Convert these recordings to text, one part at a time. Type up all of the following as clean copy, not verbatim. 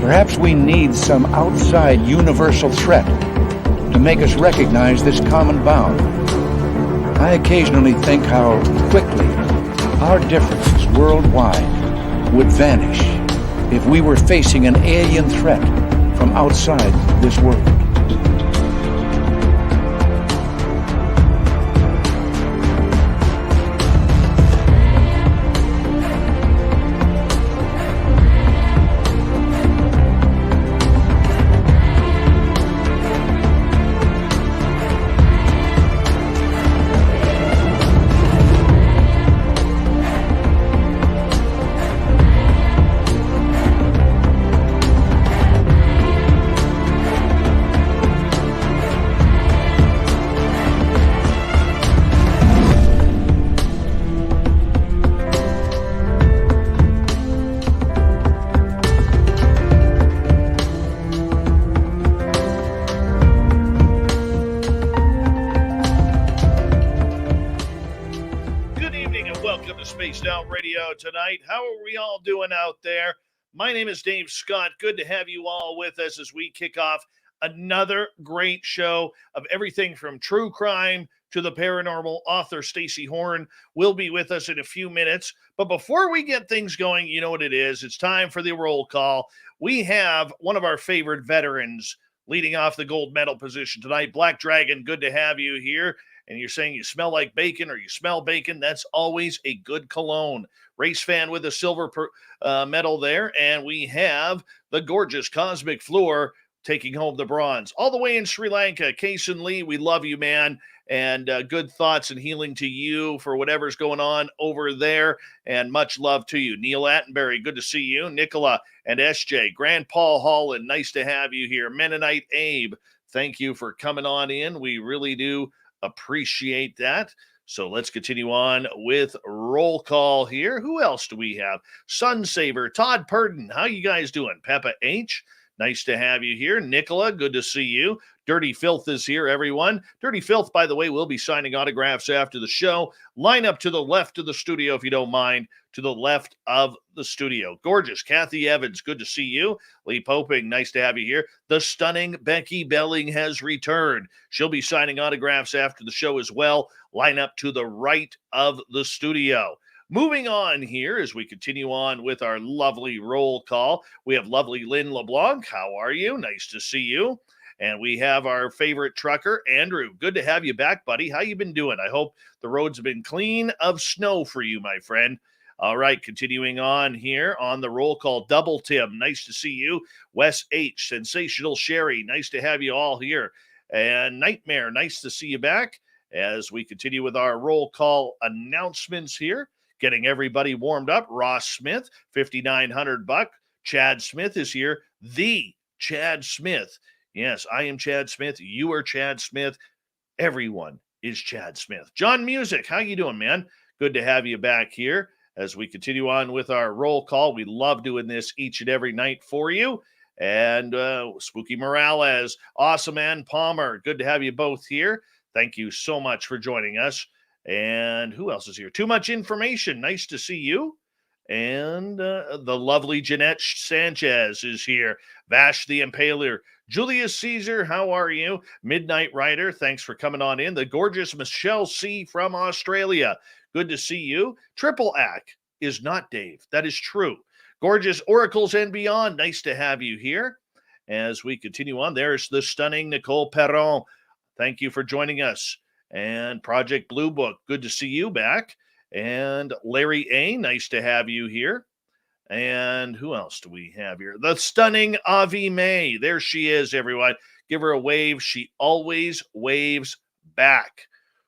Perhaps we need some outside universal threat to make us recognize this common bound. I occasionally think how quickly our differences worldwide would vanish if we were facing an alien threat from outside this world. Tonight. How are we all doing out there? My name is Dave Scott. Good to have you all with us as we kick off another great show of everything from true crime to the paranormal. Author Stacy Horn will be with us in a few minutes. But before we get things going, you know what it is. It's time for the roll call. We have one of our favorite veterans leading off the gold medal position tonight. Black Dragon, good to have you here. And you're saying you smell like bacon or you smell bacon, that's always a good cologne. Race fan with a silver medal there. And we have the gorgeous Cosmic Floor taking home the bronze. All the way in Sri Lanka, Kason Lee, we love you, man. And good thoughts and healing to you for whatever's going on over there. And much love to you. Neil Attenberry, good to see you. Nicola and SJ. Grand Paul Holland, nice to have you here. Mennonite Abe, thank you for coming on in. We really do appreciate that. So let's continue on with roll call here. Who else do we have? Sunsaver, Todd Purdon. How you guys doing? Peppa H, nice to have you here. Nicola, good to see you. Dirty Filth is here, everyone. Dirty Filth, by the way, will be signing autographs after the show. Line up to the left of the studio, if you don't mind, to the left of the studio. Gorgeous Kathy Evans, good to see you. Lee Poping, nice to have you here. The stunning Becky Belling has returned. She'll be signing autographs after the show as well. Line up to the right of the studio. Moving on here as we continue on with our lovely roll call, we have lovely Lynn LeBlanc. How are you? Nice to see you. And we have our favorite trucker, Andrew. Good to have you back, buddy. How you been doing? I hope the roads have been clean of snow for you, my friend. All right, continuing on here on the roll call, Double Tim, nice to see you. Wes H, Sensational Sherry, nice to have you all here. And Nightmare, nice to see you back as we continue with our roll call announcements here. Getting everybody warmed up. Ross Smith, $5,900. Chad Smith is here. The Chad Smith. Yes, I am Chad Smith. You are Chad Smith. Everyone is Chad Smith. John Music, how you doing, man? Good to have you back here as we continue on with our roll call. We love doing this each and every night for you. And Spooky Morales, Awesome Ann Palmer, good to have you both here. Thank you so much for joining us. And who else is here? Too Much Information, nice to see you. And the lovely Jeanette Sanchez is here. Vash the Impaler. Julius Caesar, how are you? Midnight Rider, thanks for coming on in. The gorgeous Michelle C. from Australia. Good to see you. Triple Ack is not Dave. That is true. Gorgeous Oracles and Beyond, nice to have you here. As we continue on, there's the stunning Nicole Perron. Thank you for joining us. And Project Blue Book, good to see you back. And Larry A., nice to have you here. And who else do we have here? The stunning Avi May. There she is, everyone. Give her a wave. She always waves back.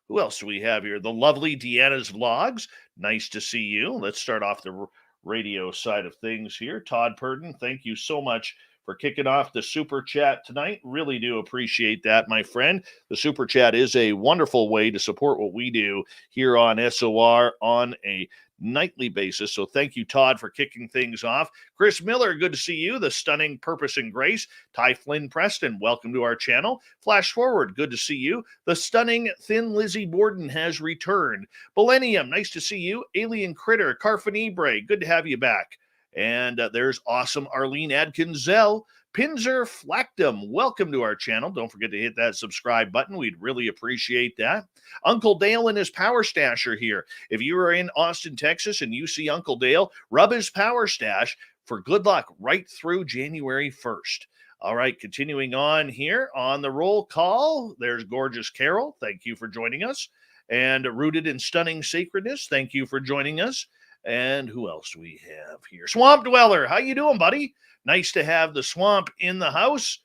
Who else do we have here? The lovely Deanna's Vlogs. Nice to see you. Let's start off the radio side of things here. Todd Purdon, thank you so much for kicking off the Super Chat tonight. Really do appreciate that, my friend. The Super Chat is a wonderful way to support what we do here on SOR on a nightly basis. So thank you, Todd, for kicking things off. Chris Miller, good to see you. The stunning Purpose and Grace. Ty Flynn Preston, welcome to our channel. Flash Forward, good to see you. The stunning Thin Lizzie Borden has returned. Millennium, nice to see you. Alien Critter, Carfanibre, good to have you back. And there's awesome Arlene Adkins-Zell. Pinzer Flactum, welcome to our channel. Don't forget to hit that subscribe button. We'd really appreciate that. Uncle Dale and his Power Stash are here. If you are in Austin, Texas, and you see Uncle Dale, rub his Power Stash for good luck right through January 1st. All right, continuing on here on the roll call, there's Gorgeous Carol. Thank you for joining us. And Rooted in Stunning Sacredness, thank you for joining us. And who else do we have here? Swamp Dweller, how you doing, buddy? Nice to have the Swamp in the house.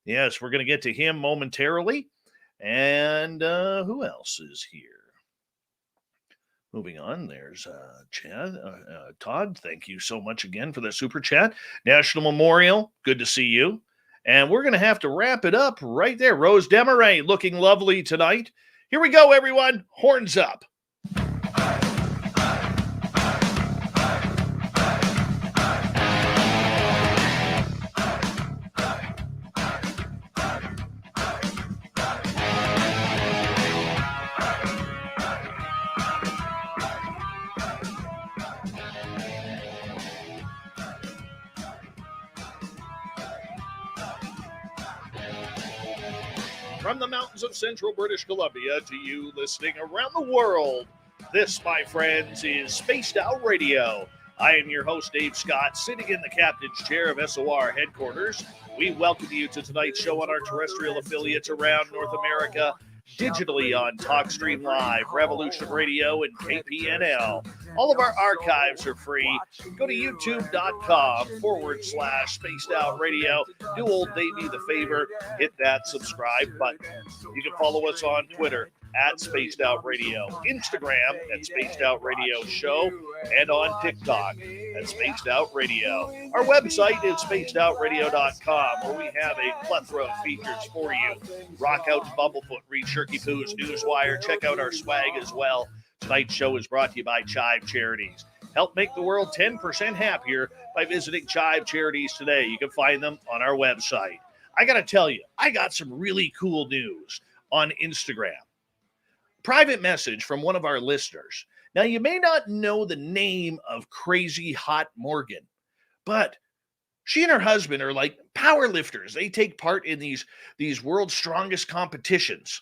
Yes, we're going to get to him momentarily. And who else is here? Moving on, there's Chad. Todd, thank you so much again for the super chat. National Memorial, good to see you. And we're going to have to wrap it up right there. Rose Demaray looking lovely tonight. Here we go, everyone. Horns up. From the mountains of central British Columbia to you listening around the world, this, my friends, is Spaced Out Radio. I am your host, Dave Scott, sitting in the captain's chair of SOR headquarters. We welcome you to tonight's show on our terrestrial affiliates around North America, digitally on TalkStream Live, Revolution Radio, and KPNL. All of our archives are free. Go to youtube.com/Spaced Out Radio. Do old Davey the favor, hit that subscribe button. You can follow us on Twitter at Spaced Out Radio, Instagram at Spaced Out Radio Show, and on TikTok at Spaced Out Radio. Our website is spacedoutradio.com, where we have a plethora of features for you. Rock out to Bumblefoot, read Shirky Poo's Newswire. Check out our swag as well. Tonight's show is brought to you by Chive Charities. Help make the world 10% happier by visiting Chive Charities today. You can find them on our website. I got to tell you, I got some really cool news on Instagram. Private message from one of our listeners. Now, you may not know the name of Crazy Hot Morgan, but she and her husband are like power lifters. They take part in these world's strongest competitions.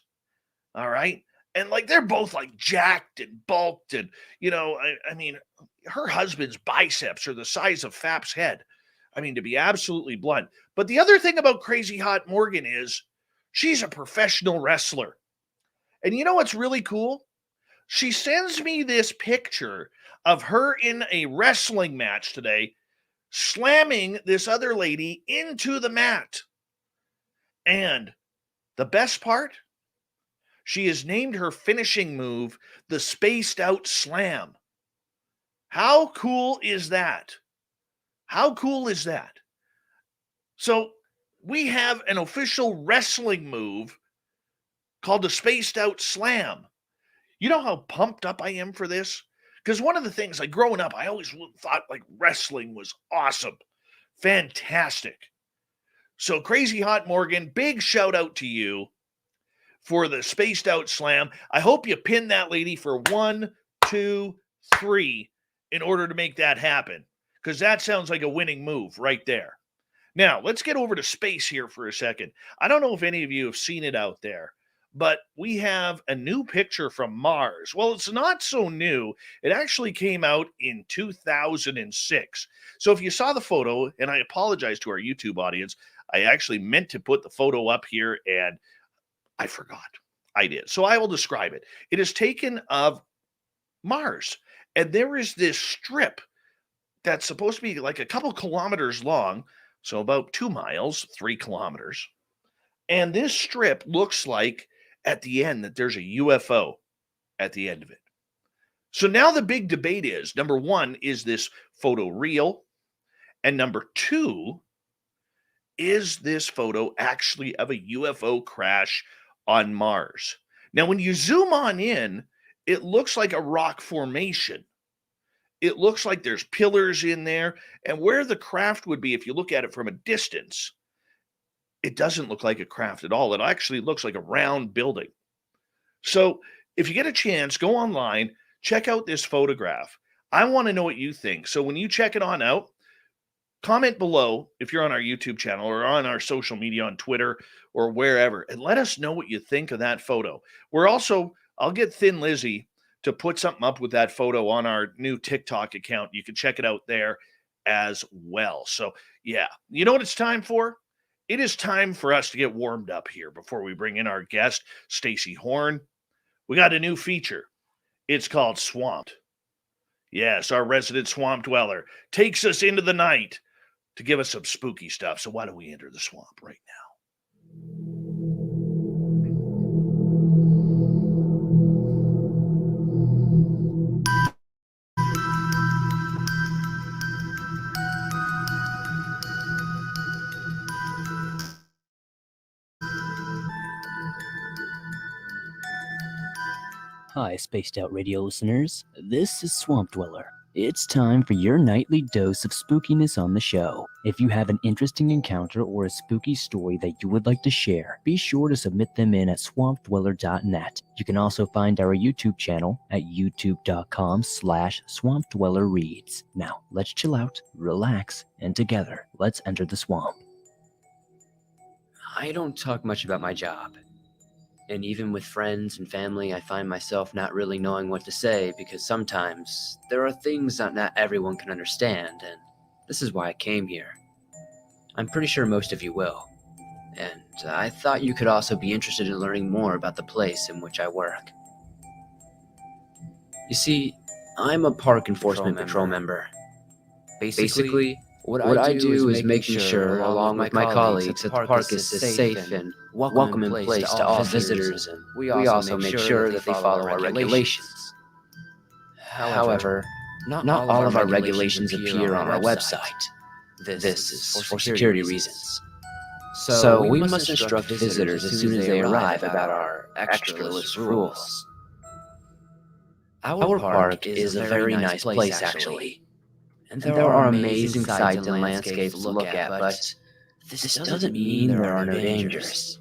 All right. And like they're both like jacked and bulked. And, you know, I mean, her husband's biceps are the size of Fap's head. I mean, to be absolutely blunt. But the other thing about Crazy Hot Morgan is she's a professional wrestler. And you know what's really cool? She sends me this picture of her in a wrestling match today, slamming this other lady into the mat. And the best part, she has named her finishing move the Spaced Out Slam. How cool is that? How cool is that? So we have an official wrestling move called the Spaced Out Slam. You know how pumped up I am for this? Because one of the things, like growing up, I always thought like wrestling was awesome. Fantastic. So Crazy Hot Morgan, big shout out to you for the Spaced Out Slam. I hope you pin that lady for 1, 2, 3 in order to make that happen. Because that sounds like a winning move right there. Now, let's get over to space here for a second. I don't know if any of you have seen it out there, but we have a new picture from Mars. Well, it's not so new. It actually came out in 2006. So if you saw the photo, and I apologize to our YouTube audience, I actually meant to put the photo up here and I forgot. I did. So I will describe it. It is taken of Mars. And there is this strip that's supposed to be like a couple kilometers long. So about 2 miles, 3 kilometers. And this strip looks like at the end that there's a UFO at the end of it. So now the big debate is, number one, is this photo real? And number two, is this photo actually of a UFO crash on Mars? Now, when you zoom on in, it looks like a rock formation. It looks like there's pillars in there. And where the craft would be, if you look at it from a distance, it doesn't look like a craft at all. It actually looks like a round building. So if you get a chance, go online, check out this photograph. I want to know what you think. So when you check it on out, comment below if you're on our YouTube channel or on our social media on Twitter or wherever, and let us know what you think of that photo. I'll get Thin Lizzy to put something up with that photo on our new TikTok account. You can check it out there as well. So, yeah, you know what it's time for? It is time for us to get warmed up here before we bring in our guest, Stacy Horn. We got a new feature. It's called Swamped. Yes, our resident swamp dweller takes us into the night to give us some spooky stuff. So why don't we enter the swamp right now? Hi, Spaced Out Radio listeners. This is Swamp Dweller. It's time for your nightly dose of spookiness on the show. If you have an interesting encounter or a spooky story that you would like to share, be sure to submit them in at swampdweller.net. You can also find our YouTube channel at youtube.com/swampdwellerreads. Now, let's chill out, relax, and together, let's enter the swamp. I don't talk much about my job. And even with friends and family, I find myself not really knowing what to say because sometimes there are things that not everyone can understand, and this is why I came here. I'm pretty sure most of you will. And I thought you could also be interested in learning more about the place in which I work. You see, I'm a park enforcement patrol member. Basically, what I do is making sure, along with my colleagues, that the park is a safe and welcoming place to all visitors, and we also make sure that they follow our regulations. However, not all of our regulations appear on our website. This is for security reasons. So we must instruct visitors as soon as they arrive about our extra list of rules. Our park is a very nice place, actually. And there are amazing sights and landscapes to look at, but this doesn't mean there are no dangers.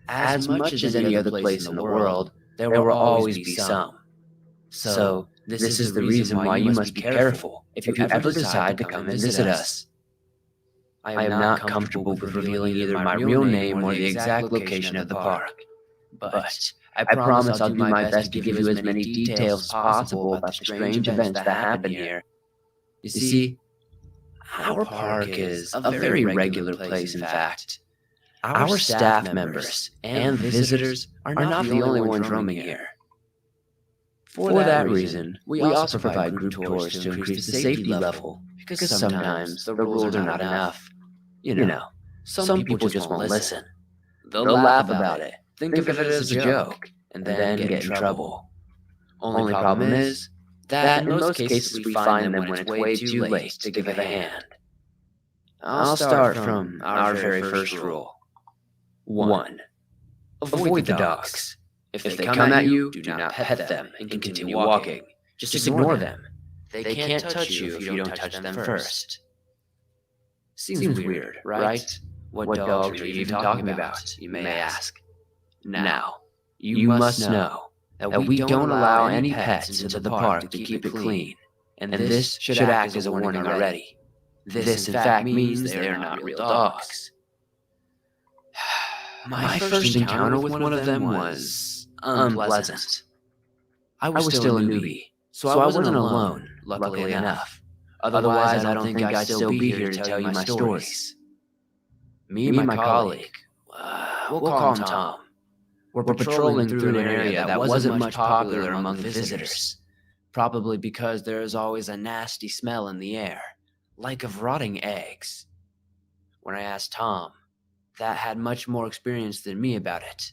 As much as any other place in the world, there will always be some. So, this is the reason why you must be careful if you ever decide to come and visit us. I am not comfortable with revealing either my real name or the exact location of the park. But I promise I'll do my best to give you as many details as possible about the strange events that happen here. You see, our park is a very regular place, in fact. Our staff members and visitors are not the only ones roaming here. For that reason, we also provide group tours to increase the safety level, because sometimes the rules are not enough. You know, some people just won't listen. They'll laugh about it, think of it as a joke, and then get in trouble. Only problem is that in most cases we find them when it's way too late to give a hand. I'll start from our very first rule. 1. Avoid the dogs. If they come at you, do not pet them and continue walking. Just ignore them. They can't touch you if you don't touch them first. Seems weird, right? What dogs are you even talking about, you may ask. Now, you must know that we don't allow any pets into the park to keep it clean, and this should act as a warning already. This, in fact, means they are not real dogs. My first encounter with one of them was unpleasant. I was still a newbie, so I wasn't alone, luckily enough. Otherwise, I don't think I'd still be here to tell you my stories. Me and my colleague, we'll call him Tom, were patrolling through an area that wasn't much popular among the visitors, probably because there is always a nasty smell in the air, like of rotting eggs. When I asked Tom, that had much more experience than me about it,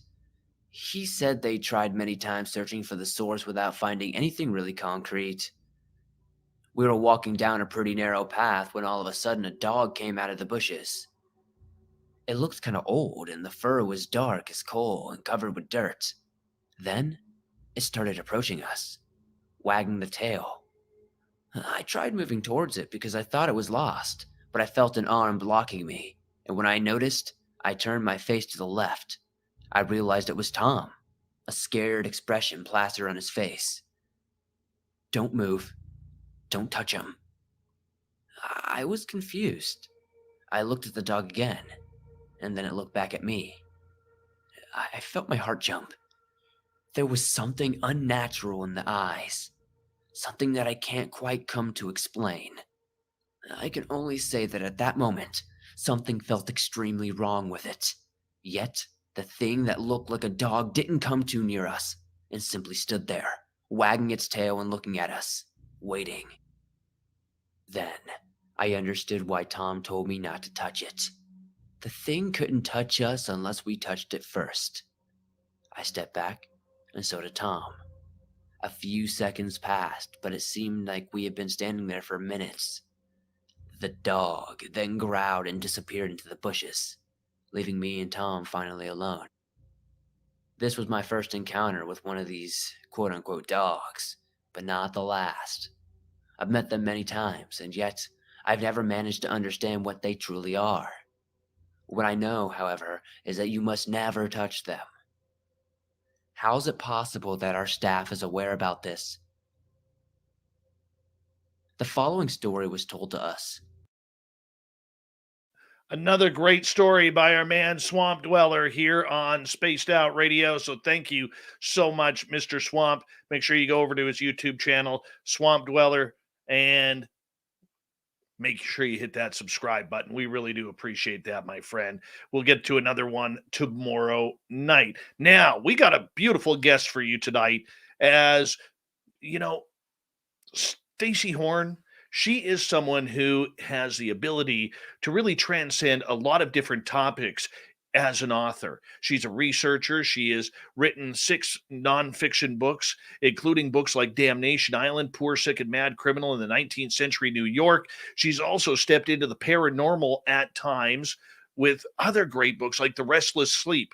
he said they tried many times searching for the source without finding anything really concrete. We were walking down a pretty narrow path when all of a sudden a dog came out of the bushes. It looked kind of old, and the fur was dark as coal and covered with dirt. Then, it started approaching us, wagging the tail. I tried moving towards it because I thought it was lost, but I felt an arm blocking me, and when I noticed, I turned my face to the left. I realized it was Tom, a scared expression plastered on his face. Don't move. Don't touch him. I was confused. I looked at the dog again, and then it looked back at me. I felt my heart jump. There was something unnatural in the eyes, something that I can't quite come to explain. I can only say that at that moment, something felt extremely wrong with it. Yet, the thing that looked like a dog didn't come too near us and simply stood there, wagging its tail and looking at us, waiting. Then, I understood why Tom told me not to touch it. The thing couldn't touch us unless we touched it first. I stepped back, and so did Tom. A few seconds passed, but it seemed like we had been standing there for minutes. The dog then growled and disappeared into the bushes, leaving me and Tom finally alone. This was my first encounter with one of these quote-unquote dogs, but not the last. I've met them many times, and yet I've never managed to understand what they truly are. What I know, however, is that you must never touch them. How is it possible that our staff is aware about this? The following story was told to us. Another great story by our man Swamp Dweller here on Spaced Out Radio. So thank you so much, Mr. Swamp. Make sure you go over to his YouTube channel, Swamp Dweller, and make sure you hit that subscribe button. We really do appreciate that, my friend. We'll get to another one tomorrow night. Now, we got a beautiful guest for you tonight. As you know, Stacy Horn, she is someone who has the ability to really transcend a lot of different topics as an author. She's a researcher. She has written 6 nonfiction books, including books like Damnation Island, Poor, Sick, and Mad Criminal in the 19th Century New York. She's also stepped into the paranormal at times with other great books like The Restless Sleep.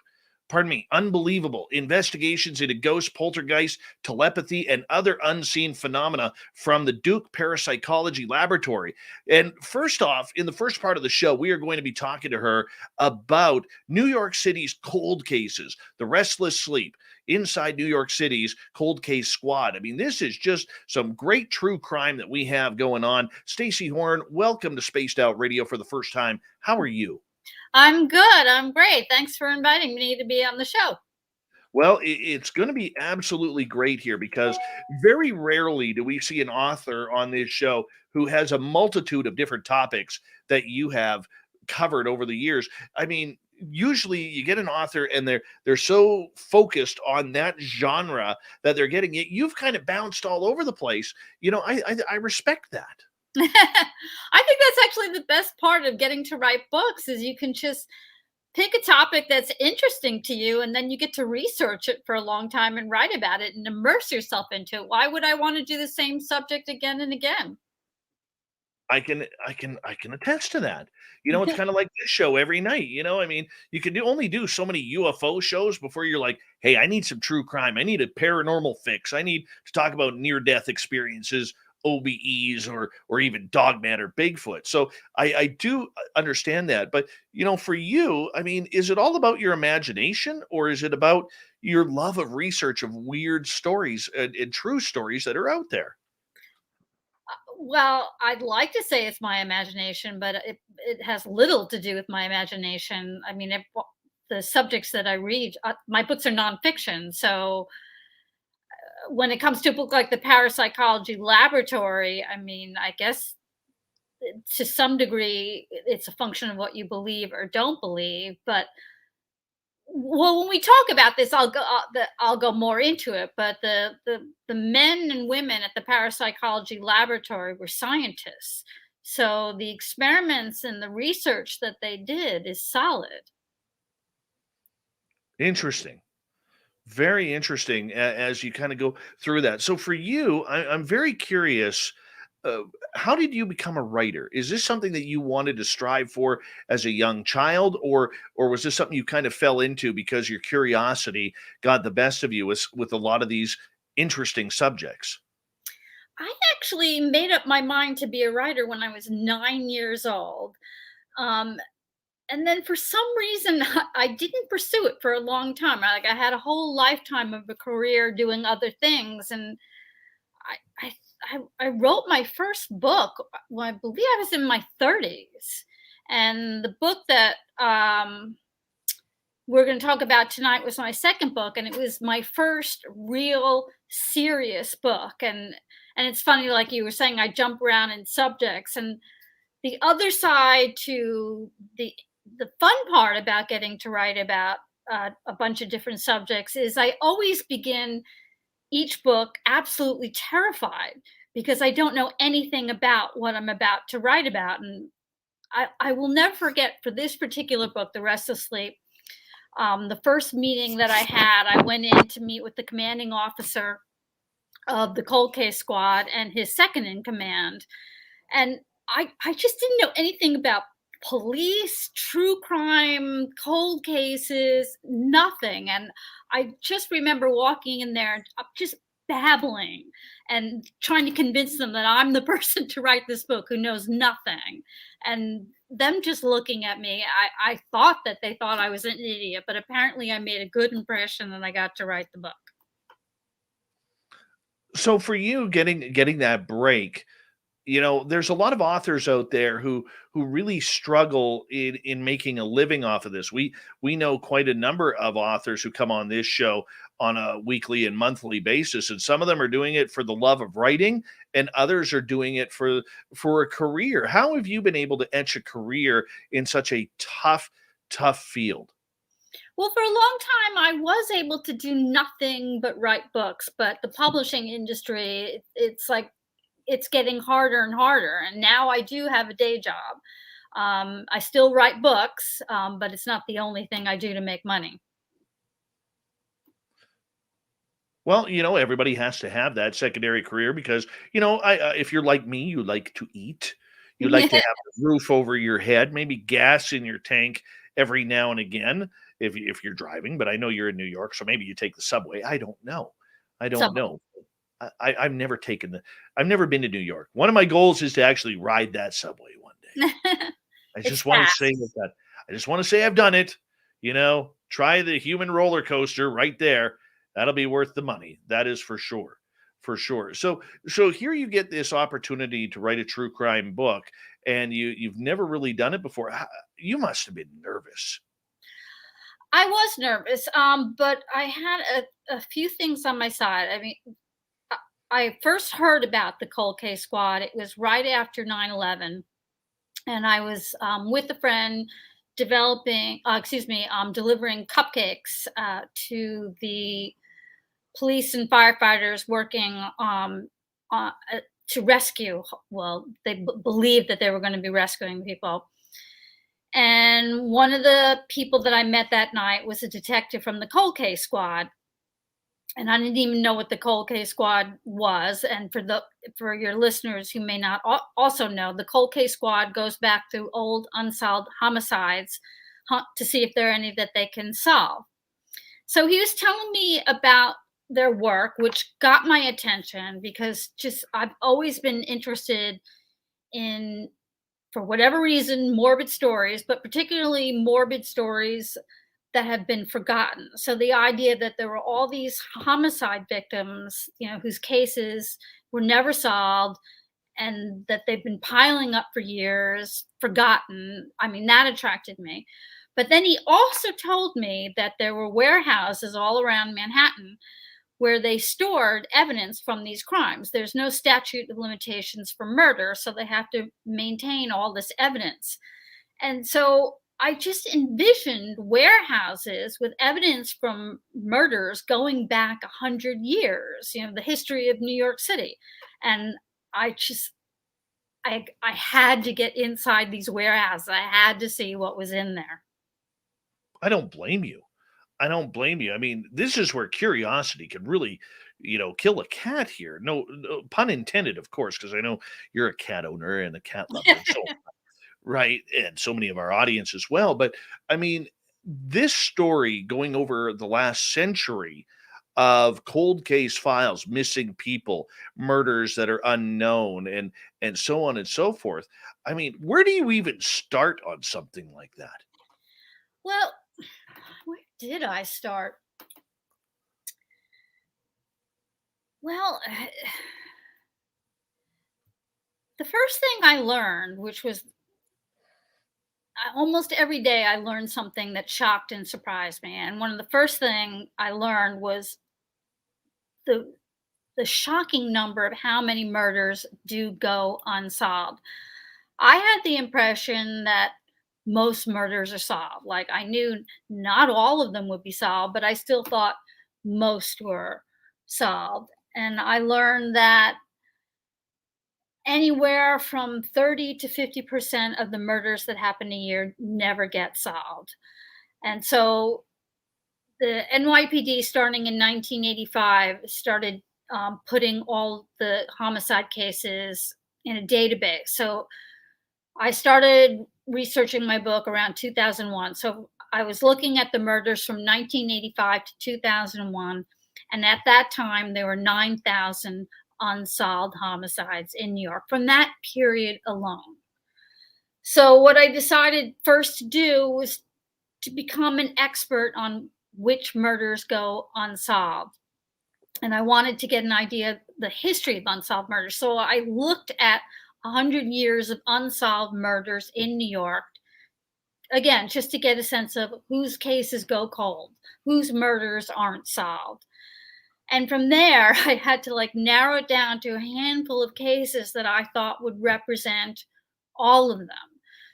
Unbelievable investigations into ghosts, poltergeist, telepathy, and other unseen phenomena from the Duke Parapsychology Laboratory. And first off, in the first part of the show, we are going to be talking to her about New York City's cold cases, the Restless Sleep, inside New York City's cold case squad. I mean, this is just some great true crime that we have going on. Stacy Horn, welcome to Spaced Out Radio for the first time. How are you? I'm good. I'm great. Thanks for inviting me to be on the show. Well, it's going to be absolutely great here because very rarely do we see an author on this show who has a multitude of different topics that you have covered over the years. I mean, usually you get an author and they're so focused on that genre that they're getting it. You've kind of bounced all over the place. You know, I respect that. I think that's actually the best part of getting to write books is you can just pick a topic that's interesting to you and then you get to research it for a long time and write about it and immerse yourself into it. Why would I want to do the same subject again and again? I can attest to that. You know, it's kind of like this show every night. You know, I mean, you can only do so many UFO shows before you're like, hey, I need some true crime. I need a paranormal fix. I need to talk about near-death experiences, OBEs, or even Dogman or Bigfoot. So I do understand that. But, you know, for you, I mean, is it all about your imagination or is it about your love of research of weird stories and true stories that are out there? Well, I'd like to say it's my imagination, but it has little to do with my imagination. I mean, the subjects that I read, my books are nonfiction. So when it comes to a book like the Parapsychology Laboratory, I mean, I guess to some degree it's a function of what you believe or don't believe. But well, when we talk about this, I'll go more into it. But the men and women at the Parapsychology Laboratory were scientists, so the experiments and the research that they did is solid. Interesting. Very interesting as you kind of go through that. So for you, I'm very curious. How did you become a writer? Is this something that you wanted to strive for as a young child, or was this something you kind of fell into because your curiosity got the best of you with a lot of these interesting subjects? I actually made up my mind to be a writer when I was 9 years old. And then for some reason, I didn't pursue it for a long time. I had a whole lifetime of a career doing other things. And I wrote my first book when I believe I was in my 30s. And the book that we're going to talk about tonight was my second book, and it was my first real serious book. And it's funny, like you were saying, I jump around in subjects, and the other side to the fun part about getting to write about a bunch of different subjects is I always begin each book absolutely terrified because I don't know anything about what I'm about to write about. And I will never forget, for this particular book, The Restless Sleep, the first meeting that I had, I went in to meet with the commanding officer of the cold case squad and his second in command. And I just didn't know anything about police, true crime, cold cases, nothing. And I just remember walking in there, just babbling and trying to convince them that I'm the person to write this book who knows nothing. And them just looking at me, I thought that they thought I was an idiot, but apparently I made a good impression and I got to write the book. So for you, getting that break, there's a lot of authors out there who really struggle in making a living off of this. We know quite a number of authors who come on this show on a weekly and monthly basis, and some of them are doing it for the love of writing, and others are doing it for a career. How have you been able to etch a career in such a tough field? Well, for a long time, I was able to do nothing but write books, but the publishing industry, it's like, it's getting harder and harder. And now I do have a day job. I still write books, but it's not the only thing I do to make money. Well, everybody has to have that secondary career because, if you're like me, you like to eat, you like to have a roof over your head, maybe gas in your tank every now and again if you're driving. But I know you're in New York, so maybe you take the subway. I don't know. I've never been to New York. One of my goals is to actually ride that subway one day. I just want to say I've done it. Try the human roller coaster right there. That'll be worth the money. That is for sure. For sure. So here you get this opportunity to write a true crime book, and you've never really done it before. You must have been nervous. I was nervous, but I had a few things on my side. I mean, I first heard about the cold case squad. It was right after 9/11, and I was with a friend delivering cupcakes to the police and firefighters working to rescue. Well, they believed that they were going to be rescuing people. And one of the people that I met that night was a detective from the cold case squad. And I didn't even know what the cold case squad was. And for your listeners who may not also know, the cold case squad goes back through old unsolved homicides to see if there are any that they can solve. So he was telling me about their work, which got my attention because I've always been interested in, for whatever reason, morbid stories, but particularly morbid stories that have been forgotten. So the idea that there were all these homicide victims, whose cases were never solved and that they've been piling up for years, forgotten. I mean, that attracted me. But then he also told me that there were warehouses all around Manhattan where they stored evidence from these crimes. There's no statute of limitations for murder, so they have to maintain all this evidence. And so I just envisioned warehouses with evidence from murders going back 100 years, the history of New York City. And I had to get inside these warehouses. I had to see what was in there. I don't blame you. I mean, this is where curiosity can really, kill a cat here. No pun intended, of course, because I know you're a cat owner and a cat lover. So, right. And so many of our audience as well. But I mean, this story going over the last century of cold case files, missing people, murders that are unknown, and so on and so forth. I mean, where do you even start on something like that? Well, where did I start? Well, The first thing I learned, which was almost every day I learned something that shocked and surprised me. And one of the first thing I learned was the shocking number of how many murders do go unsolved. I had the impression that most murders are solved. Like, I knew not all of them would be solved, but I still thought most were solved. And I learned that anywhere from 30 to 50% of the murders that happen a year never get solved. And so the NYPD, starting in 1985, started putting all the homicide cases in a database. So I started researching my book around 2001. So I was looking at the murders from 1985 to 2001. And at that time, there were 9,000 unsolved homicides in New York from that period alone. So what I decided first to do was to become an expert on which murders go unsolved. And I wanted to get an idea of the history of unsolved murders. So I looked at 100 years of unsolved murders in New York, again, just to get a sense of whose cases go cold, whose murders aren't solved. And from there, I had to narrow it down to a handful of cases that I thought would represent all of them.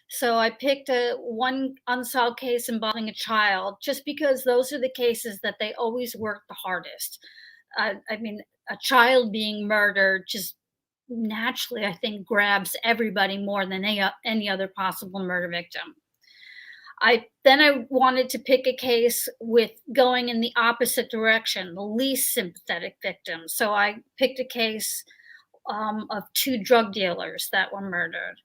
So I picked one unsolved case involving a child, just because those are the cases that they always work the hardest. I mean, a child being murdered just naturally, I think, grabs everybody more than any other possible murder victim. I wanted to pick a case with going in the opposite direction, the least sympathetic victim. So I picked a case of two drug dealers that were murdered.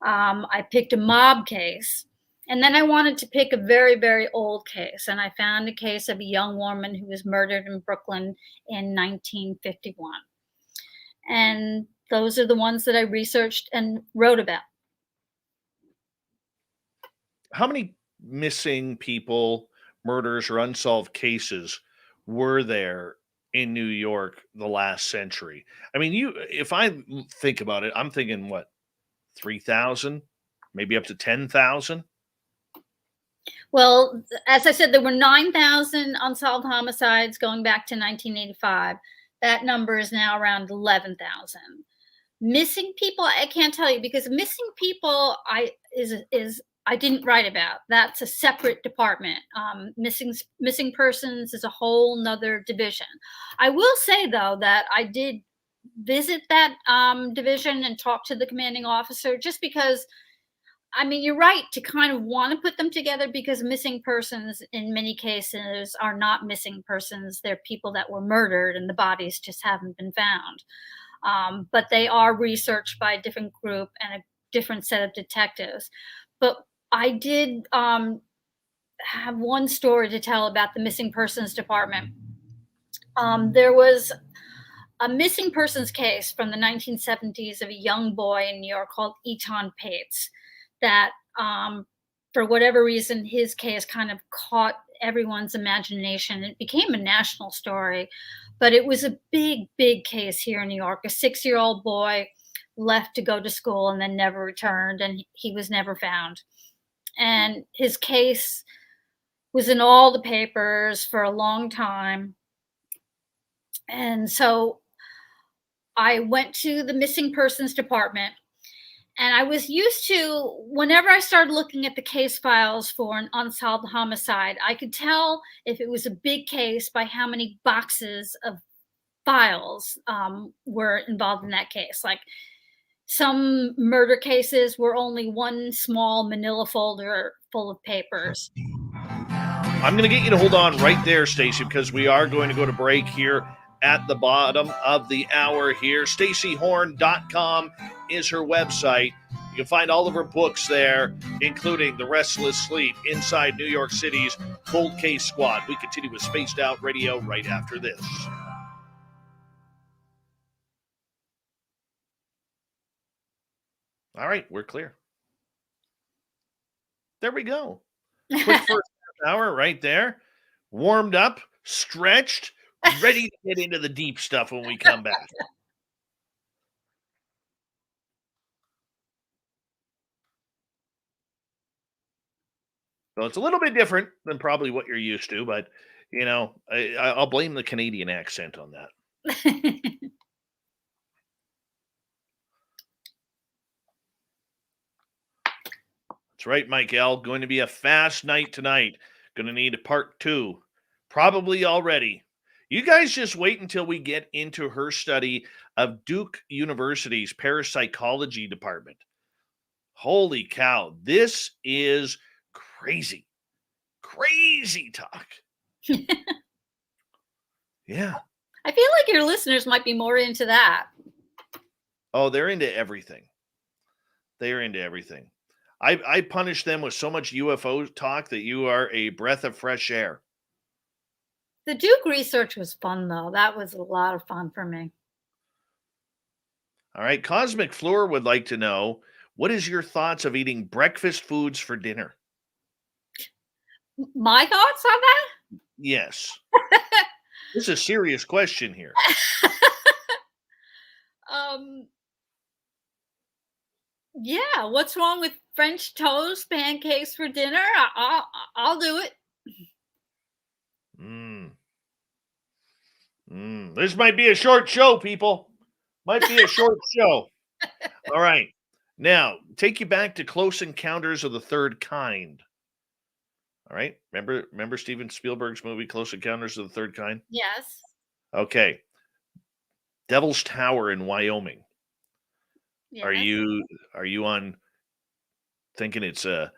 I picked a mob case. And then I wanted to pick a very, very old case. And I found a case of a young woman who was murdered in Brooklyn in 1951. And those are the ones that I researched and wrote about. How many missing people, murders, or unsolved cases were there in New York the last century? I mean, if I think about it, I'm thinking, what, 3,000, maybe up to 10,000? Well, as I said, there were 9,000 unsolved homicides going back to 1985. That number is now around 11,000. Missing people, I can't tell you, because missing people I didn't write about. That's a separate department. Missing persons is a whole nother division. I will say, though, that I did visit that division and talk to the commanding officer, just because, I mean, you're right to kind of want to put them together, because missing persons in many cases are not missing persons. They're people that were murdered and the bodies just haven't been found. But they are researched by a different group and a different set of detectives. But I did have one story to tell about the missing persons department. There was a missing persons case from the 1970s of a young boy in New York called Eton Pates that, for whatever reason, his case kind of caught everyone's imagination. It became a national story, but it was a big, big case here in New York. A 6-year-old boy left to go to school and then never returned, and he was never found. And his case was in all the papers for a long time. And so I went to the missing persons department, and I was used to, whenever I started looking at the case files for an unsolved homicide, I could tell if it was a big case by how many boxes of files were involved in that case. Like, some murder cases were only one small manila folder full of papers. I'm going to get you to hold on right there, Stacy, because we are going to go to break here at the bottom of the hour here. StacyHorn.com is her website. You can find all of her books there, including The Restless Sleep, Inside New York City's Cold Case Squad. We continue with Spaced Out Radio right after this. All right, we're clear. There we go. Quick first hour right there. Warmed up, stretched, ready to get into the deep stuff when we come back. So it's a little bit different than probably what you're used to, but I'll blame the Canadian accent on that. That's right, Mike L. Going to be a fast night tonight. Going to need a part 2, probably already. You guys just wait until we get into her study of Duke University's parapsychology department. Holy cow, this is crazy. Crazy talk. Yeah. I feel like your listeners might be more into that. Oh, they're into everything. They're into everything. I punish them with so much UFO talk that you are a breath of fresh air. The Duke research was fun, though. That was a lot of fun for me. All right. Cosmic Floor would like to know, what is your thoughts of eating breakfast foods for dinner? My thoughts on that? Yes. This is a serious question here. Yeah, what's wrong with French toast, pancakes for dinner? I'll do it. This might be a short show, people. Might be a short show. All right. Now, take you back to Close Encounters of the Third Kind. All right. Remember Steven Spielberg's movie, Close Encounters of the Third Kind? Yes. Okay. Devil's Tower in Wyoming. Yes. Are you on thinking it's a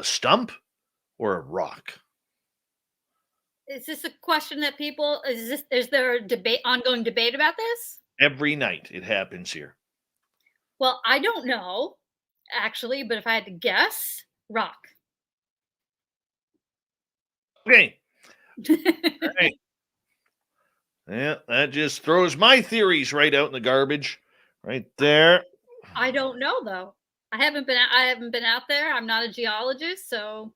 stump or a rock? Is this a question that is there a ongoing debate about this? Every night it happens here. Well, I don't know, actually, but if I had to guess, rock. Okay. All right. Yeah, that just throws my theories right out in the garbage. Right there. I don't know, though. I haven't been out there. I'm not a geologist, so.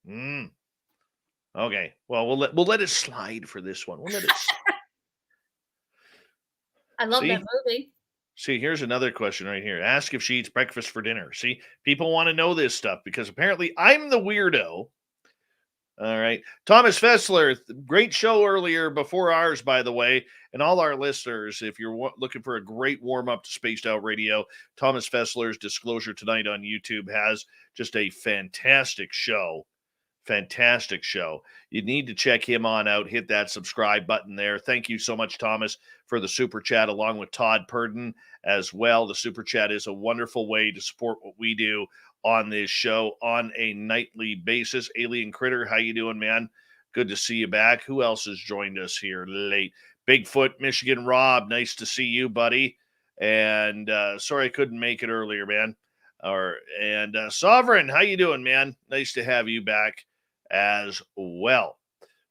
Okay. Well, we'll let it slide for this one. We'll let it slide. I love that movie. See, here's another question right here. Ask if she eats breakfast for dinner. See, people want to know this stuff because apparently I'm the weirdo. All right. Thomas Fessler, great show earlier before ours, by the way. And all our listeners, if you're looking for a great warm-up to Spaced Out Radio, Thomas Fessler's Disclosure Tonight on YouTube has just a fantastic show. Fantastic show. You need to check him on out. Hit that subscribe button there. Thank you so much, Thomas, for the super chat, along with Todd Purdon as well. The super chat is a wonderful way to support what we do on this show on a nightly basis. Alien Critter, how you doing, man? Good to see you back. Who else has joined us here late? Bigfoot, Michigan Rob, nice to see you, buddy. And sorry I couldn't make it earlier, man. Sovereign, how you doing, man? Nice to have you back as well.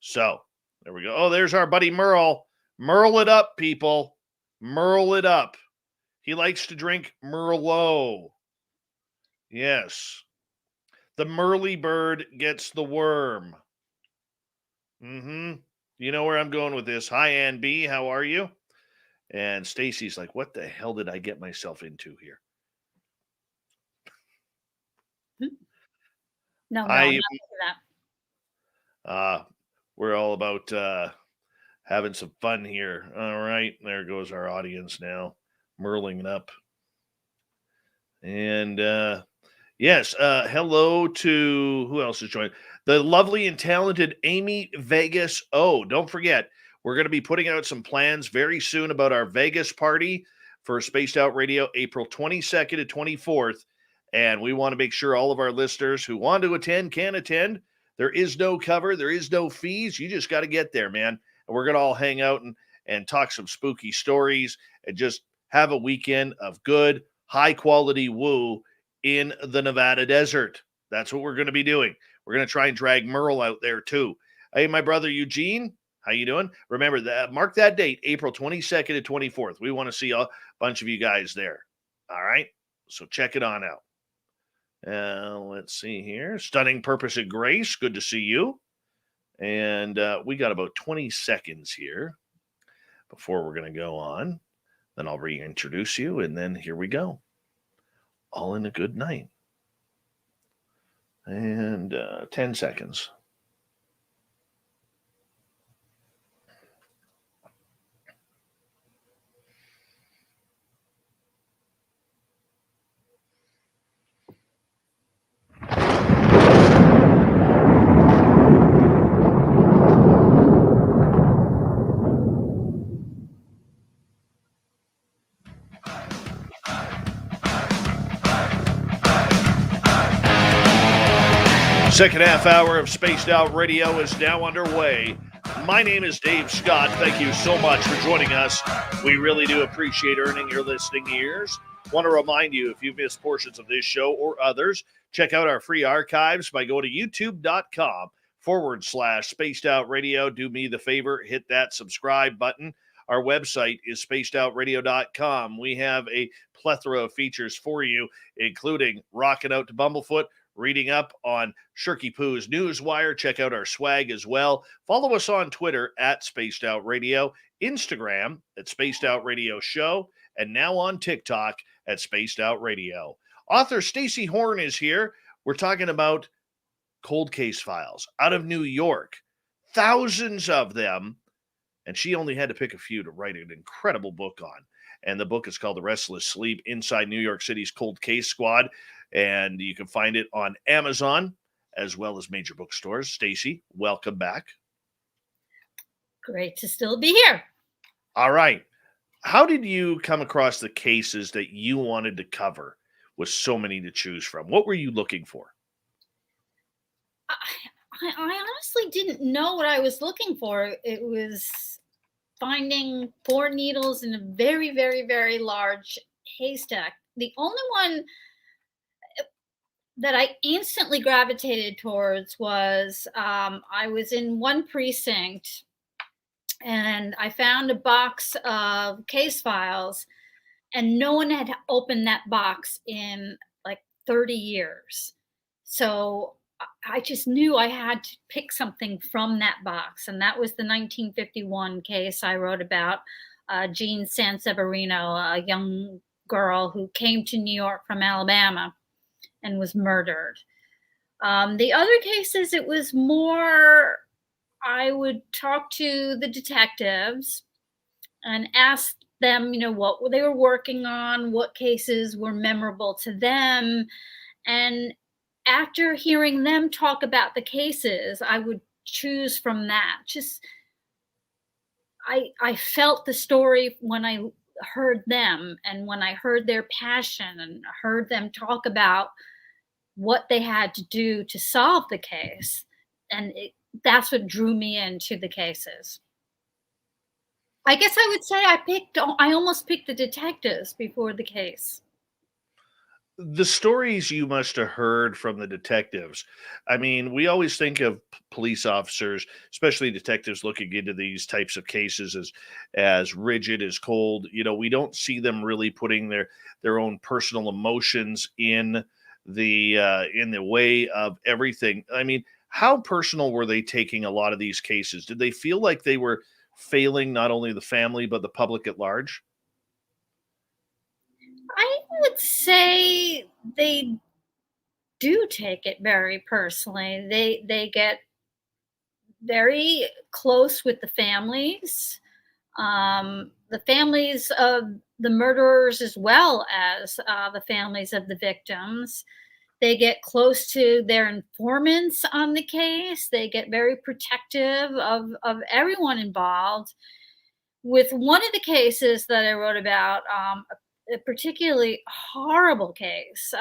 So there we go. Oh, there's our buddy Merle. Merle it up, people. Merle it up. He likes to drink Merlot. Yes. The Merly bird gets the worm. You know where I'm going with this. Hi, Ann B. How are you? And Stacy's like, what the hell did I get myself into here? No, I'm not into that. We're all about having some fun here. All right. There goes our audience now. Merling it up. And yes, hello to who else is joining? The lovely and talented Amy Vegas. Oh, don't forget, we're going to be putting out some plans very soon about our Vegas party for Spaced Out Radio, April 22nd to 24th. And we want to make sure all of our listeners who want to attend can attend. There is no cover. There is no fees. You just got to get there, man. And we're going to all hang out and talk some spooky stories and just have a weekend of good, high-quality woo in the Nevada desert. That's what we're going to be doing. We're going to try and drag Merle out there, too. Hey, my brother Eugene, how you doing? Remember, that mark that date, April 22nd to 24th. We want to see a bunch of you guys there. All right? So check it on out. Let's see here. Stunning Purpose of Grace. Good to see you. And we got about 20 seconds here before we're going to go on. Then I'll reintroduce you, and then here we go. All in a good night. And 10 seconds. Second half hour of Spaced Out Radio is now underway. My name is Dave Scott. Thank you so much for joining us. We really do appreciate earning your listening ears. Want to remind you, if you've missed portions of this show or others, check out our free archives by going to youtube.com/Spaced Out Radio. Do me the favor, hit that subscribe button. Our website is spacedoutradio.com. We have a plethora of features for you, including Rockin' Out to Bumblefoot, reading up on Shirky Poo's Newswire. Check out our swag as well. Follow us on Twitter at Spaced Out Radio, Instagram at Spaced Out Radio Show, and now on TikTok at Spaced Out Radio. Author Stacy Horn is here. We're talking about cold case files out of New York, thousands of them, and she only had to pick a few to write an incredible book on. And the book is called The Restless Sleep, Inside New York City's Cold Case Squad. And you can find it on Amazon as well as major bookstores. Stacy, welcome back. Great to still be here. All right. How did you come across the cases that you wanted to cover with so many to choose from? What were you looking for? I honestly didn't know what I was looking for. It was finding 4 needles in a very, very, very large haystack. The only one that I instantly gravitated towards was I was in one precinct and I found a box of case files and no one had opened that box in like 30 years. So I just knew I had to pick something from that box. And that was the 1951 case I wrote about, Jean Sanseverino, a young girl who came to New York from Alabama and was murdered. The other cases, it was more, I would talk to the detectives and ask them, what they were working on, what cases were memorable to them. And after hearing them talk about the cases, I would choose from that. I felt the story when I heard them and when I heard their passion and heard them talk about what they had to do to solve the case. And that's what drew me into the cases. I guess I would say I almost picked the detectives before the case. The stories you must have heard from the detectives. I mean, we always think of police officers, especially detectives looking into these types of cases as rigid, as cold. We don't see them really putting their own personal emotions in the way of everything. I mean, how personal were they taking a lot of these cases? Did they feel like they were failing not only the family, but the public at large? I would say they do take it very personally. They get very close with the families of the murderers as well as the families of the victims. They get close to their informants on the case. They get very protective of everyone involved. With one of the cases that I wrote about, a particularly horrible case.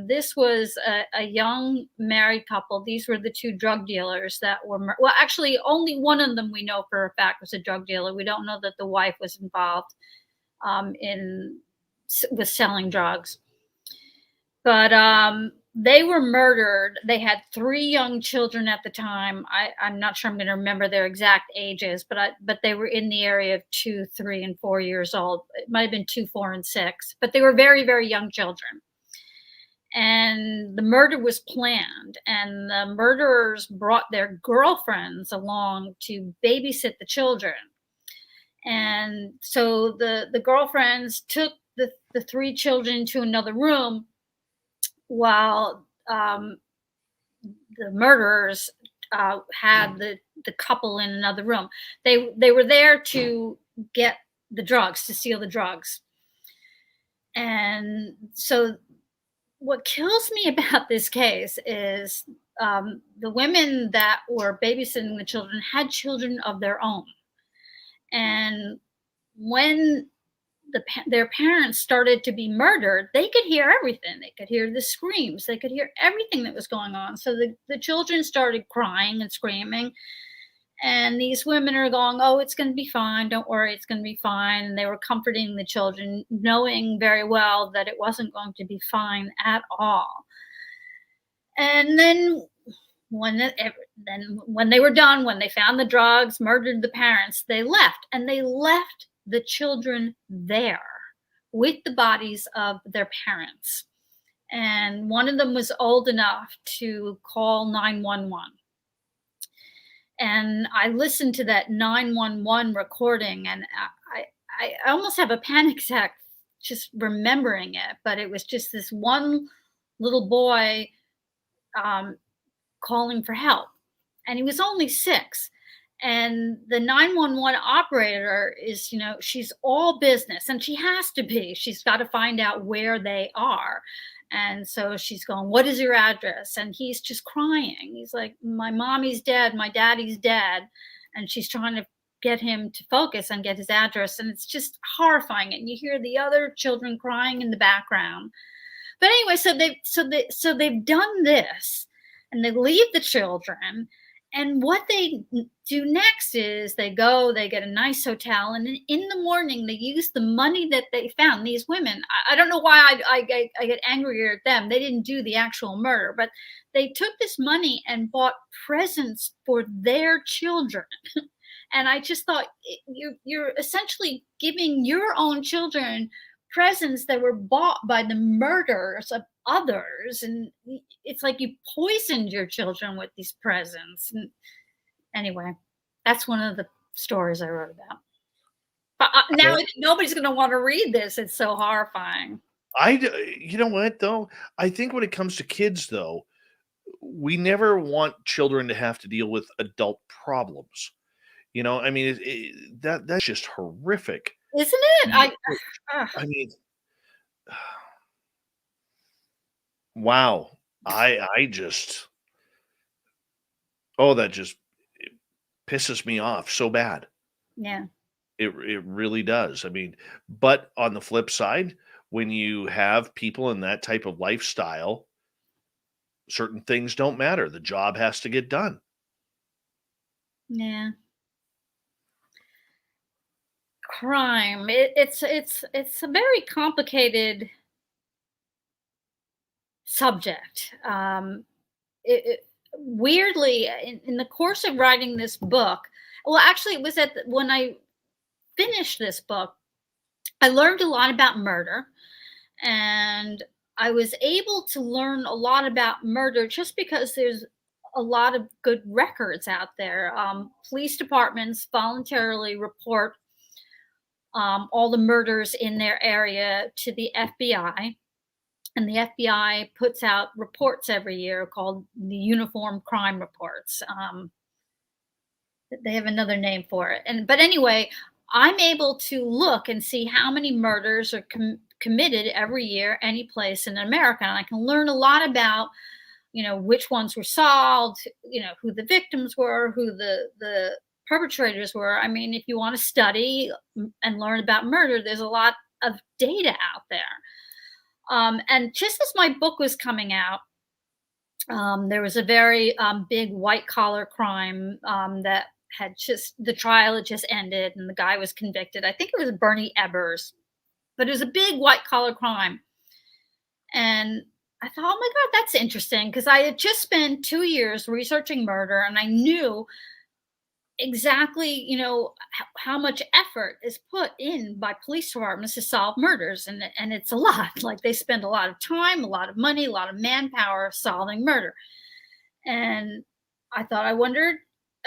This was a young married couple. These were the 2 drug dealers that were, well, actually only one of them we know for a fact was a drug dealer. We don't know that the wife was involved with selling drugs. But they were murdered. They had 3 young children at the time. I'm not sure I'm going to remember their exact ages, but they were in the area of 2, 3, and 4 years old. It might have been 2, 4, and 6, but they were very, very young children. And the murder was planned, and the murderers brought their girlfriends along to babysit the children. And so the girlfriends took the 3 children to another room while the murderers had the couple in another room. They were there to get the drugs, to steal the drugs. And so what kills me about this case is the women that were babysitting the children had children of their own. And when their parents started to be murdered, they could hear everything. They could hear the screams. They could hear everything that was going on. So the children started crying and screaming. And these women are going, oh, it's going to be fine. Don't worry, it's going to be fine. And they were comforting the children, knowing very well that it wasn't going to be fine at all. And then when they were done, when they found the drugs, murdered the parents, they left. And they left the children there with the bodies of their parents. And one of them was old enough to call 911. And I listened to that 911 recording, and I almost have a panic attack just remembering it. But it was just this one little boy calling for help. And he was only 6. And the 911 operator is, she's all business, and she has to be. She's got to find out where they are. And so she's going, what is your address? And he's just crying. He's like, my mommy's dead. My daddy's dead. And she's trying to get him to focus and get his address. And it's just horrifying. And you hear the other children crying in the background. But anyway, so they've done this, and they leave the children. And what they do next is they get a nice hotel, and in the morning they use the money that they found. These women, I don't know why I get angrier at them. They didn't do the actual murder, but they took this money and bought presents for their children. And I just thought, you're essentially giving your own children presents that were bought by the murderers of others, and it's like you poisoned your children with these presents. And anyway, that's one of the stories I wrote about. But now nobody's going to want to read this. It's so horrifying. You know what, though? I think when it comes to kids, though, we never want children to have to deal with adult problems. I mean, that's just horrific. Isn't it? I mean, wow. I just, that just pisses me off so bad. Yeah. It really does. I mean, but on the flip side, when you have people in that type of lifestyle, certain things don't matter. The job has to get done. Yeah. Crime. It's a very complicated subject. Weirdly, in the course of writing this book, well, actually, it was when I finished this book, I learned a lot about murder, and I was able to learn a lot about murder just because there's a lot of good records out there. Police departments voluntarily report all the murders in their area to the FBI. And the FBI puts out reports every year called the Uniform Crime Reports. They have another name for it. But anyway, I'm able to look and see how many murders are committed every year, any place in America. And I can learn a lot about, which ones were solved, who the victims were, who the perpetrators were. I mean, if you want to study and learn about murder, there's a lot of data out there. And just as my book was coming out, there was a very big white collar crime that the trial had just ended, and the guy was convicted. I think it was Bernie Ebbers, but it was a big white collar crime. And I thought, oh my God, that's interesting, because I had just spent 2 years researching murder, and I knew exactly, how much effort is put in by police departments to solve murders. And it's a lot. Like, they spend a lot of time, a lot of money, a lot of manpower solving murder. And I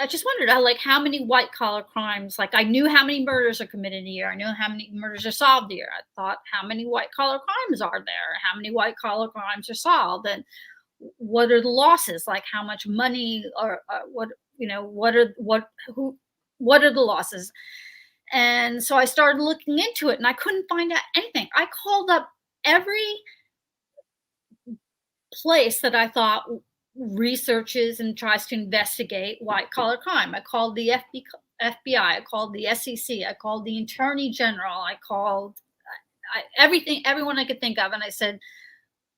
just wondered, how many white collar crimes, like I knew how many murders are committed a year. I knew how many murders are solved a year. I thought, how many white collar crimes are there? How many white collar crimes are solved? And what are the losses? Like how much money or what are the losses? And so I started looking into it, and I couldn't find out anything. I called up every place that I thought researches and tries to investigate white collar crime. I called the FBI, I called the SEC, I called the Attorney General, I called everyone I could think of, and I said,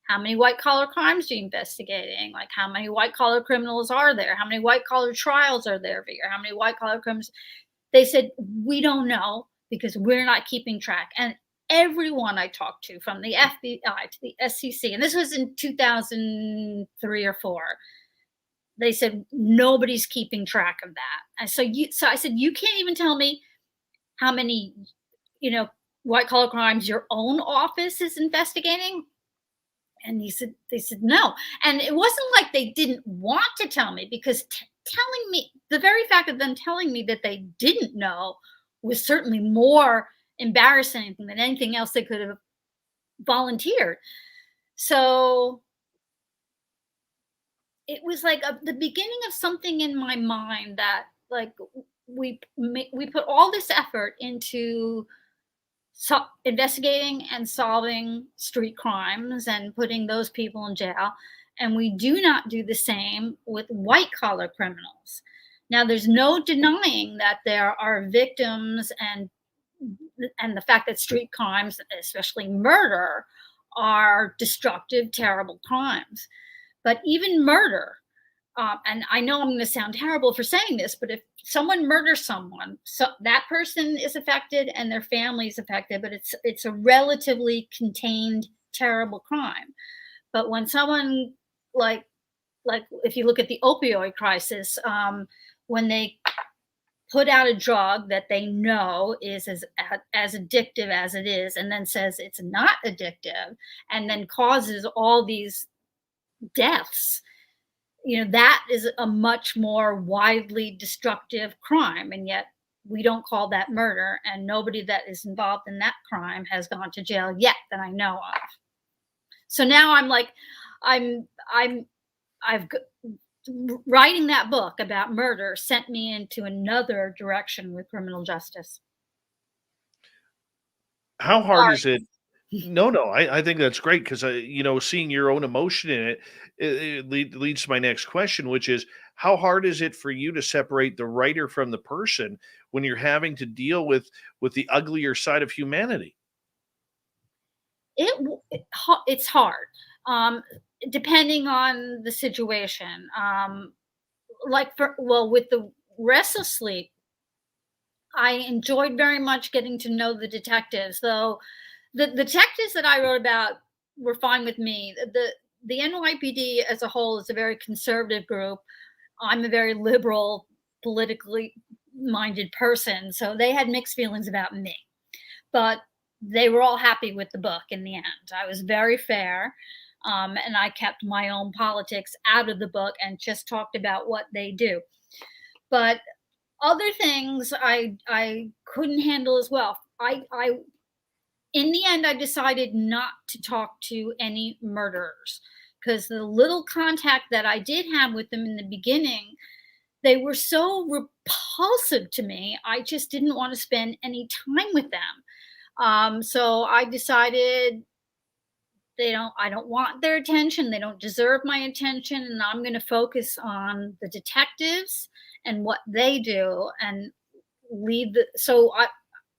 how many white collar crimes are you investigating? Like, how many white collar criminals are there? How many white collar trials are there every year? How many white collar crimes? They said, we don't know because we're not keeping track. And everyone I talked to, from the FBI to the SEC, and this was in 2003 or 4, they said nobody's keeping track of that. And so I said, you can't even tell me how many, white collar crimes your own office is investigating. And they said no. And it wasn't like they didn't want to tell me, because telling me, the very fact of them telling me that they didn't know was certainly more embarrassing than anything else they could have volunteered. So it was like the beginning of something in my mind that, like, we put all this effort into investigating and solving street crimes and putting those people in jail, and we do not do the same with white collar criminals. Now, there's no denying that there are victims, and the fact that street crimes, especially murder, are destructive, terrible crimes. But even murder, and I know I'm going to sound terrible for saying this, but if someone murders someone, so that person is affected and their family is affected, but it's a relatively contained, terrible crime. But when someone, like if you look at the opioid crisis, when they put out a drug that they know is as addictive as it is, and then says it's not addictive, and then causes all these deaths, that is a much more widely destructive crime. And yet we don't call that murder, and nobody that is involved in that crime has gone to jail yet that I know of. So now writing that book about murder sent me into another direction with criminal justice. How hard is it? No, I think that's great, because seeing your own emotion in it leads to my next question, which is, how hard is it for you to separate the writer from the person when you're having to deal with the uglier side of humanity? It's hard, depending on the situation. With the Restless Sleep, I enjoyed very much getting to know the detectives, though. The detectives that I wrote about were fine with me. The NYPD as a whole is a very conservative group. I'm a very liberal, politically minded person, so they had mixed feelings about me. But they were all happy with the book in the end. I was very fair, and I kept my own politics out of the book and just talked about what they do. But other things I couldn't handle as well. In the end, I decided not to talk to any murderers, because the little contact that I did have with them in the beginning, they were so repulsive to me. I just didn't want to spend any time with them. So I decided I don't want their attention. They don't deserve my attention. And I'm going to focus on the detectives and what they do, and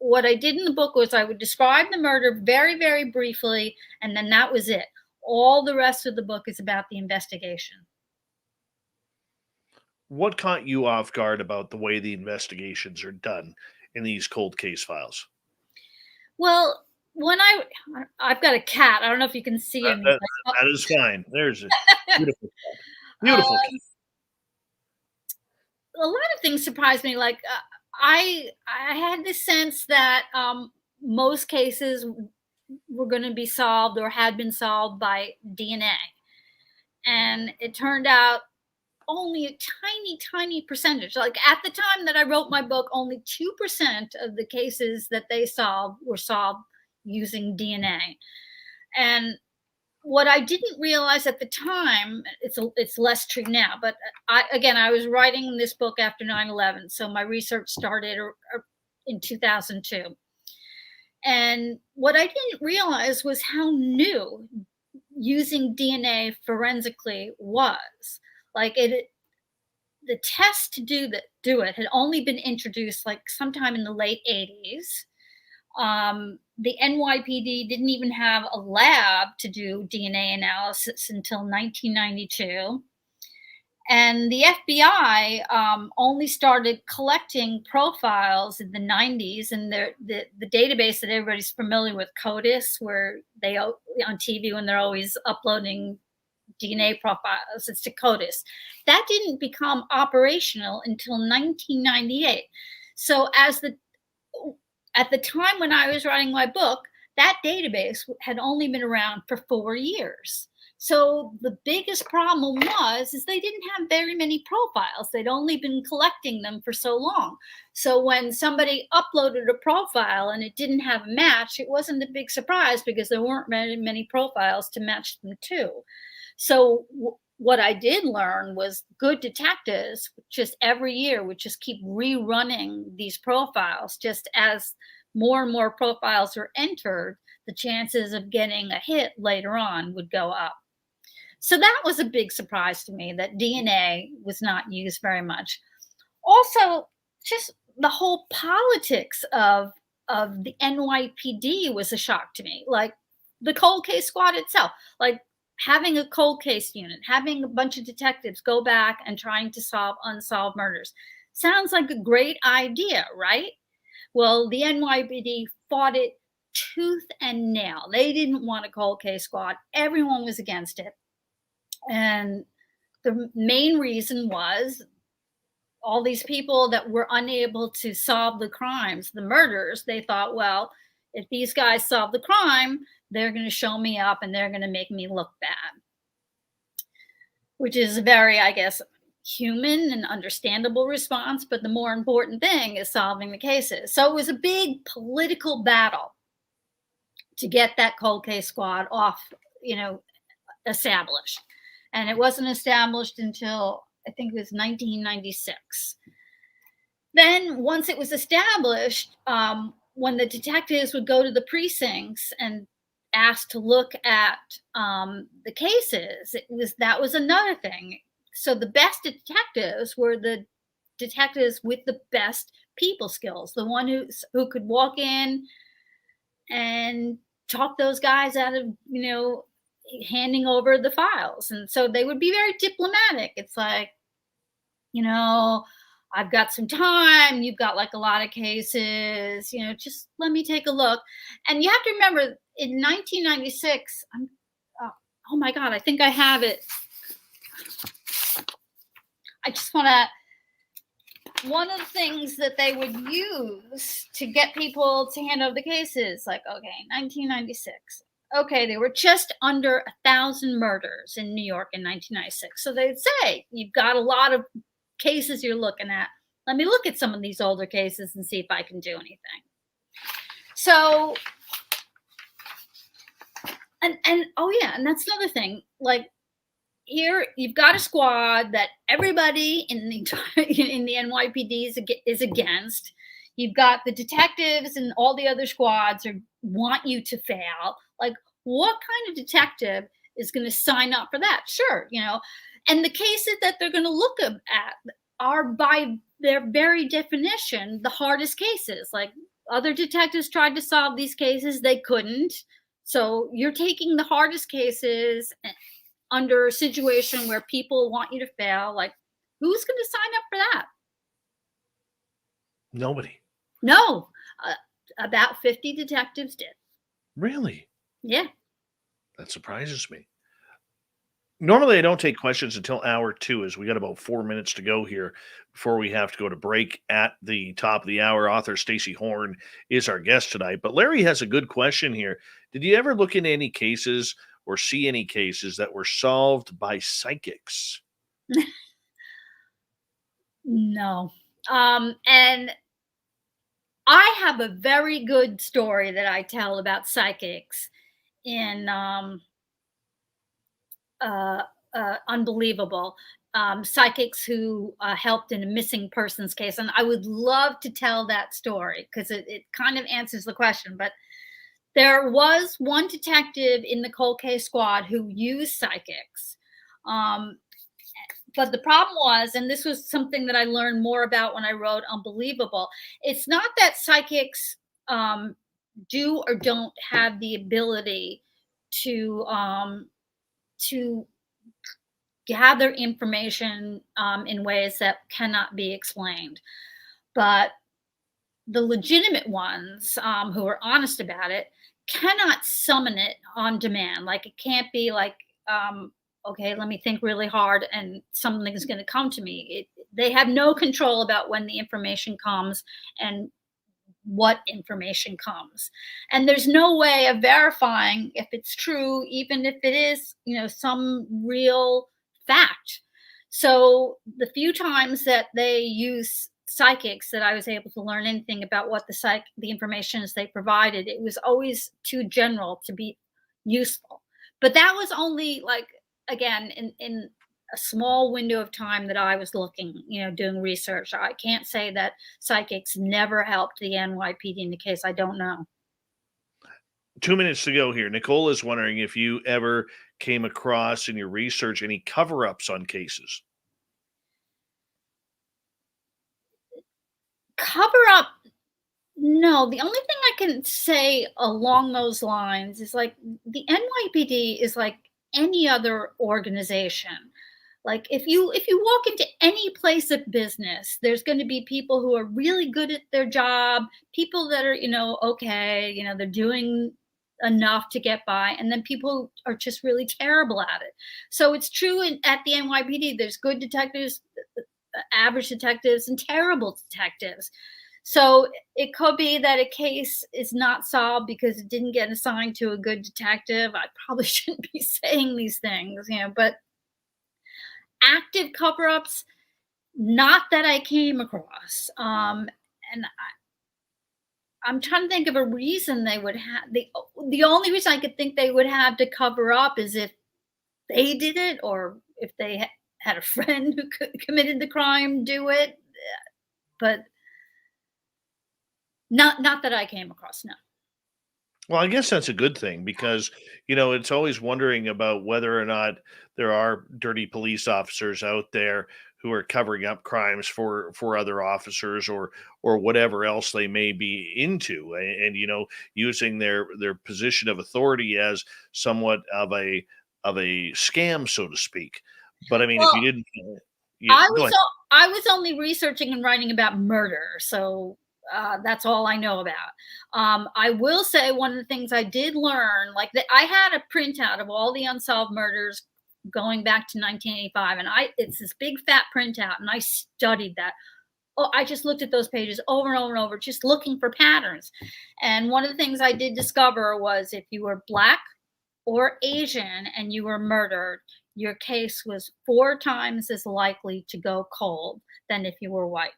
what I did in the book was I would describe the murder very, very briefly, and then that was it. All the rest of the book is about the investigation. What caught you off guard about the way the investigations are done in these cold case files? Well, when I've got a cat. I don't know if you can see him. That is fine. There's a beautiful cat. Beautiful cat. A lot of things surprised me. Like, I had this sense that most cases were going to be solved or had been solved by DNA. And it turned out only a tiny, tiny percentage. Like, at the time that I wrote my book, only 2% of the cases that they solved were solved using DNA. And what I didn't realize at the time, it's less true now, but I was writing this book after 9/11, so my research started in 2002. And what I didn't realize was how new using DNA forensically was. Like the test to do it had only been introduced like sometime in the late 80s. The NYPD didn't even have a lab to do DNA analysis until 1992. And the FBI only started collecting profiles in the 90s, and the database that everybody's familiar with, CODIS, where they on TV when they're always uploading DNA profiles, it's to CODIS. That didn't become operational until 1998. So at the time when I was writing my book, that database had only been around for 4 years. So the biggest problem is they didn't have very many profiles. They'd only been collecting them for so long. So when somebody uploaded a profile and it didn't have a match, it wasn't a big surprise because there weren't many profiles to match them to. So what I did learn was good detectives just every year would just keep rerunning these profiles. Just as more and more profiles are entered, the chances of getting a hit later on would go up. So that was a big surprise to me that DNA was not used very much. Also, just the whole politics of the NYPD was a shock to me. Like the cold case squad itself, like having a cold case unit, having a bunch of detectives go back and trying to solve unsolved murders. Sounds like a great idea, right? Well, the NYPD fought it tooth and nail. They didn't want a cold case squad. Everyone was against it. And the main reason was all these people that were unable to solve the crimes, the murders, they thought, well, if these guys solve the crime, they're going to show me up and they're going to make me look bad. Which is a very, I guess, human and understandable response. But the more important thing is solving the cases. So it was a big political battle to get that cold case squad off, established. And it wasn't established until, I think it was 1996. Then once it was established, when the detectives would go to the precincts and ask to look at the cases, that was another thing. So the best detectives were the detectives with the best people skills, the one who could walk in and talk those guys out of, handing over the files. And so they would be very diplomatic. It's like, I've got some time. You've got like a lot of cases, just let me take a look. And you have to remember in 1996, oh my God, I think I have it. I just want to, one of the things that they would use to get people to hand over the cases, like, okay, 1996. Okay, there were just under 1,000 murders in New York in 1996. So they'd say, you've got a lot of cases you're looking at. Let me look at some of these older cases and see if I can do anything. So, and oh yeah, and that's another thing. Like here, you've got a squad that everybody in the NYPD is against. You've got the detectives and all the other squads want you to fail. Like, what kind of detective is going to sign up for that? Sure, and the cases that they're going to look at are, by their very definition, the hardest cases. Like, other detectives tried to solve these cases, they couldn't. So you're taking the hardest cases under a situation where people want you to fail. Like, who's going to sign up for that? Nobody. No, about 50 detectives did. Really? Yeah. That surprises me. Normally, I don't take questions until hour 2, as we got about 4 minutes to go here before we have to go to break at the top of the hour. Author Stacy Horn is our guest tonight. But Larry has a good question here. Did you ever look into any cases or see any cases that were solved by psychics? No. And I have a very good story that I tell about psychics in unbelievable. Psychics who helped in a missing persons case. And I would love to tell that story because it kind of answers the question. But there was one detective in the cold case squad who used psychics. But the problem was, and this was something that I learned more about when I wrote Unbelievable, it's not that psychics do or don't have the ability to gather information in ways that cannot be explained. But the legitimate ones who are honest about it cannot summon it on demand. Like it can't be like, okay, let me think really hard and something's going to come to me. They have no control about when the information comes and what information comes. And there's no way of verifying if it's true, even if it is, some real fact. So the few times that they use psychics that I was able to learn anything about what the information they provided, it was always too general to be useful. But that was only like, again, in a small window of time that I was looking, doing research. I can't say that psychics never helped the NYPD in the case. I don't know. 2 minutes to go here. Nicole is wondering if you ever came across in your research any cover-ups on cases. Cover-up? No. The only thing I can say along those lines is like the NYPD is like any other organization. Like if you walk into any place of business, there's going to be people who are really good at their job, people that are, okay, they're doing enough to get by, and then people who are just really terrible at it. So it's true at the NYPD, there's good detectives, average detectives, and terrible detectives. So it could be that a case is not solved because it didn't get assigned to a good detective. I probably shouldn't be saying these things, but active cover-ups, not that I came across. And I'm trying to think of a reason they would have. The only reason I could think they would have to cover up is if they did it, or if they had a friend who committed the crime do it. But not that I came across, no. Well, I guess that's a good thing because, it's always wondering about whether or not there are dirty police officers out there who are covering up crimes for other officers or whatever else they may be into, and using their position of authority as somewhat of a scam, so to speak. But I mean, well, if you didn't, I was only researching and writing about murder, so that's all I know about. I will say one of the things I did learn, like that, I had a printout of all the unsolved murders going back to 1985, and it's this big fat printout, and I studied that. I just looked at those pages over and over and over, just looking for patterns. And one of the things I did discover was if you were Black or Asian and you were murdered, your case was 4 times as likely to go cold than if you were white.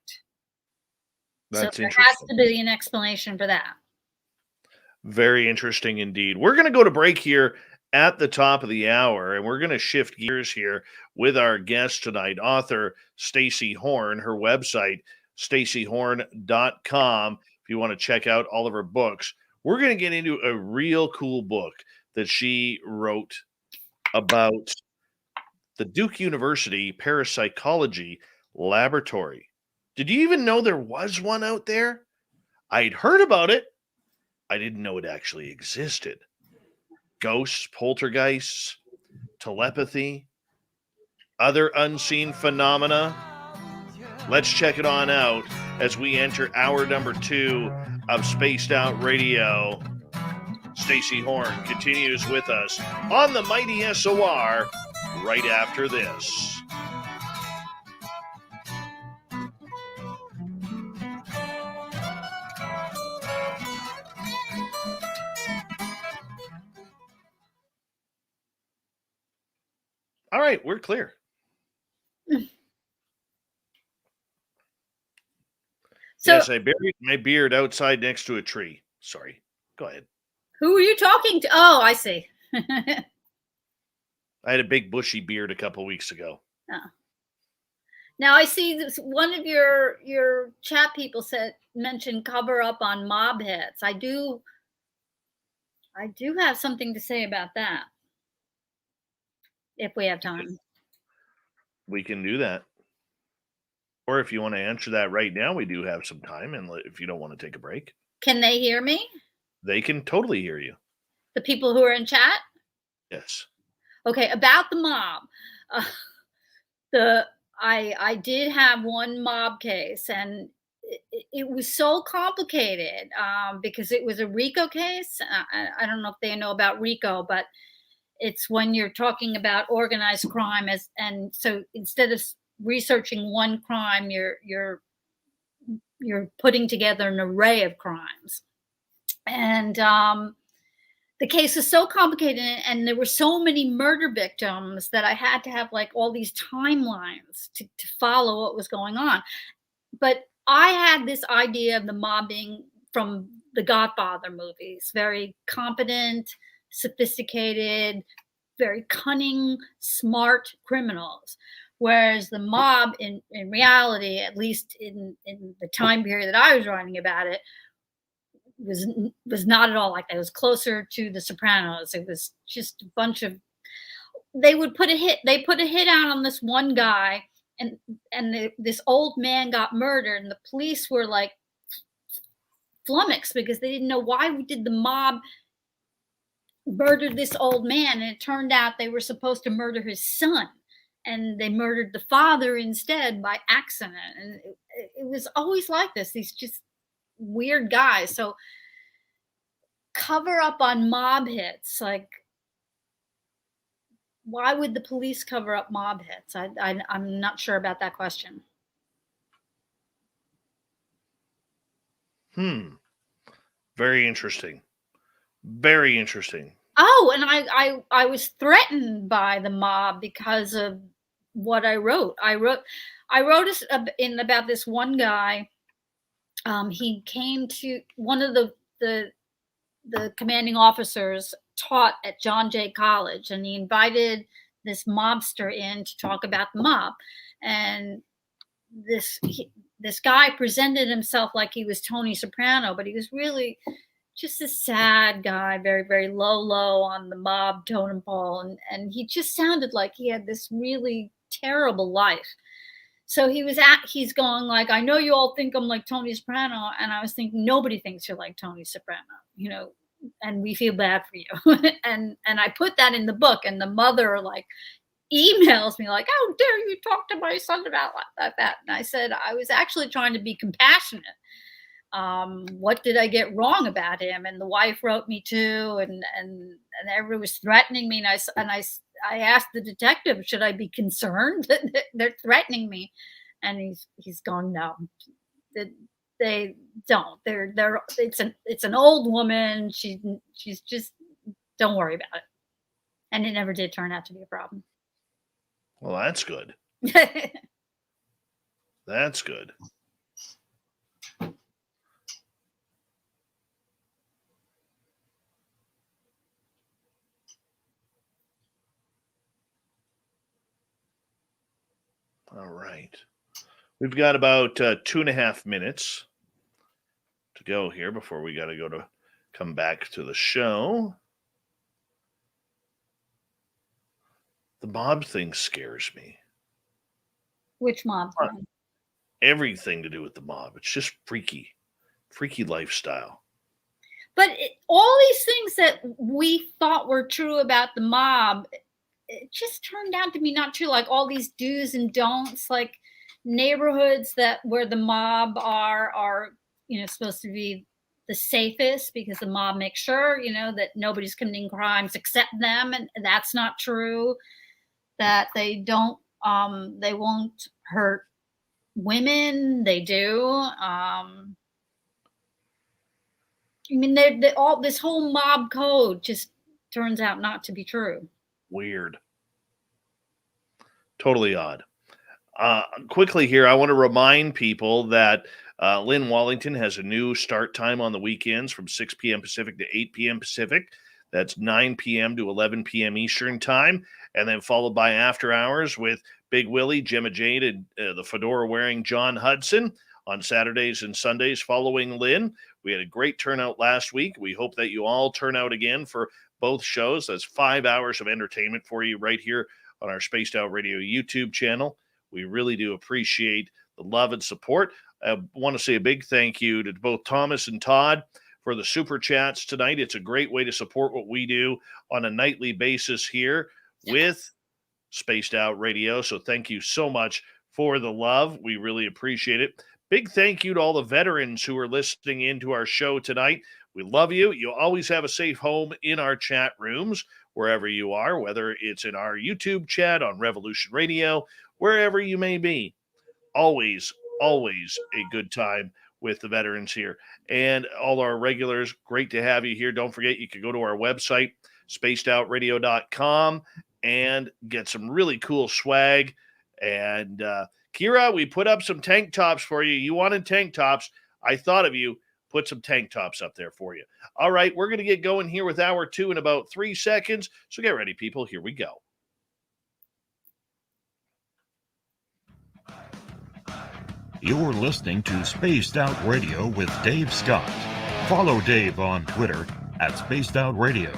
That's so there interesting. has to be an explanation for that. Very interesting indeed. We're going to go to break here at the top of the hour, and we're going to shift gears here with our guest tonight, author Stacy Horn. Her website, stacyhorn.com, if you want to check out all of her books. We're going to get into a real cool book that she wrote about the Duke University Parapsychology Laboratory. Did you even know there was one out there? I'd heard about it. I didn't know it actually existed. Ghosts, poltergeists, telepathy, other unseen phenomena. Let's check it on out as we enter hour number 2 of Spaced Out Radio. Stacy Horn continues with us on the mighty SOR right after this. All right, we're clear. Yes, I buried my beard outside next to a tree. Sorry. Go ahead. Who are you talking to? Oh, I see. I had a big bushy beard a couple weeks ago. Oh. Now I see this, one of your chat people mentioned cover up on mob hits. I do have something to say about that, if we have time. We can do that. Or if you want to answer that right now, we do have some time. And if you don't want to take a break. Can they hear me? They can totally hear you. The people who are in chat? Yes. Okay, about the mob. I did have one mob case, and it was so complicated because it was a RICO case. I don't know if they know about RICO, but it's when you're talking about organized crime, and so instead of researching one crime, you're putting together an array of crimes. And the case is so complicated, and there were so many murder victims that I had to have like all these timelines to follow what was going on. But I had this idea of the mob being from the Godfather movies, very competent, sophisticated, very cunning, smart criminals. Whereas the mob in reality, at least in the time period that I was writing about it, was not at all like that. It was closer to The Sopranos. It was just a bunch of, they put a hit out on this one guy, and this old man got murdered, and the police were like flummoxed because they didn't know why did the mob murder this old man. And it turned out they were supposed to murder his son, and they murdered the father instead by accident. And it was always like this, these just weird guys. So cover up on mob hits, like, why would the police cover up mob hits? I'm not sure about that question. Very interesting. Very interesting. Oh, and I was threatened by the mob because of what I wrote. I wrote about this one guy. He came to one of the commanding officers taught at John Jay College, and he invited this mobster in to talk about the mob. And this guy presented himself like he was Tony Soprano, but he was really just a sad guy, very, very low on the mob totem pole. And he just sounded like he had this really terrible life. So he's going like, I know you all think I'm like Tony Soprano. And I was thinking, nobody thinks you're like Tony Soprano, and we feel bad for you. and I put that in the book, and the mother like emails me like, how dare you talk to my son about that? And I said, I was actually trying to be compassionate. What did I get wrong about him? And the wife wrote me too, and everybody was threatening me. And I asked the detective, should I be concerned that they're threatening me? And he's going, no, they don't. It's an old woman. She's just, don't worry about it. And it never did turn out to be a problem. Well, that's good. That's good. All right. We've got about 2.5 minutes to go here before we got to come back to the show. The mob thing scares me. Which mob thing? Everything to do with the mob. It's just freaky lifestyle. But all these things that we thought were true about the mob, it just turned out to be not true. Like all these do's and don'ts, like neighborhoods where the mob are supposed to be the safest because the mob makes sure, that nobody's committing crimes except them. And that's not true. That they don't, they won't hurt women. They do. This whole mob code just turns out not to be true. Weird. Totally odd. Quickly here, I want to remind people that Lynn Wallington has a new start time on the weekends from 6 p.m. Pacific to 8 p.m. Pacific. That's 9 p.m. to 11 p.m. Eastern time, and then followed by After Hours with Big Willie, Gemma Jade, and the fedora-wearing John Hudson on Saturdays and Sundays following Lynn. We had a great turnout last week. We hope that you all turn out again for both shows. That's 5 hours of entertainment for you right here on our Spaced Out Radio YouTube channel. We really do appreciate the love and support. I want to say a big thank you to both Thomas and Todd for the super chats tonight. It's a great way to support what we do on a nightly basis here with Spaced Out Radio. So thank you so much for the love. We really appreciate it. Big thank you to all the veterans who are listening into our show tonight. We love you. You always have a safe home in our chat rooms, wherever you are, whether it's in our YouTube chat, on Revolution Radio, wherever you may be. Always a good time with the veterans here. And all our regulars, great to have you here. Don't forget, you can go to our website, spacedoutradio.com, and get some really cool swag. And Kira, we put up some tank tops for you. You wanted tank tops. I thought of you. Put some tank tops up there for you. All right, we're going to get going here with hour 2 in about 3 seconds. So get ready, people. Here we go. You're listening to Spaced Out Radio with Dave Scott. Follow Dave on Twitter at Spaced Out Radio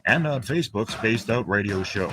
and on Facebook, Spaced Out Radio Show.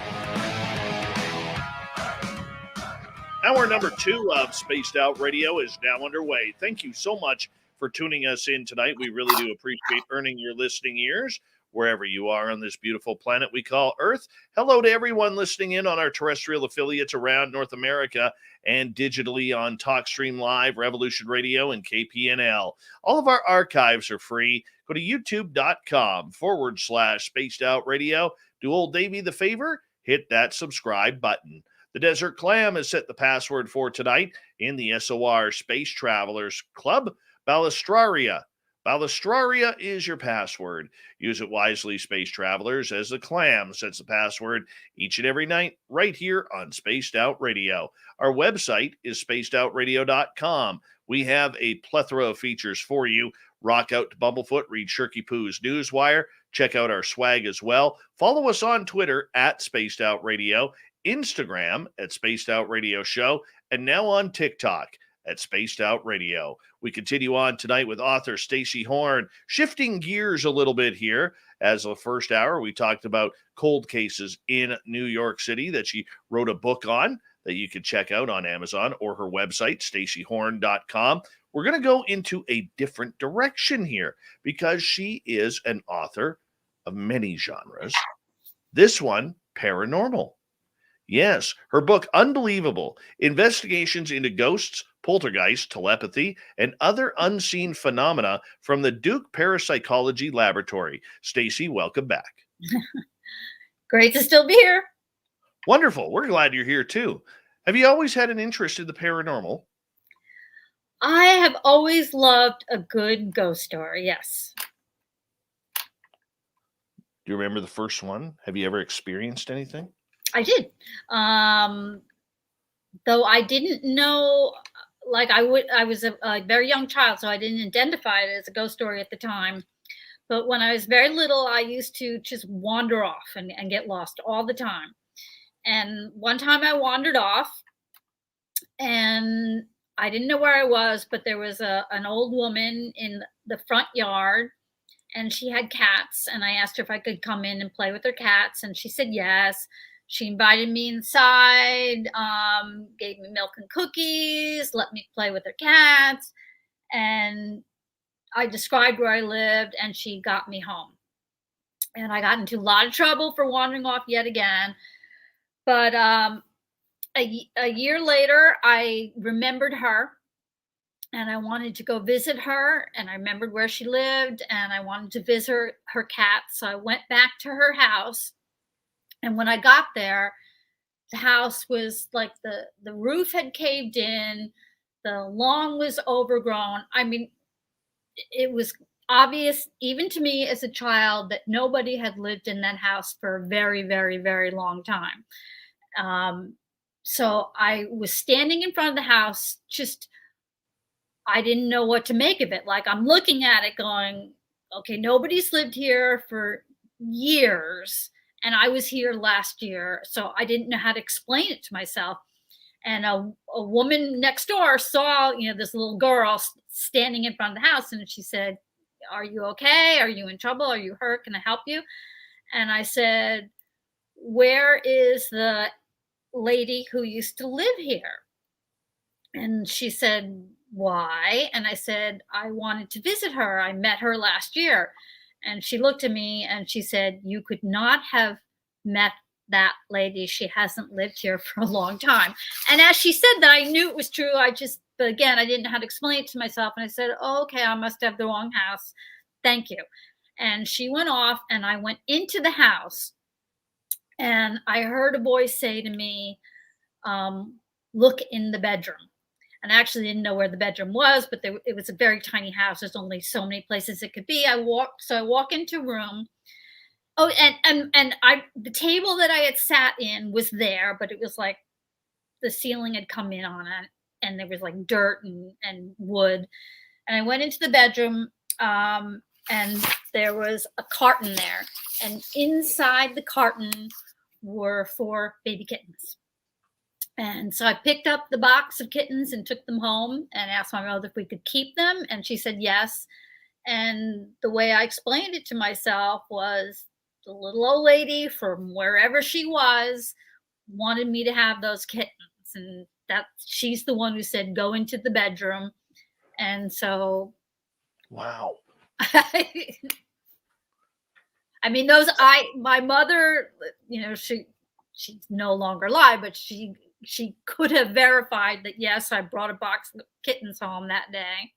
Hour number 2 of Spaced Out Radio is now underway. Thank you so much for tuning us in tonight. We really do appreciate earning your listening ears wherever you are on this beautiful planet we call Earth. Hello to everyone listening in on our terrestrial affiliates around North America and digitally on TalkStream Live, Revolution Radio, and KPNL. All of our archives are free. Go to youtube.com/Spaced Out Radio. Do old Davey the favor, hit that subscribe button. The Desert Clam has set the password for tonight in the SOR Space Travelers Club. Balustraria. Balustraria is your password. Use it wisely, space travelers, as the Clam sets the password each and every night right here on Spaced Out Radio. Our website is spacedoutradio.com. We have a plethora of features for you. Rock out to Bumblefoot, read Shirky Poo's Newswire. Check out our swag as well. Follow us on Twitter at Spaced Out Radio, Instagram at Spaced Out Radio Show, and now on TikTok at Spaced Out Radio. We continue on tonight with author Stacy Horn, shifting gears a little bit here. As the first hour, we talked about cold cases in New York City that she wrote a book on that you can check out on Amazon or her website, stacyhorn.com. We're going to go into a different direction here because she is an author of many genres. This one, paranormal. Yes, her book, Unbelievable, Investigations into Ghosts, Poltergeist, Telepathy, and Other Unseen Phenomena from the Duke Parapsychology Laboratory. Stacy, welcome back. Great to still be here. Wonderful. We're glad you're here, too. Have you always had an interest in the paranormal? I have always loved a good ghost story, yes. Do you remember the first one? Have you ever experienced anything? I did. Though I didn't know, like I was a very young child, so I didn't identify it as a ghost story at the time. But when I was very little, I used to just wander off and get lost all the time. And one time I wandered off and I didn't know where I was, but there was an old woman in the front yard and she had cats. And I asked her if I could come in and play with her cats. And she said yes. She invited me inside, gave me milk and cookies, let me play with her cats. And I described where I lived and she got me home. And I got into a lot of trouble for wandering off yet again. But a year later, I remembered her and I wanted to go visit her. And I remembered where she lived and I wanted to visit her cat. So I went back to her house. And when I got there, the house was like the roof had caved in, the lawn was overgrown. I mean, it was obvious, even to me as a child, that nobody had lived in that house for a very, very, very long time. So I was standing in front of the house, just, I didn't know what to make of it. Like I'm looking at it going, okay, nobody's lived here for years, and I was here last year, so I didn't know how to explain it to myself. And a woman next door saw, this little girl standing in front of the house, and she said, "Are you okay? Are you in trouble? Are you hurt? Can I help you?" And I said, "Where is the lady who used to live here?" And she said, "Why?" And I said, "I wanted to visit her. I met her last year." And she looked at me and she said, "You could not have met that lady. She hasn't lived here for a long time." And as she said that, I knew it was true. But again, I didn't know how to explain it to myself. And I said, "Oh, okay, I must have the wrong house. Thank you." And she went off, and I went into the house, and I heard a voice say to me, "Look in the bedroom." And I actually didn't know where the bedroom was, but it was a very tiny house. There's only so many places it could be. I walk into a room. Oh, and the table that I had sat in was there, but it was like the ceiling had come in on it, and there was like dirt and wood. And I went into the bedroom, and there was a carton there, and inside the carton were 4 baby kittens. And so I picked up the box of kittens and took them home and asked my mother if we could keep them. And she said yes. And the way I explained it to myself was the little old lady from wherever she was wanted me to have those kittens. And that she's the one who said, "Go into the bedroom." And so. Wow. I mean, my mother, she's no longer alive, but she could have verified that, yes, I brought a box of kittens home that day.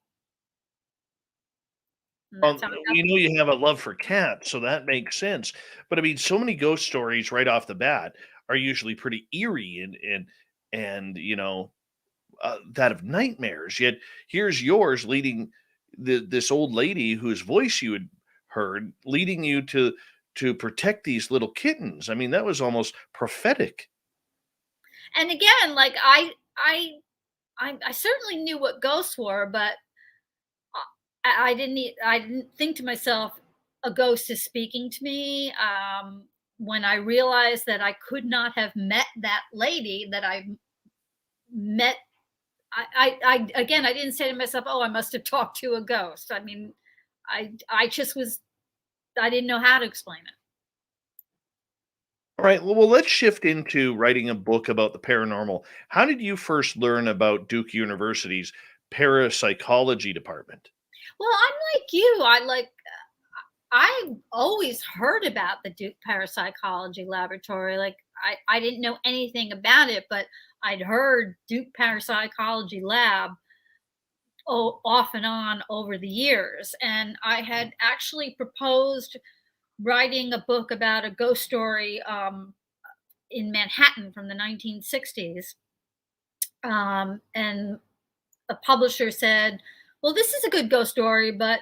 You have a love for cats, so that makes sense. But I mean, so many ghost stories right off the bat are usually pretty eerie and that of nightmares. Yet here's yours leading this old lady whose voice you had heard, leading you to protect these little kittens. I mean, that was almost prophetic. And again, like I certainly knew what ghosts were, but I didn't think to myself, a ghost is speaking to me. When I realized that I could not have met that lady that I met, I didn't say to myself, "Oh, I must have talked to a ghost." I mean, I didn't know how to explain it. All right. Well, let's shift into writing a book about the paranormal. How did you first learn about Duke University's parapsychology department? Well, I'm like you. I've always heard about the Duke Parapsychology Laboratory. Like I didn't know anything about it, but I'd heard Duke Parapsychology Lab off and on over the years. And I had actually proposed writing a book about a ghost story in Manhattan from the 1960s. And a publisher said, "Well, this is a good ghost story, but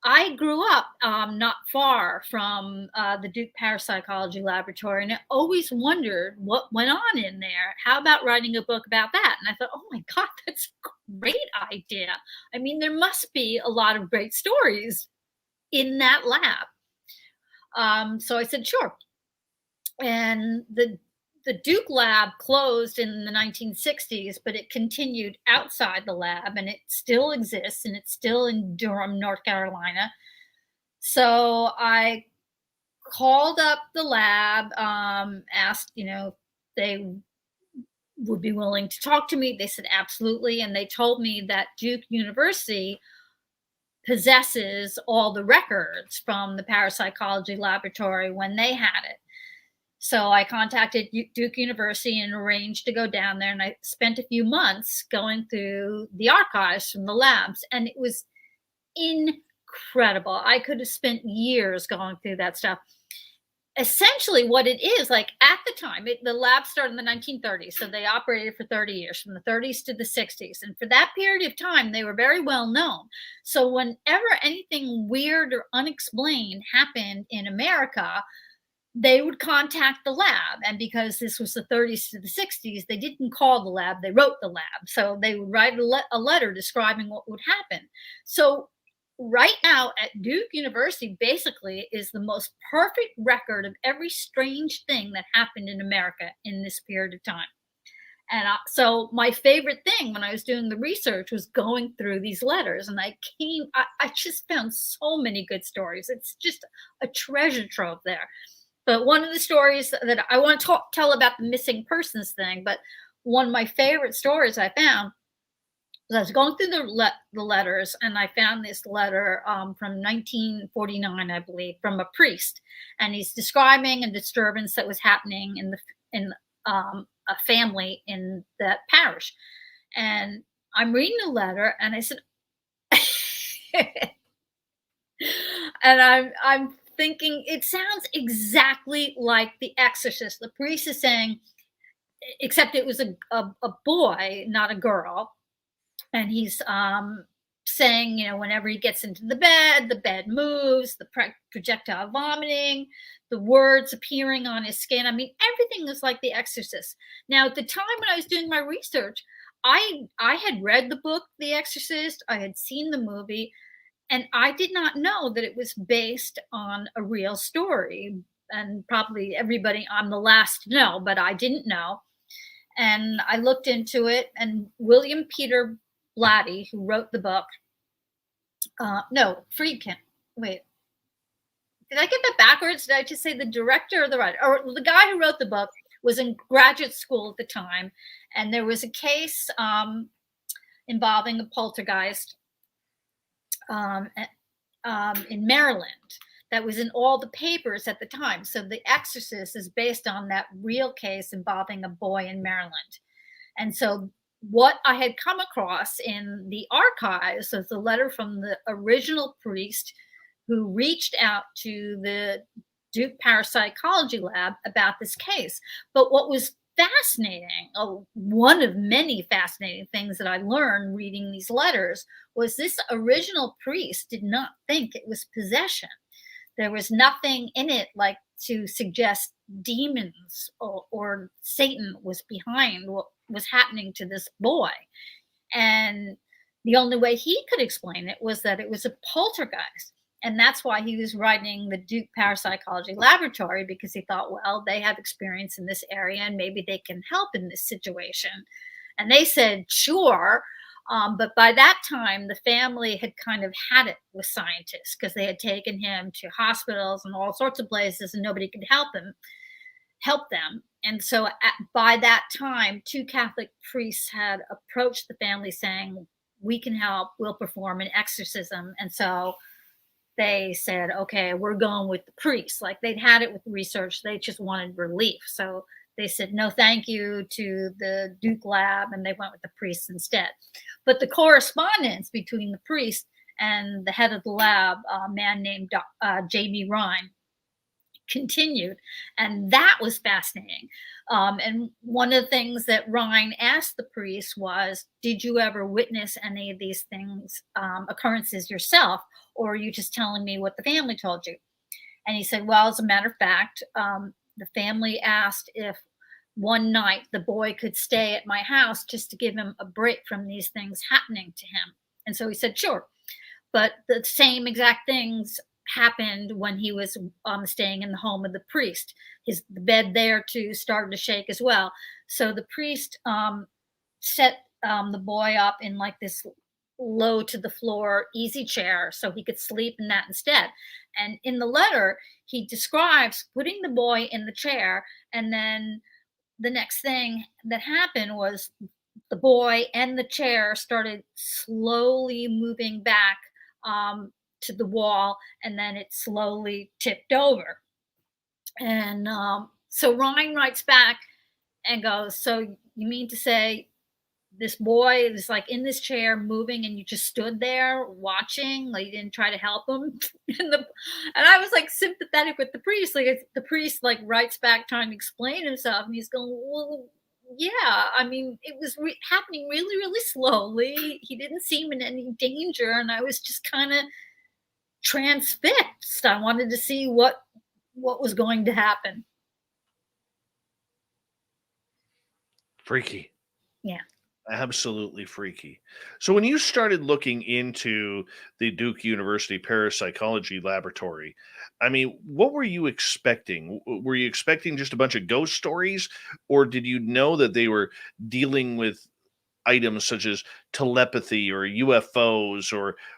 I grew up not far from the Duke Parapsychology Laboratory, and I always wondered what went on in there. How about writing a book about that?" And I thought, "Oh my God, that's a great idea. I mean, there must be a lot of great stories in that lab." So I said, "Sure." And the Duke lab closed in the 1960s, but it continued outside the lab, and it still exists, and it's still in Durham, North Carolina. So I called up the lab, asked, if they would be willing to talk to me. They said absolutely, and they told me that Duke University possesses all the records from the parapsychology laboratory when they had it. So I contacted Duke University and arranged to go down there, and I spent a few months going through the archives from the labs, and it was incredible. I could have spent years going through that stuff. Essentially what it is, like at the time, the lab started in the 1930s, so they operated for 30 years, from the 30s to the 60s. And for that period of time, they were very well known. So whenever anything weird or unexplained happened in America, they would contact the lab. And because this was the 30s to the 60s, they didn't call the lab, they wrote the lab. So they would write a letter describing what would happen. So right now at Duke University basically is the most perfect record of every strange thing that happened in America in this period of time. And so my favorite thing when I was doing the research was going through these letters. And I just found so many good stories. It's just a treasure trove there. But one of the stories that I want to tell about the missing persons thing, but one of my favorite stories I found was I was going through the letters, and I found this letter from 1949, I believe, from a priest. And he's describing a disturbance that was happening in a family in that parish. And I'm reading the letter, and I said, and I'm thinking, it sounds exactly like The Exorcist. The priest is saying, except it was a boy, not a girl. And he's saying, whenever he gets into the bed moves, the projectile vomiting, the words appearing on his skin. I mean, everything is like The Exorcist. Now, at the time when I was doing my research, I had read the book, The Exorcist. I had seen the movie, and I did not know that it was based on a real story. And probably everybody, I'm the last to know, but I didn't know. And I looked into it, and William Peter Blatty, who wrote the book, Friedkin. Wait, did I get that backwards? Did I just say the director or the writer? Or the guy who wrote the book was in graduate school at the time, and there was a case involving a poltergeist in Maryland that was in all the papers at the time. So The Exorcist is based on that real case involving a boy in Maryland. And so what I had come across in the archives was a letter from the original priest who reached out to the Duke Parapsychology Lab about this case. But what was fascinating, one of many fascinating things that I learned reading these letters, was this original priest did not think it was possession. There was nothing in it like to suggest demons or Satan was behind what was happening to this boy. And the only way he could explain it was that it was a poltergeist. And that's why he was writing the Duke Parapsychology Laboratory, because he thought, well, they have experience in this area and maybe they can help in this situation. And they said, sure. But by that time, the family had kind of had it with scientists because they had taken him to hospitals and all sorts of places and nobody could help them. And so by that time, 2 Catholic priests had approached the family saying, we can help, we'll perform an exorcism. And so they said, okay, we're going with the priest. Like they'd had it with research. They just wanted relief. So they said, no, thank you to the Duke lab. And they went with the priest instead. But the correspondence between the priest and the head of the lab, a man named J.B. Rhine, continued. And that was fascinating. And one of the things that Rhine asked the priest was, did you ever witness any of these things, occurrences yourself? Or are you just telling me what the family told you? And he said, well, as a matter of fact, the family asked if one night the boy could stay at my house just to give him a break from these things happening to him. And so he said, sure. But the same exact things happened when he was staying in the home of the priest. The bed there too started to shake as well. So the priest set the boy up in like this low to the floor easy chair so he could sleep in that instead. And in the letter, he describes putting the boy in the chair, and then the next thing that happened was the boy and the chair started slowly moving back to the wall, and then it slowly tipped over. And so Ryan writes back and goes, so you mean to say this boy is like in this chair moving and you just stood there watching, like you didn't try to help him? And I was like sympathetic with the priest. Like the priest like writes back trying to explain himself, and he's going, well, yeah, I mean, it was happening really, really slowly. He didn't seem in any danger, and I was just kind of transfixed. I wanted to see what was going to happen. Freaky. Yeah. Absolutely freaky. So when you started looking into the Duke University Parapsychology Laboratory, I mean, what were you expecting? Were you expecting just a bunch of ghost stories, or did you know that they were dealing with items such as telepathy or UFOs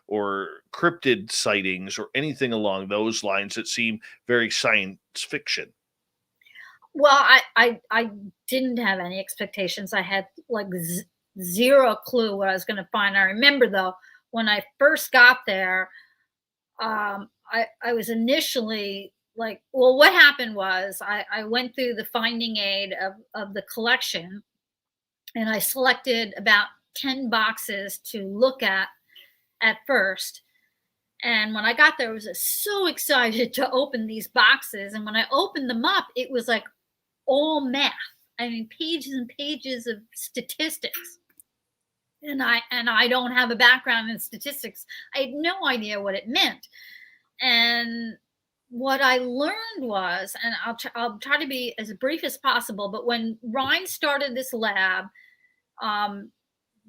or cryptid sightings or anything along those lines that seem very science fiction? Well, I didn't have any expectations. I had like zero clue what I was going to find. I remember though when I first got there, I was initially like, well, what happened was I went through the finding aid of the collection, and I selected about 10 boxes to look at first. And when I got there, I was so excited to open these boxes. And when I opened them up, it was like all math. I mean, pages and pages of statistics. And I don't have a background in statistics. I had no idea what it meant. And what I learned was, and I'll try to be as brief as possible, but when Ryan started this lab,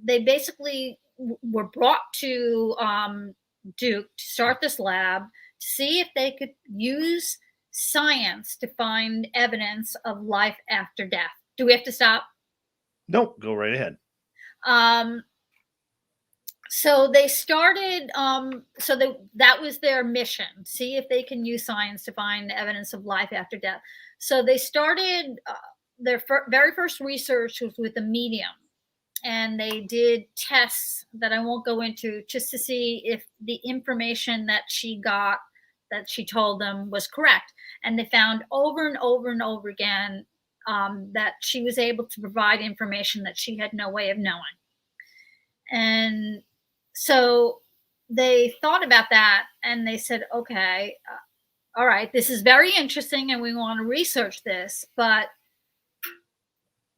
they basically were brought to Duke to start this lab to see if they could use science to find evidence of life after death. Do we have to stop? Nope, go right ahead. So they started, that was their mission, see if they can use science to find evidence of life after death. So they started, their very first research was with a medium. And they did tests that I won't go into just to see if the information that she got, that she told them, was correct. And they found over and over and over again that she was able to provide information that she had no way of knowing. And so they thought about that and they said, okay, all right, this is very interesting and we want to research this, but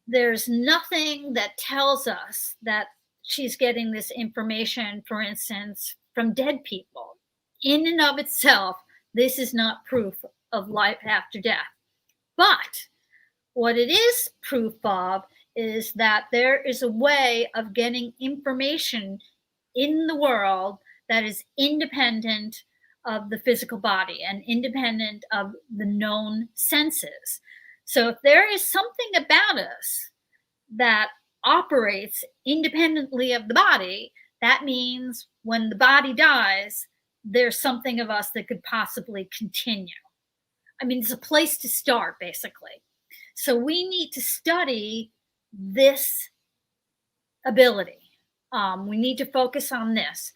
there's nothing that tells us that she's getting this information, for instance, from dead people. In and of itself, this is not proof of life after death. But what it is proof of is that there is a way of getting information in the world that is independent of the physical body and independent of the known senses. So if there is something about us that operates independently of the body, that means when the body dies, there's something of us that could possibly continue. I mean, it's a place to start, basically. So we need to study this ability. We need to focus on this.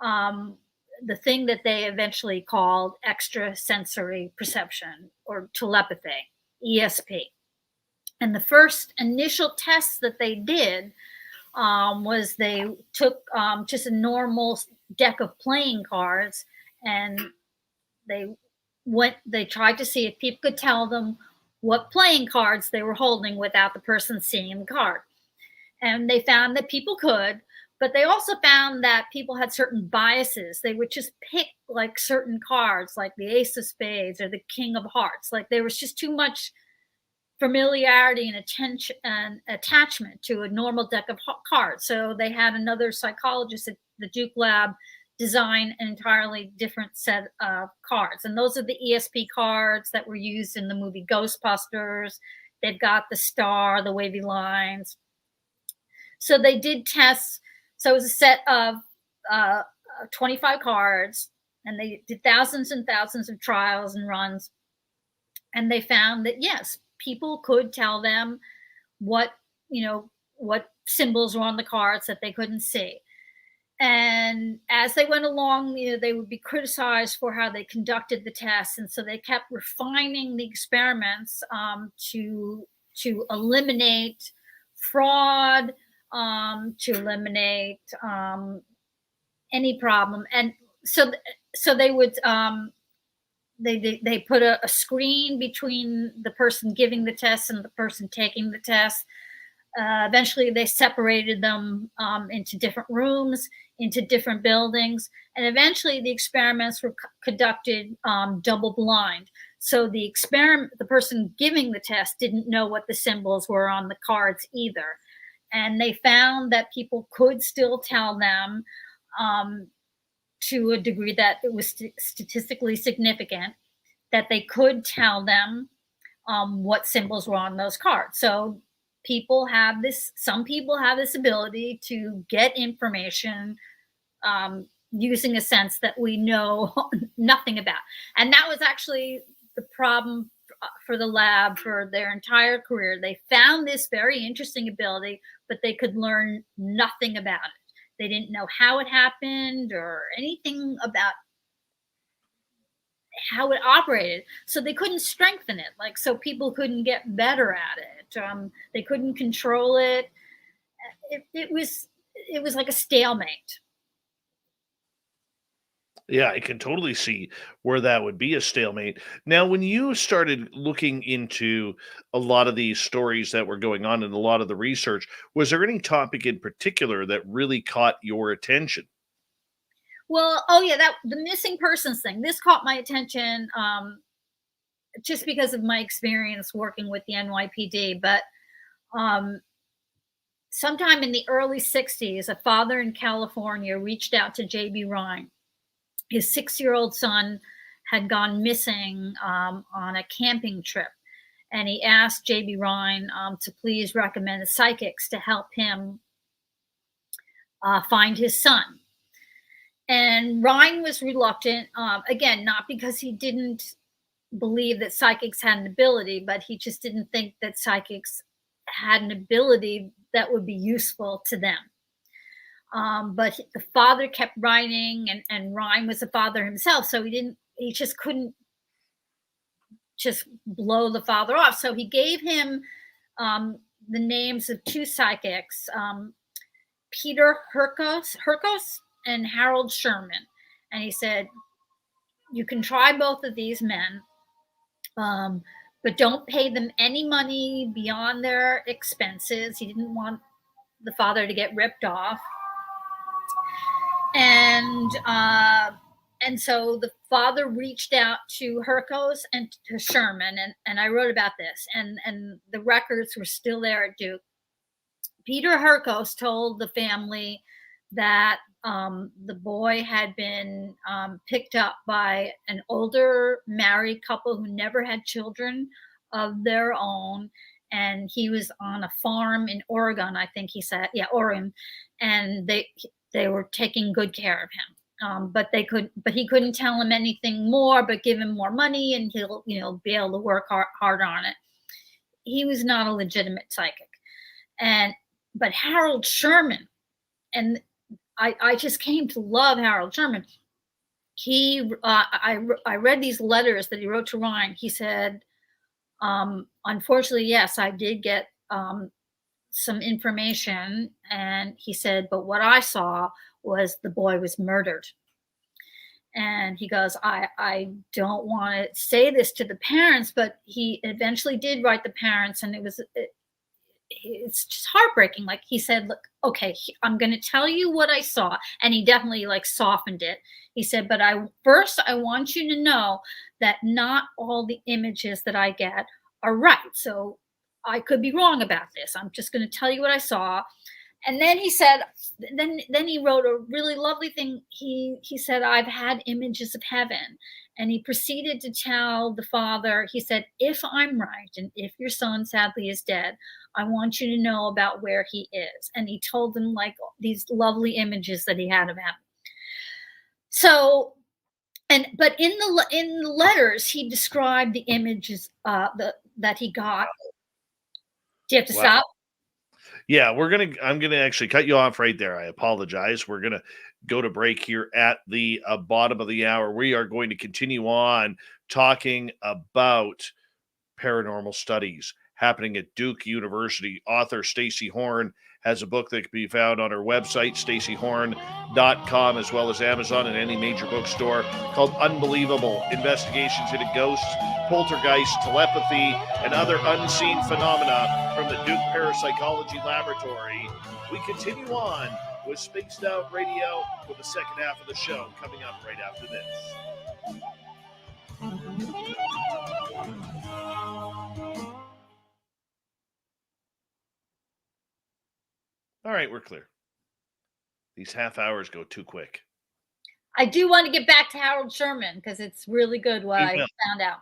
The thing that they eventually called extrasensory perception or telepathy, ESP. And the first initial tests that they did was they took just a normal deck of playing cards, and they tried to see if people could tell them what playing cards they were holding without the person seeing the card. And they found that people could, but they also found that people had certain biases. They would just pick like certain cards, like the Ace of Spades or the King of Hearts. Like there was just too much familiarity and attention and attachment to a normal deck of cards. So they had another psychologist at the Duke Lab design an entirely different set of cards. And those are the ESP cards that were used in the movie Ghostbusters. They've got the star, the wavy lines. So they did tests. So it was a set of 25 cards, and they did thousands and thousands of trials and runs. And they found that, yes, people could tell them what symbols were on the cards that they couldn't see. And as they went along, they would be criticized for how they conducted the tests. And so they kept refining the experiments to eliminate fraud, to eliminate any problem. And so they would they put a screen between the person giving the test and the person taking the test. Eventually, they separated them into different rooms, into different buildings, and eventually the experiments were conducted double blind. So the person giving the test didn't know what the symbols were on the cards either. And they found that people could still tell them to a degree that it was statistically significant, that they could tell them what symbols were on those cards. So some people have this ability to get information using a sense that we know nothing about. And that was actually the problem for the lab for their entire career. They found this very interesting ability, but they could learn nothing about it. They didn't know how it happened or anything about how it operated. So they couldn't strengthen it. So people couldn't get better at it. They couldn't control it. It was like a stalemate. Yeah, I can totally see where that would be a stalemate. Now, when you started looking into a lot of these stories that were going on and a lot of the research, was there any topic in particular that really caught your attention? Well, the missing persons thing. This caught my attention just because of my experience working with the NYPD. But sometime in the early 60s, a father in California reached out to J.B. Rhine. His 6-year-old son had gone missing on a camping trip. And he asked J.B. Rhine to please recommend psychics to help him find his son. And Rhine was reluctant, again, not because he didn't believe that psychics had an ability, but he just didn't think that psychics had an ability that would be useful to them. But the father kept writing, and Rhine was a father himself, so he just couldn't just blow the father off. So he gave him the names of 2 psychics, Peter Hurkos and Harold Sherman. And he said, you can try both of these men, but don't pay them any money beyond their expenses. He didn't want the father to get ripped off. And so the father reached out to Hurkos and to Sherman, and I wrote about this, and the records were still there at Duke. Peter Hurkos told the family that the boy had been picked up by an older married couple who never had children of their own, and he was on a farm in Oregon, I think he said, Oregon, and they were taking good care of him. But he couldn't tell him anything more, but give him more money, and he'll, be able to work hard on it. He was not a legitimate psychic. But Harold Sherman, and I just came to love Harold Sherman. I read these letters that he wrote to Rhine. He said, unfortunately, yes, I did get some information, and he said, but what I saw was the boy was murdered. And he goes, I don't want to say this to the parents, but he eventually did write the parents, and it's just heartbreaking. Like he said, look, okay, I'm going to tell you what I saw. And he definitely softened it. He said, but I want you to know that not all the images that I get are right. So I could be wrong about this. I'm just going to tell you what I saw. And then he said, then he wrote a really lovely thing. He said, I've had images of heaven. And he proceeded to tell the father, he said, if I'm right, and if your son sadly is dead, I want you to know about where he is. And he told them these lovely images that he had of heaven. So, but in the letters, he described the images that he got. Do you have to stop? Yeah, I'm gonna actually cut you off right there. I apologize. We're gonna go to break here at the bottom of the hour. We are going to continue on talking about paranormal studies happening at Duke University. Author Stacy Horn has a book that can be found on her website, stacyhorn.com, as well as Amazon and any major bookstore, called Unbelievable: Investigations into Ghosts, Poltergeist, Telepathy, and Other Unseen Phenomena from the Duke Parapsychology Laboratory. We continue on with Spaced Out Radio with the second half of the show coming up right after this. All right, we're clear. These half hours go too quick. I do want to get back to Harold Sherman because it's really good what I found out.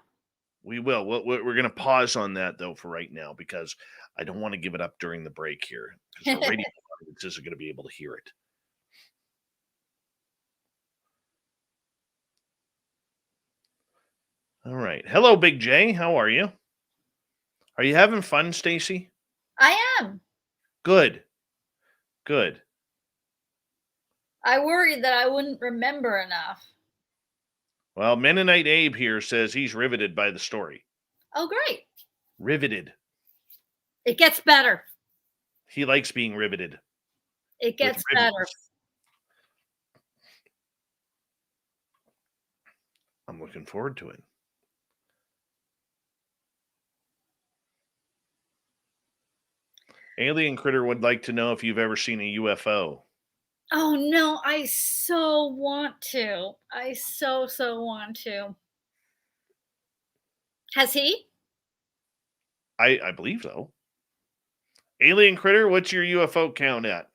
We will. We're going to pause on that, though, for right now, because I don't want to give it up during the break here, because the radio audience isn't going to be able to hear it. All right. Hello, Big J. How are you? Are you having fun, Stacy? I am. Good. Good. I worried that I wouldn't remember enough. Well, Mennonite Abe here says he's riveted by the story. Oh, great. Riveted. It gets better. He likes being riveted. It gets better. I'm looking forward to it. Alien Critter would like to know if you've ever seen a UFO. Oh, no, I so want to. I so want to. Has he? I believe so. Alien Critter, what's your UFO count at?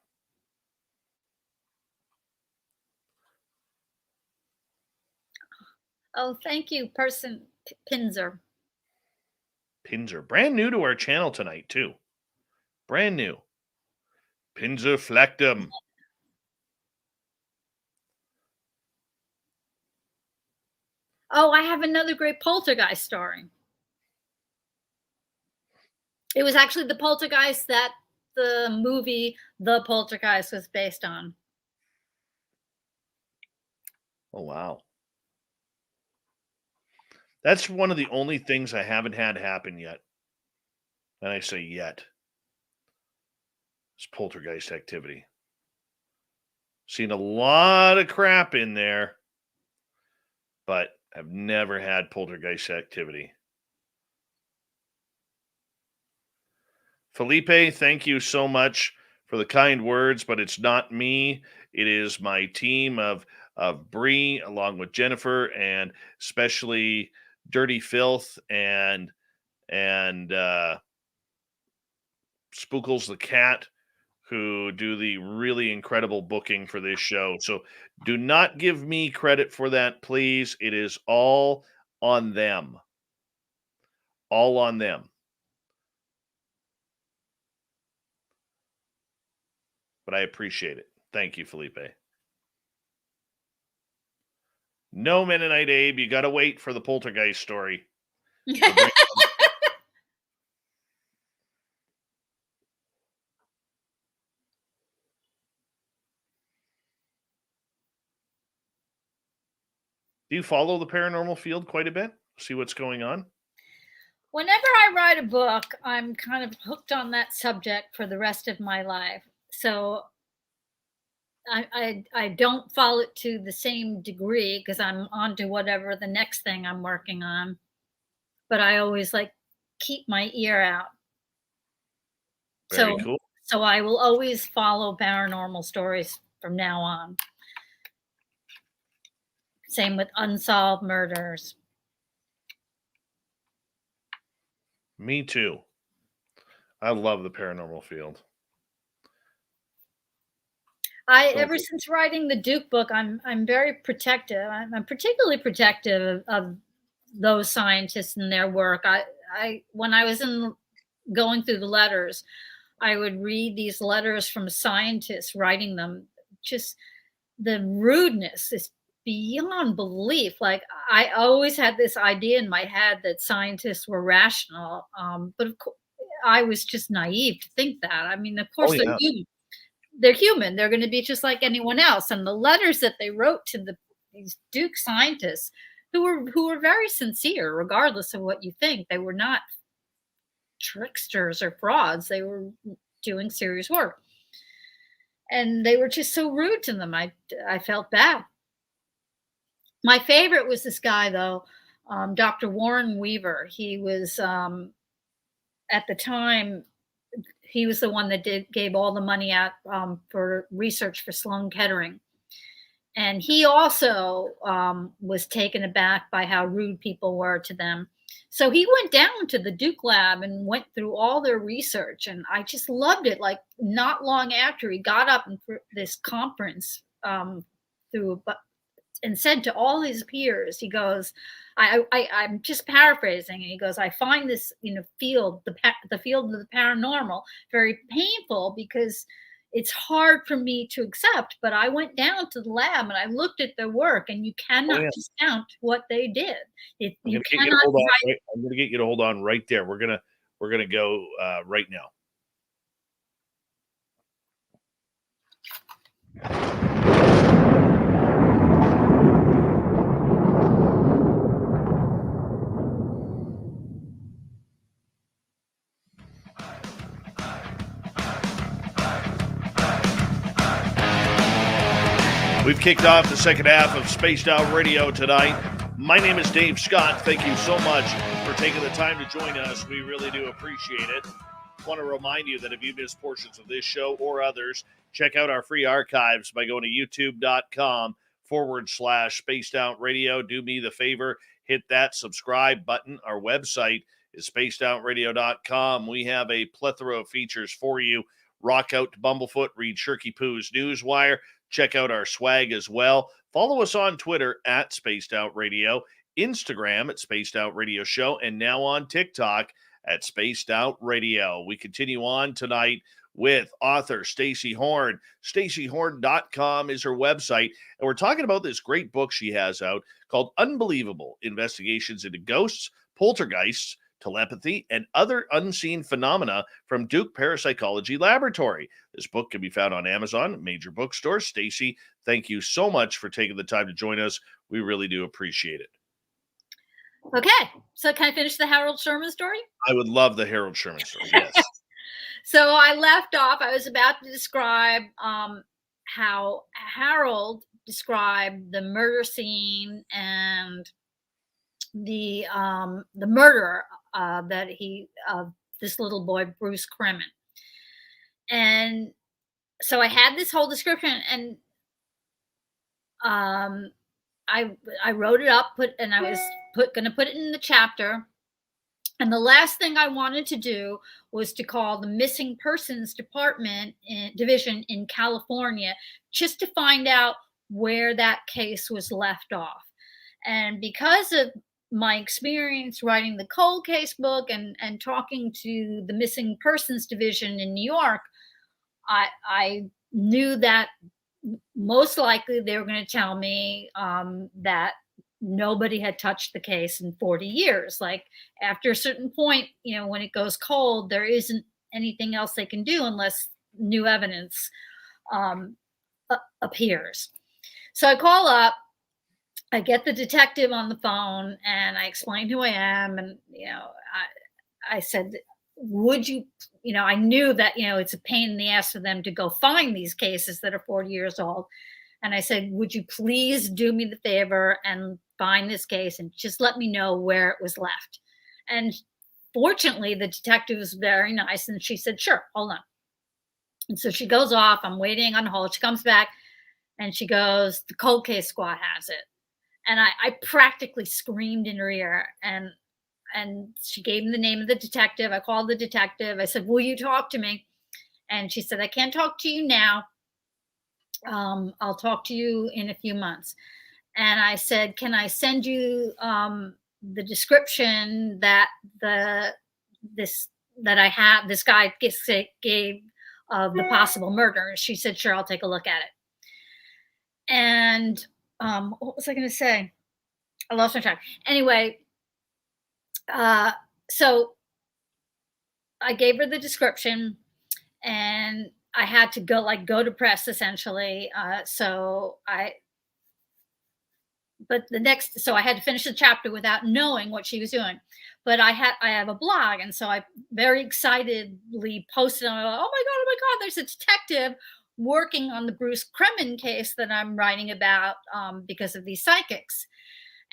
Oh, thank you, person Pinzer. Pinzer. Brand new to our channel tonight, too. Brand new. Pinzer Flectum. Oh, I have another great poltergeist story. It was actually the poltergeist that the movie The Poltergeist was based on. Oh, wow. That's one of the only things I haven't had happen yet. And I say yet. It's poltergeist activity. Seen a lot of crap in there, but I've never had poltergeist activity. Felipe, thank you so much for the kind words, but it's not me. It is my team of Bree, along with Jennifer, and especially Dirty Filth and Spookles the Cat, who do the really incredible booking for this show. So do not give me credit for that, please. It is all on them. All on them. But I appreciate it. Thank you, Felipe. No, Mennonite Abe, you got to wait for the poltergeist story. Do you follow the paranormal field quite a bit? See what's going on? Whenever I write a book, I'm kind of hooked on that subject for the rest of my life. So I don't follow it to the same degree because I'm on to whatever the next thing I'm working on. But I always keep my ear out. Very cool. So I will always follow paranormal stories from now on. Same with unsolved murders. Me too. I love the paranormal field. Ever since writing the Duke book, I'm very protective. I'm particularly protective of those scientists and their work. I when I was going through the letters, I would read these letters from scientists writing them. Just the rudeness is beyond belief. I always had this idea in my head that scientists were rational, but of course, I was just naive to think that. I mean, of course, they're human. They're human. They're going to be just like anyone else. And the letters that they wrote to these Duke scientists, who were very sincere, regardless of what you think, they were not tricksters or frauds. They were doing serious work, and they were just so rude to them. I felt bad. My favorite was this guy, though, Dr. Warren Weaver. He was, at the time, he was the one that gave all the money out for research for Sloan Kettering. And he also was taken aback by how rude people were to them. So he went down to the Duke lab and went through all their research, and I just loved it. Like, not long after, he got up and for this conference and said to all his peers, he goes, I'm just paraphrasing, and he goes, I find this, field, the field of the paranormal, very painful because it's hard for me to accept. But I went down to the lab and I looked at their work, and you cannot discount what they did. I'm going to get you to hold on right there. We're gonna go right now. We've kicked off the second half of Spaced Out Radio tonight. My name is Dave Scott. Thank you so much for taking the time to join us. We really do appreciate it. I want to remind you that if you missed portions of this show or others, check out our free archives by going to youtube.com/Spaced Out Radio. Do me the favor, hit that subscribe button. Our website is spacedoutradio.com. We have a plethora of features for you. Rock out to Bumblefoot, read Shirky Poo's Newswire. Check out our swag as well. Follow us on Twitter at Spaced Out Radio, Instagram at Spaced Out Radio Show, and now on TikTok at Spaced Out Radio. We continue on tonight with author Stacy Horn. StacyHorn.com is her website, and we're talking about this great book she has out called Unbelievable: Investigations into Ghosts, Poltergeists, Telepathy, and Other Unseen Phenomena from Duke Parapsychology Laboratory. This book can be found on Amazon, major bookstores. Stacy, thank you so much for taking the time to join us. We really do appreciate it. Okay, so can I finish the Harold Sherman story? I would love the Harold Sherman story, yes. So I left off, I was about to describe how Harold described the murder scene and the murderer that this little boy, Bruce Kremen. And so I had this whole description, and I wrote it up, and I was going to put it in the chapter. And the last thing I wanted to do was to call the Missing Persons Division in California, just to find out where that case was left off. And because of my experience writing the cold case book and talking to the Missing Persons Division in New York, I knew that most likely they were going to tell me that nobody had touched the case in 40 years. Like, after a certain point, when it goes cold, there isn't anything else they can do unless new evidence appears. So I call up, I get the detective on the phone, and I explain who I am. And, I said, would you, I knew that, it's a pain in the ass for them to go find these cases that are 40 years old. And I said, would you please do me the favor and find this case and just let me know where it was left? And fortunately, the detective was very nice, and she said, sure, hold on. And so she goes off. I'm waiting on hold. She comes back and she goes, the cold case squad has it. And I practically screamed in her ear, and she gave me the name of the detective. I called the detective. I said, will you talk to me? And she said, I can't talk to you now. I'll talk to you in a few months. And I said, can I send you the description that this guy gave of the possible murder? She said, sure, I'll take a look at it. And what was I going to say? I lost my track. Anyway, so I gave her the description, and I had to go to press essentially. So I had to finish the chapter without knowing what she was doing. But I have a blog, and so I very excitedly posted on it. Oh my God, there's a detective working on the Bruce Kremen case that I'm writing about because of these psychics.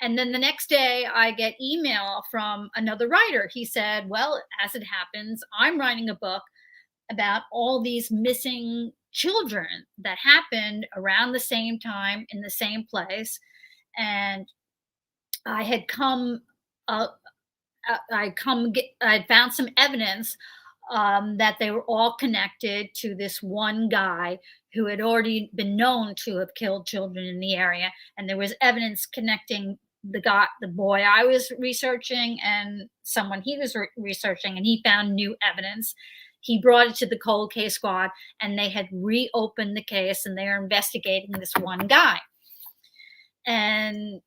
And then the next day I get email from another writer. He said, well, as it happens, I'm writing a book about all these missing children that happened around the same time in the same place. And I had come I found some evidence that they were all connected to this one guy who had already been known to have killed children in the area, and there was evidence connecting the boy I was researching and someone he was researching, and he found new evidence. He brought it to the cold case squad, and they had reopened the case, and they are investigating this one guy. And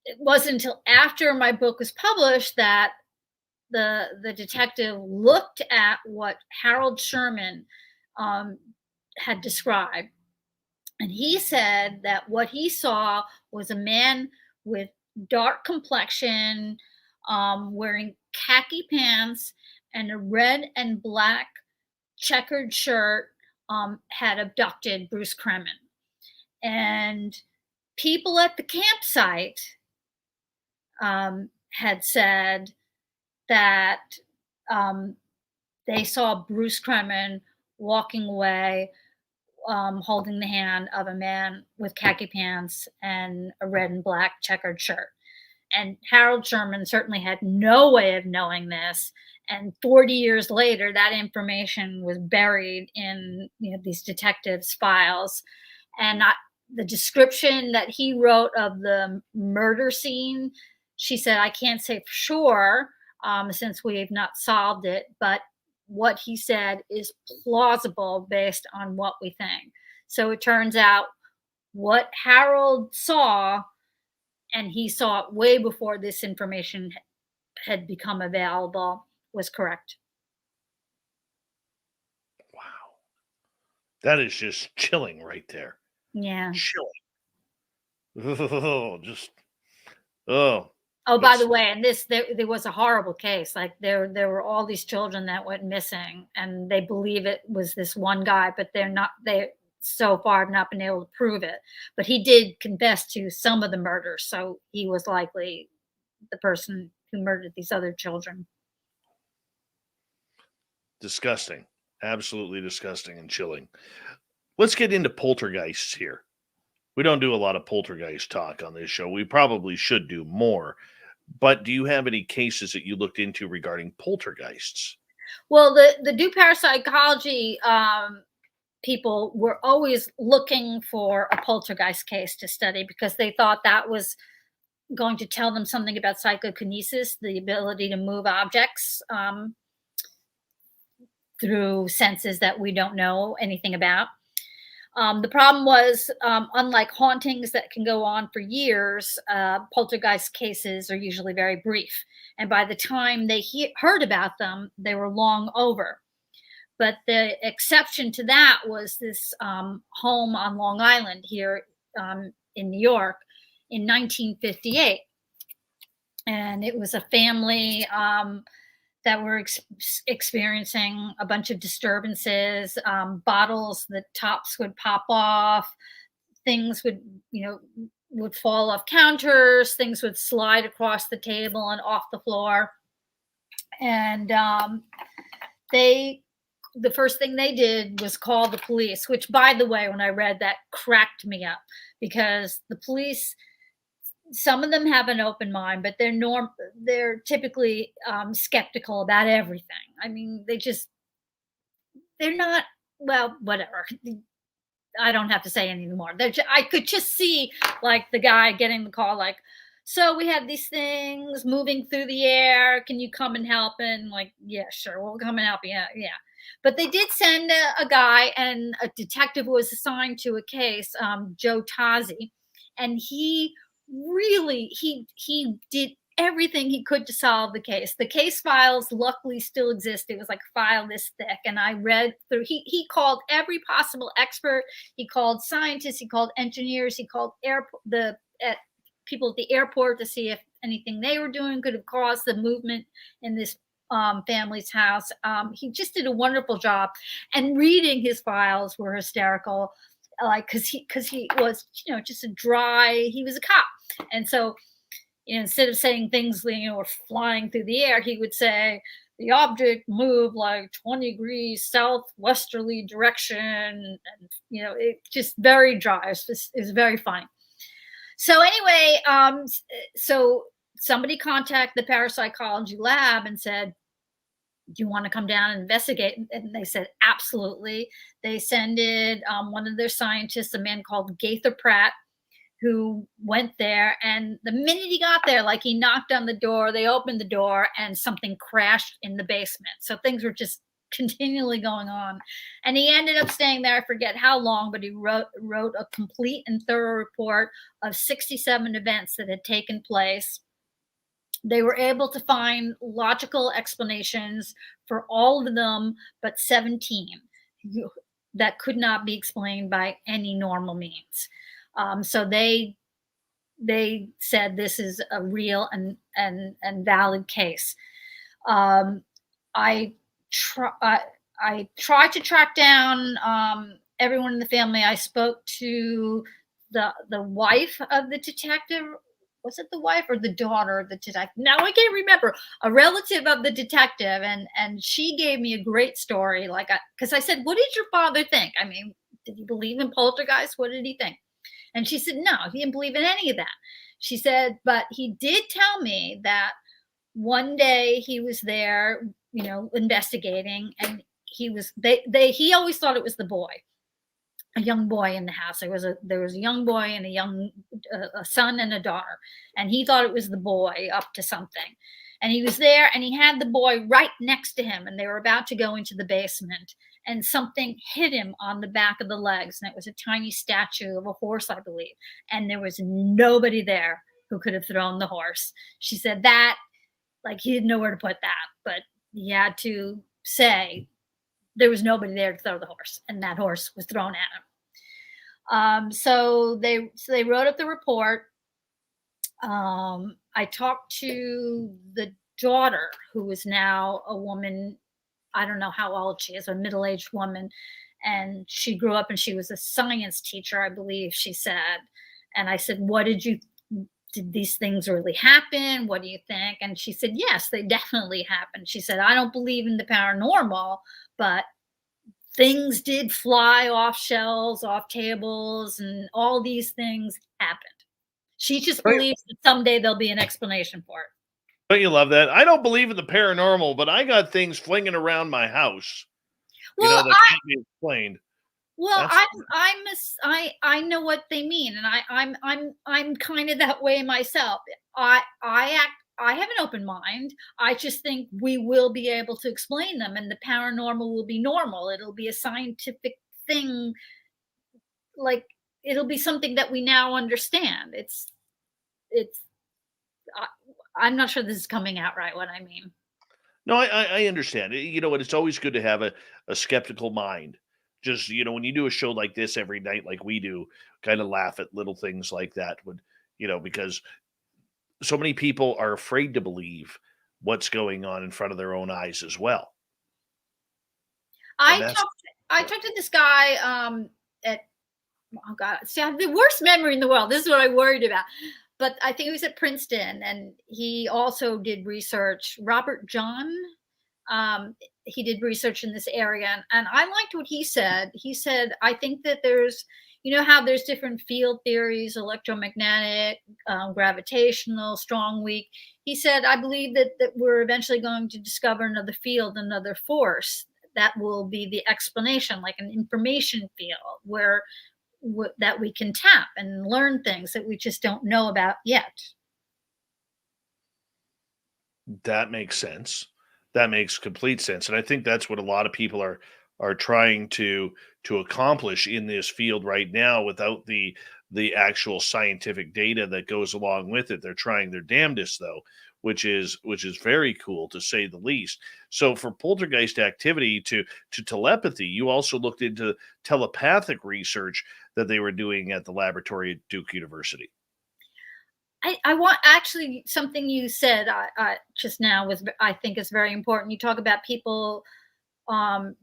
it wasn't until after my book was published that the detective looked at what Harold Sherman had described. And he said that what he saw was a man with dark complexion, wearing khaki pants and a red and black checkered shirt, had abducted Bruce Kremen. And people at the campsite had said that they saw Bruce Kremen walking away, holding the hand of a man with khaki pants and a red and black checkered shirt. And Harold Sherman certainly had no way of knowing this. And 40 years later, that information was buried in these detectives' files. And the description that he wrote of the murder scene, she said, I can't say for sure, since we have not solved it, but what he said is plausible based on what we think. So it turns out what Harold saw, and he saw it way before this information had become available, was correct. Wow. That is just chilling right there. Yeah. Chilling. Oh, Oh, by the way, and there was a horrible case. Like there were all these children that went missing, and they believe it was this one guy, but they so far have not been able to prove it. But he did confess to some of the murders, so he was likely the person who murdered these other children. Disgusting. Absolutely disgusting and chilling. Let's get into poltergeists here. We don't do a lot of poltergeist talk on this show. We probably should do more. But do you have any cases that you looked into regarding poltergeists? Well, the new parapsychology people were always looking for a poltergeist case to study because they thought that was going to tell them something about psychokinesis, the ability to move objects through senses that we don't know anything about. The problem was, unlike hauntings that can go on for years, poltergeist cases are usually very brief. And by the time they heard about them, they were long over. But the exception to that was this home on Long Island here in New York in 1958. And it was a family that were experiencing a bunch of disturbances, bottles, the tops would pop off, things would fall off counters, things would slide across the table and off the floor. And the first thing they did was call the police, which, by the way, when I read that, cracked me up, because the police, some of them have an open mind, but they're typically skeptical about everything. I mean, they're not, well, whatever. I don't have to say any more. I could just see like the guy getting the call, like, so we have these things moving through the air. Can you come and help? And like, yeah, sure. We'll come and help you. Yeah. But they did send a guy, and a detective who was assigned to a case, Joe Tazzi, and he did everything he could to solve the case. The case files luckily still exist. It was like a file this thick, and I read through. He called every possible expert. He called scientists. He called engineers. He called people at the airport to see if anything they were doing could have caused the movement in this family's house. He just did a wonderful job, and reading his files were hysterical. Like, because he was, just he was a cop. And so, instead of saying things, were flying through the air, he would say the object moved like 20 degrees southwesterly direction. And, it just very dry. It was very funny. So anyway, so somebody contacted the parapsychology lab and said, do you want to come down and investigate? And they said, absolutely. They sent one of their scientists, a man called Gaither Pratt, who went there. And the minute he got there, like he knocked on the door, they opened the door and something crashed in the basement. So things were just continually going on. And he ended up staying there, I forget how long, but he wrote a complete and thorough report of 67 events that had taken place. They were able to find logical explanations for all of them, but 17 that could not be explained by any normal means. So they said this is a real and valid case. I tried to track down everyone in the family. I spoke to the wife of the detective. Was it the wife or the daughter of the detective? Now I can't remember. A relative of the detective, and she gave me a great story. Because I said, "What did your father think? I mean, did he believe in poltergeists? What did he think?" And she said, "No, he didn't believe in any of that." She said, "But he did tell me that one day he was there, investigating, and he was he always thought it was the boy." A young boy in the house. There was a young boy and a son and a daughter, and he thought it was the boy up to something. And he was there, and he had the boy right next to him, and they were about to go into the basement, and something hit him on the back of the legs, and it was a tiny statue of a horse, I believe, and there was nobody there who could have thrown the horse. She said that, he didn't know where to put that, but he had to say there was nobody there to throw the horse, and that horse was thrown at him. So they wrote up the report. I talked to the daughter, who is now a woman. I don't know how old she is, a middle-aged woman. And she grew up and she was a science teacher, I believe she said. And I said, did these things really happen? What do you think? And she said, yes, they definitely happened. She said, I don't believe in the paranormal, but things did fly off shelves, off tables, and all these things happened. She just believes that someday there'll be an explanation for it. Don't you love that? I don't believe in the paranormal, but I got things flinging around my house. Well, that can't be explained. Well, I know what they mean, and I'm kind of that way myself. I have an open mind. I just think we will be able to explain them, and the paranormal will be normal. It'll be a scientific thing, it'll be something that we now understand. I'm not sure this is coming out right, what I mean. No, I understand. You know what? It's always good to have a skeptical mind. Just, when you do a show like this every night, like we do, kind of laugh at little things like that because so many people are afraid to believe what's going on in front of their own eyes as well. I talked to this guy oh God, see, I have the worst memory in the world. This is what I worried about. But I think he was at Princeton, and he also did research. Robert John, he did research in this area, and I liked what he said. He said, I think that there's, how there's different field theories, electromagnetic, gravitational, strong, weak. He said, I believe that we're eventually going to discover another field, another force that will be the explanation, like an information field that we can tap and learn things that we just don't know about yet. That makes sense. That makes complete sense. And I think that's what a lot of people are trying to accomplish in this field right now without the actual scientific data that goes along with it. They're trying their damnedest, though, which is very cool, to say the least. So for poltergeist activity to telepathy, you also looked into telepathic research that they were doing at the laboratory at Duke University. I want, actually, something you said just now I think is very important. You talk about people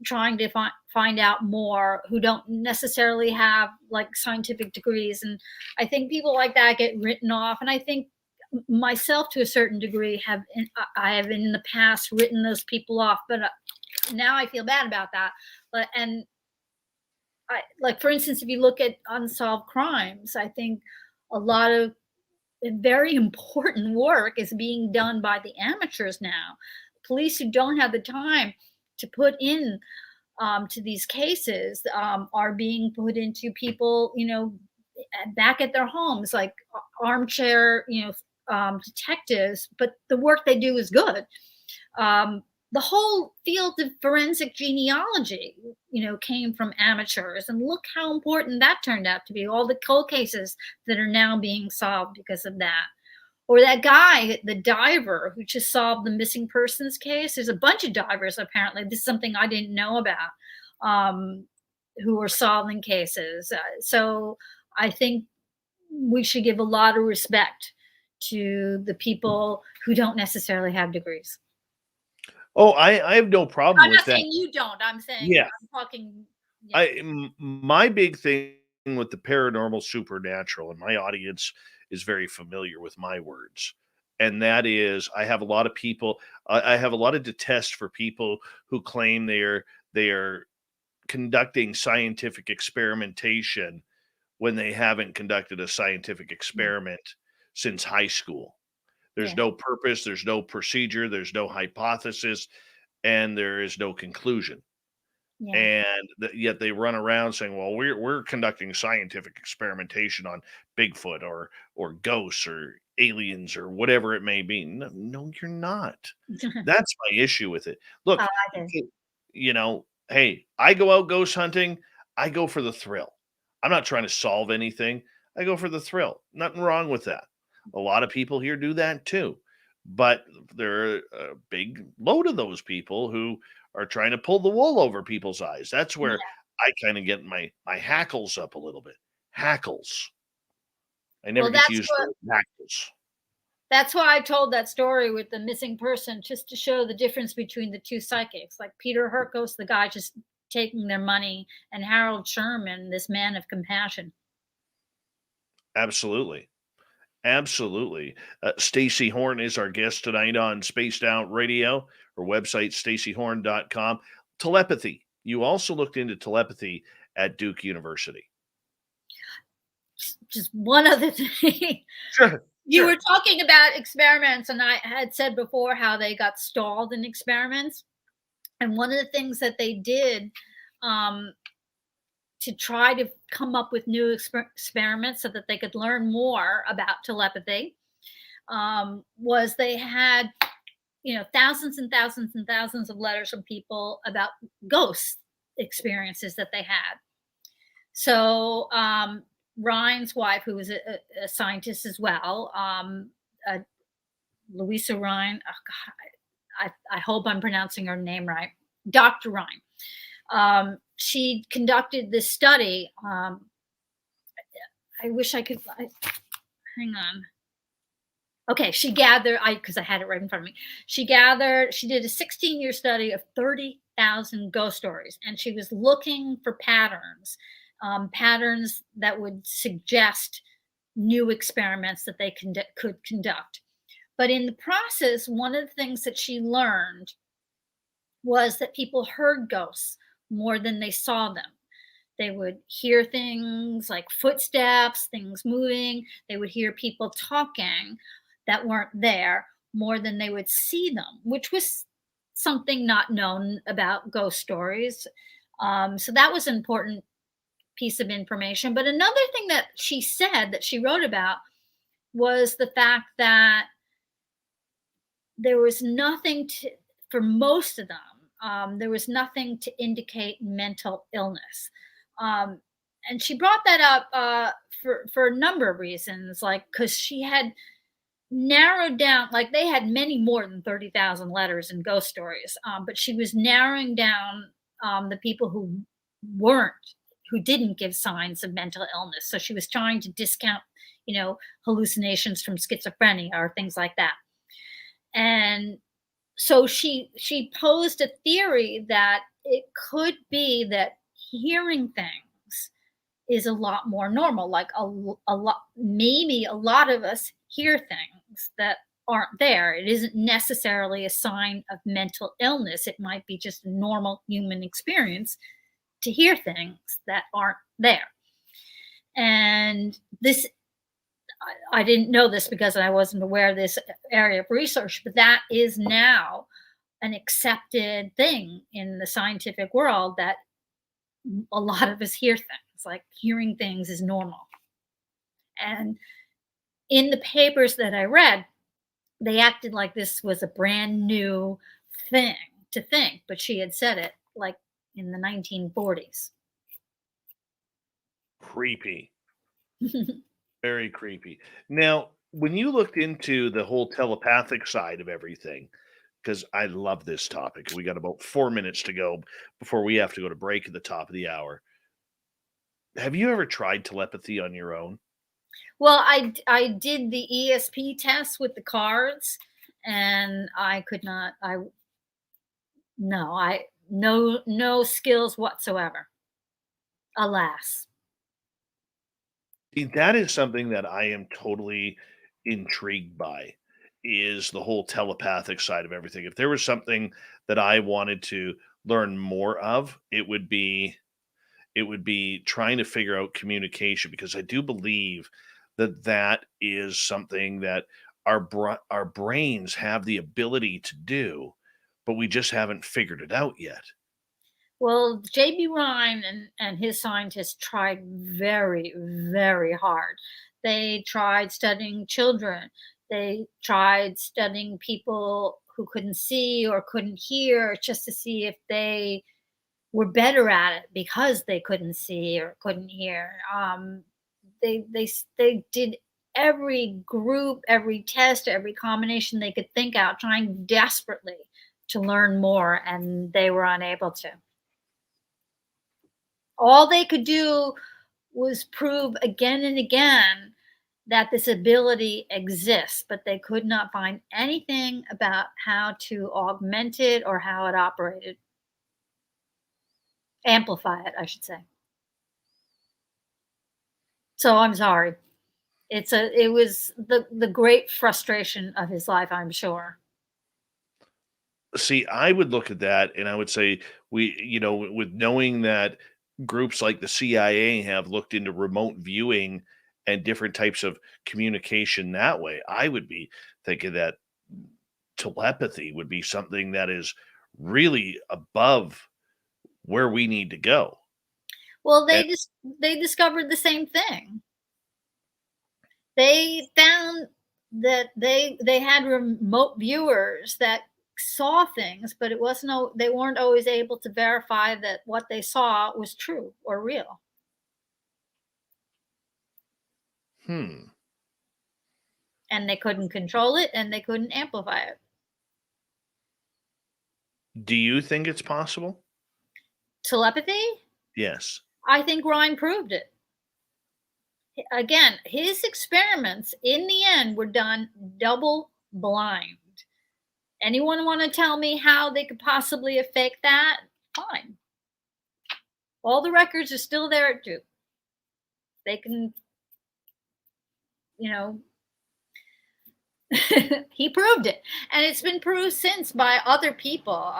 trying to find out more who don't necessarily have scientific degrees. And I think people like that get written off. And I think myself, to a certain degree, I have in the past written those people off, but now I feel bad about that. For instance, if you look at unsolved crimes, I think a lot of very important work is being done by the amateurs now. Police who don't have the time to put in to these cases are being put into people, back at their homes, like armchair, detectives, but the work they do is good. The whole field of forensic genealogy, came from amateurs, and look how important that turned out to be. All the cold cases that are now being solved because of that. Or that guy, the diver who just solved the missing persons case. There's a bunch of divers, apparently. This is something I didn't know about, who are solving cases. So I think we should give a lot of respect to the people who don't necessarily have degrees. Oh, I have no problem I'm with not that. saying you don't. I'm saying, Yeah. I'm talking. My big thing with the paranormal, supernatural, and my audience is very familiar with my words, and that is, I have a lot of people. I have a lot of detest for people who claim they are conducting scientific experimentation when they haven't conducted a scientific experiment since high school. There's Yeah. no purpose, there's no procedure, there's no hypothesis, and there is no conclusion. Yeah. And yet they run around saying, "Well, we're conducting scientific experimentation on Bigfoot or ghosts or aliens or whatever it may be." No, you're not. That's my issue with it. Look, I do. hey, I go out ghost hunting. I go for the thrill. I'm not trying to solve anything. I go for the thrill. Nothing wrong with that. A lot of people here do that too. But there are a big load of those people who are trying to pull the wool over people's eyes. That's where I kind of get my hackles up a little bit. Hackles. I never Well, get to use the word hackles. that's why I told that story with the missing person, just to show the difference between the two psychics. Like Peter Herkos, the guy just taking their money, and Harold Sherman, this man of compassion. Absolutely. Absolutely. Stacy Horn is our guest tonight on Spaced Out Radio. Her website, stacyhorn.com. Telepathy. You also looked into telepathy at Duke University. Just one other thing. Sure. You were talking about experiments, and I had said before how they got stalled in experiments. And one of the things that they did to try to come up with new experiments so that they could learn more about telepathy was they had, thousands and thousands and thousands of letters from people about ghost experiences that they had. So Ryan's wife, who was a scientist as well, Louisa Ryan, oh God, I hope I'm pronouncing her name right, Dr. Ryan. She conducted this study. I wish I could, hang on. Okay, she gathered, because I had it right in front of me. She did a 16-year study of 30,000 ghost stories, and she was looking for patterns that would suggest new experiments that they could conduct. But in the process, one of the things that she learned was that people heard ghosts more than they saw them. They would hear things like footsteps, things moving. They would hear people talking that weren't there more than they would see them, which was something not known about ghost stories. So that was an important piece of information. But another thing that she said that she wrote about was the fact that there was nothing for most of them, there was nothing to indicate mental illness. And she brought that up for a number of reasons, like because she had narrowed down, like they had many more than 30,000 letters and ghost stories, but she was narrowing down the people who didn't give signs of mental illness. So she was trying to discount, hallucinations from schizophrenia or things like that. And so she posed a theory that it could be that hearing things is a lot more normal. Like maybe a lot of us hear things that aren't there. It isn't necessarily a sign of mental illness. It might be just a normal human experience to hear things that aren't there. And this, I didn't know this because I wasn't aware of this area of research, but that is now an accepted thing in the scientific world, that a lot of us hear things. Like, hearing things is normal. And in the papers that I read, they acted like this was a brand new thing to think, but she had said it like in the 1940s. Creepy. Very creepy. Now, when you looked into the whole telepathic side of everything, because I love this topic, we got about 4 minutes to go before we have to go to break at the top of the hour. Have you ever tried telepathy on your own? Well, I did the ESP test with the cards, and I could not. No skills whatsoever. Alas. See, that is something that I am totally intrigued by, is the whole telepathic side of everything. If there was something that I wanted to learn more of, it would be trying to figure out communication, because I do believe that that is something that our brains have the ability to do, but we just haven't figured it out yet. Well, J.B. Ryan and his scientists tried very, very hard. They tried studying children. They tried studying people who couldn't see or couldn't hear, just to see if they were better at it because they couldn't see or couldn't hear. They did every group, every test, every combination they could think out, trying desperately to learn more, and they were unable to. All they could do was prove again and again that this ability exists, but they could not find anything about how to augment it or how it operated. Amplify it, I should say. So I'm sorry. It was the great frustration of his life, I'm sure. See, I would look at that and I would say, with knowing that groups like the CIA have looked into remote viewing and different types of communication that way, I would be thinking that telepathy would be something that is really above where we need to go. Well, they discovered the same thing. They found that they had remote viewers that saw things, but they weren't always able to verify that what they saw was true or real. And they couldn't control it, and they couldn't amplify it. Do you think it's possible? Telepathy? Yes. I think Ryan proved it. Again, his experiments in the end were done double blind. Anyone want to tell me how they could possibly have faked that? Fine. All the records are still there at Duke. They can, he proved it. And it's been proved since by other people.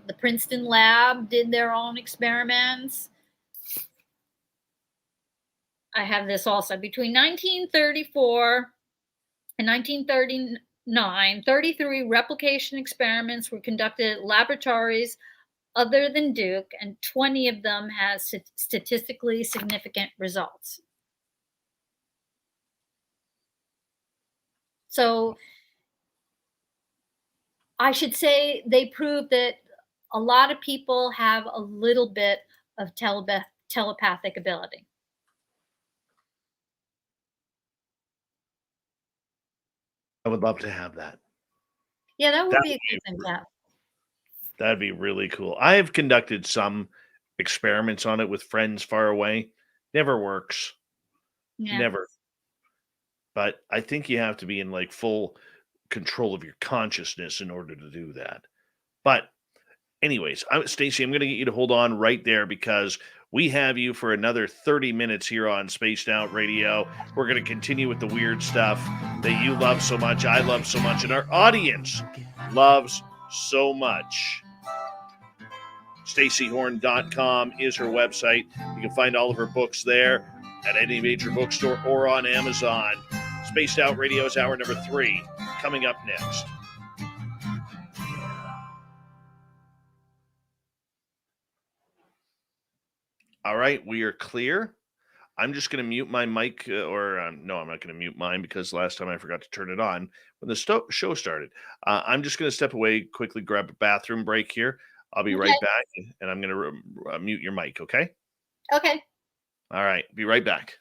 The Princeton lab did their own experiments. I have this also. Between 1934 and 1939, 33 replication experiments were conducted at laboratories other than Duke, and 20 of them had statistically significant results. So I should say they proved that a lot of people have a little bit of telepathic ability. I would love to have that. Yeah, that would be a cool thing to have. That'd be really cool. I have conducted some experiments on it with friends far away. Never works. Yeah. Never. But I think you have to be in like full control of your consciousness in order to do that. But anyways, Stacy, I'm going to get you to hold on right there, because we have you for another 30 minutes here on Spaced Out Radio. We're going to continue with the weird stuff that you love so much, I love so much, and our audience loves so much. StacyHorn.com is her website. You can find all of her books there at any major bookstore or on Amazon. Spaced Out Radio's hour number 3 coming up next. All right, we are clear. I'm just going to mute my mic, no, I'm not going to mute mine because last time I forgot to turn it on when the show started. I'm just going to step away, quickly grab a bathroom break here. I'll be right back, and I'm going to mute your mic, okay? Okay. All right, be right back.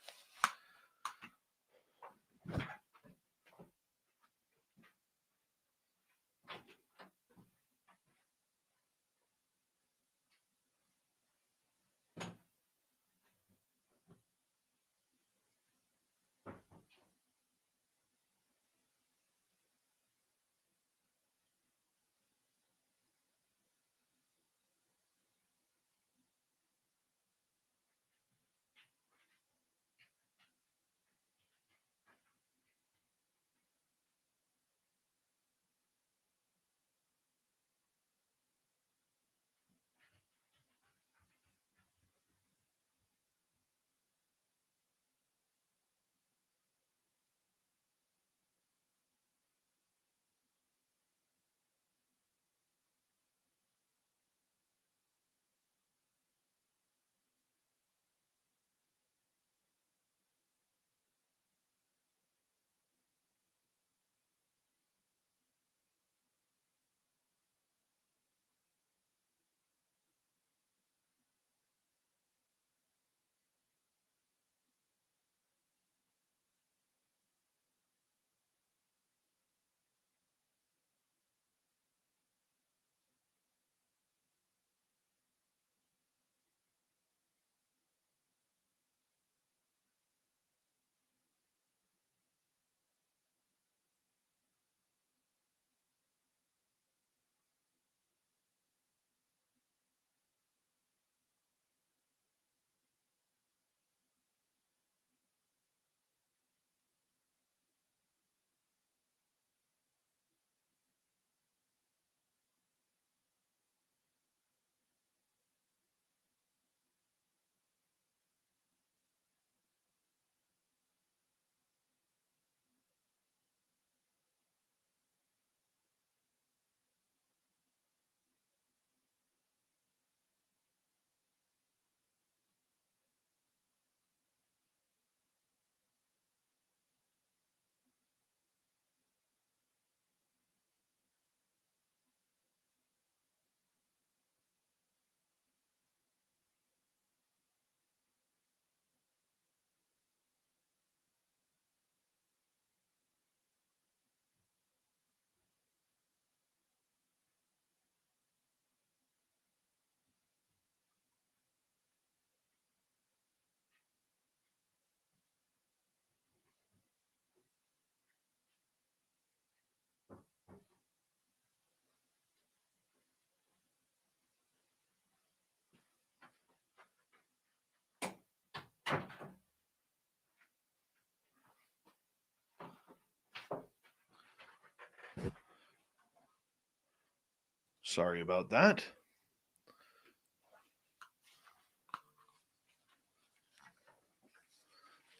Sorry about that.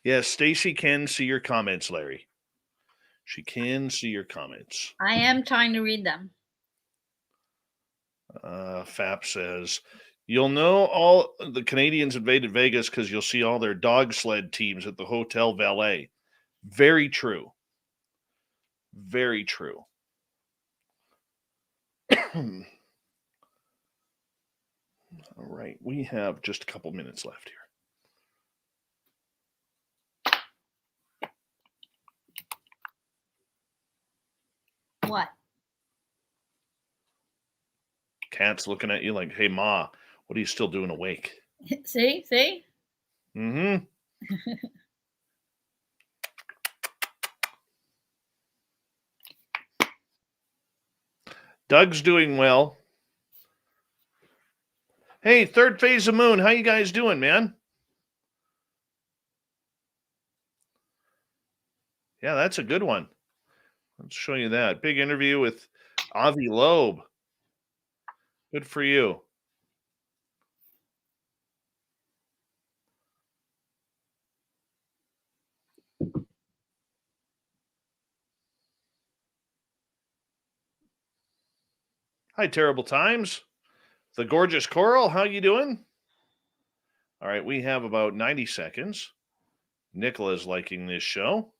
Yes, Stacy can see your comments, Larry. She can see your comments. I am trying to read them. Fap says, you'll know all the Canadians invaded Vegas because you'll see all their dog sled teams at the Hotel Valet. Very true. Very true. All right. We have just a couple minutes left here. What? Cat's looking at you like, hey, Ma, what are you still doing awake? See? Mm-hmm. Doug's doing well. Hey, third phase of moon. How you guys doing, man? Yeah, that's a good one. Let's show you that. Big interview with Avi Loeb. Good for you. Hi, Terrible Times. The gorgeous Choral, how you doing? All right, we have about 90 seconds. Nicola's liking this show.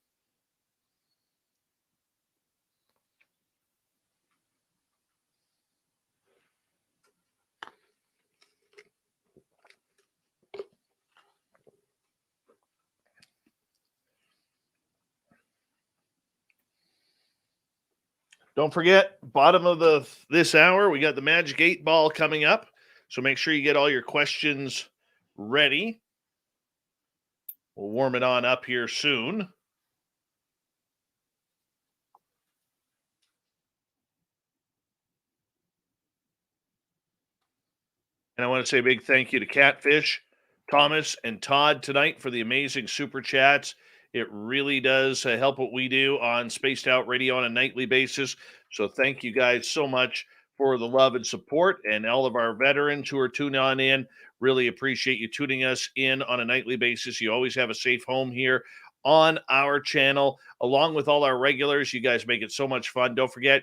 Don't forget, bottom of this hour, we got the Magic 8 Ball coming up. So make sure you get all your questions ready. We'll warm it on up here soon. And I want to say a big thank you to Catfish, Thomas, and Todd tonight for the amazing super chats. It really does help what we do on Spaced Out Radio on a nightly basis. So thank you guys so much for the love and support, and all of our veterans who are tuning on in. Really appreciate you tuning us in on a nightly basis. You always have a safe home here on our channel, along with all our regulars. You guys make it so much fun. Don't forget,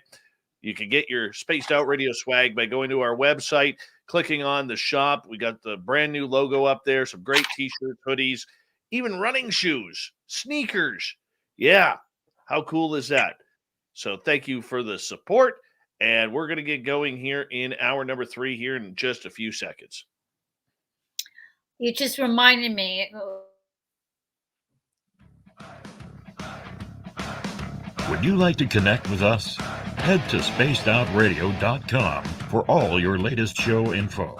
you can get your Spaced Out Radio swag by going to our website, clicking on the shop. We got the brand new logo up there, some great t-shirts, hoodies, even running shoes, sneakers. Yeah, how cool is that? So thank you for the support, and we're going to get going here in hour number 3 here in just a few seconds. You just reminded me. Would you like to connect with us? Head to spacedoutradio.com for all your latest show info.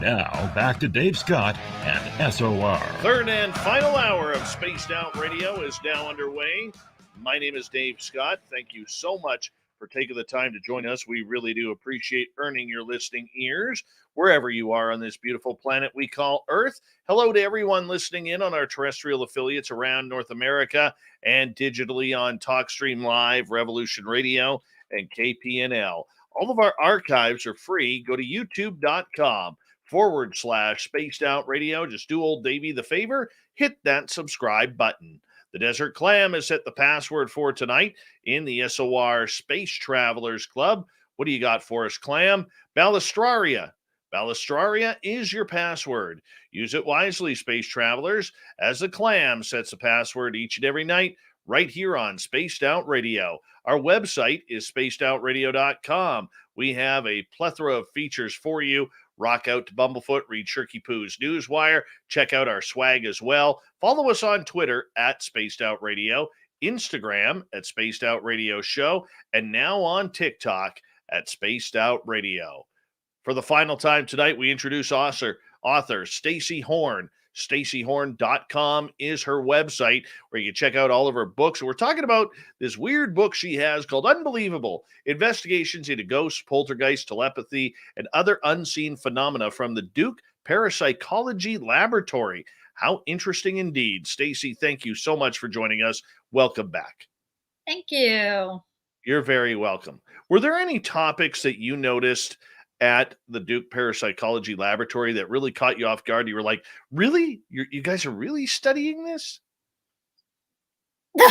Now, back to Dave Scott and SOR. Third and final hour of Spaced Out Radio is now underway. My name is Dave Scott. Thank you so much for taking the time to join us. We really do appreciate earning your listening ears wherever you are on this beautiful planet we call Earth. Hello to everyone listening in on our terrestrial affiliates around North America and digitally on TalkStream Live, Revolution Radio, and KPNL. All of our archives are free. Go to youtube.com/Spaced Out Radio. Just do old Davey the favor, hit that subscribe button. The Desert Clam has set the password for tonight in the SOR Space Travelers Club. What do you got for us, Clam? Balustraria. Balustraria is your password. Use it wisely, Space Travelers, as the Clam sets the password each and every night right here on Spaced Out Radio. Our website is spacedoutradio.com. We have a plethora of features for you. Rock out to Bumblefoot, read Shirky Poo's Newswire, check out our swag as well. Follow us on Twitter at Spaced Out Radio, Instagram at Spaced Out Radio Show, and now on TikTok at Spaced Out Radio. For the final time tonight, we introduce author Stacy Horn. StacyHorn.com is her website where you can check out all of her books. And we're talking about this weird book she has called Unbelievable: Investigations into Ghosts, Poltergeist, Telepathy, and Other Unseen Phenomena from the Duke Parapsychology Laboratory. How interesting indeed. Stacy, thank you so much for joining us. Welcome back. Thank you. You're very welcome. Were there any topics that you noticed at the Duke Parapsychology Laboratory that really caught you off guard? You were like, really? You guys are really studying this? No.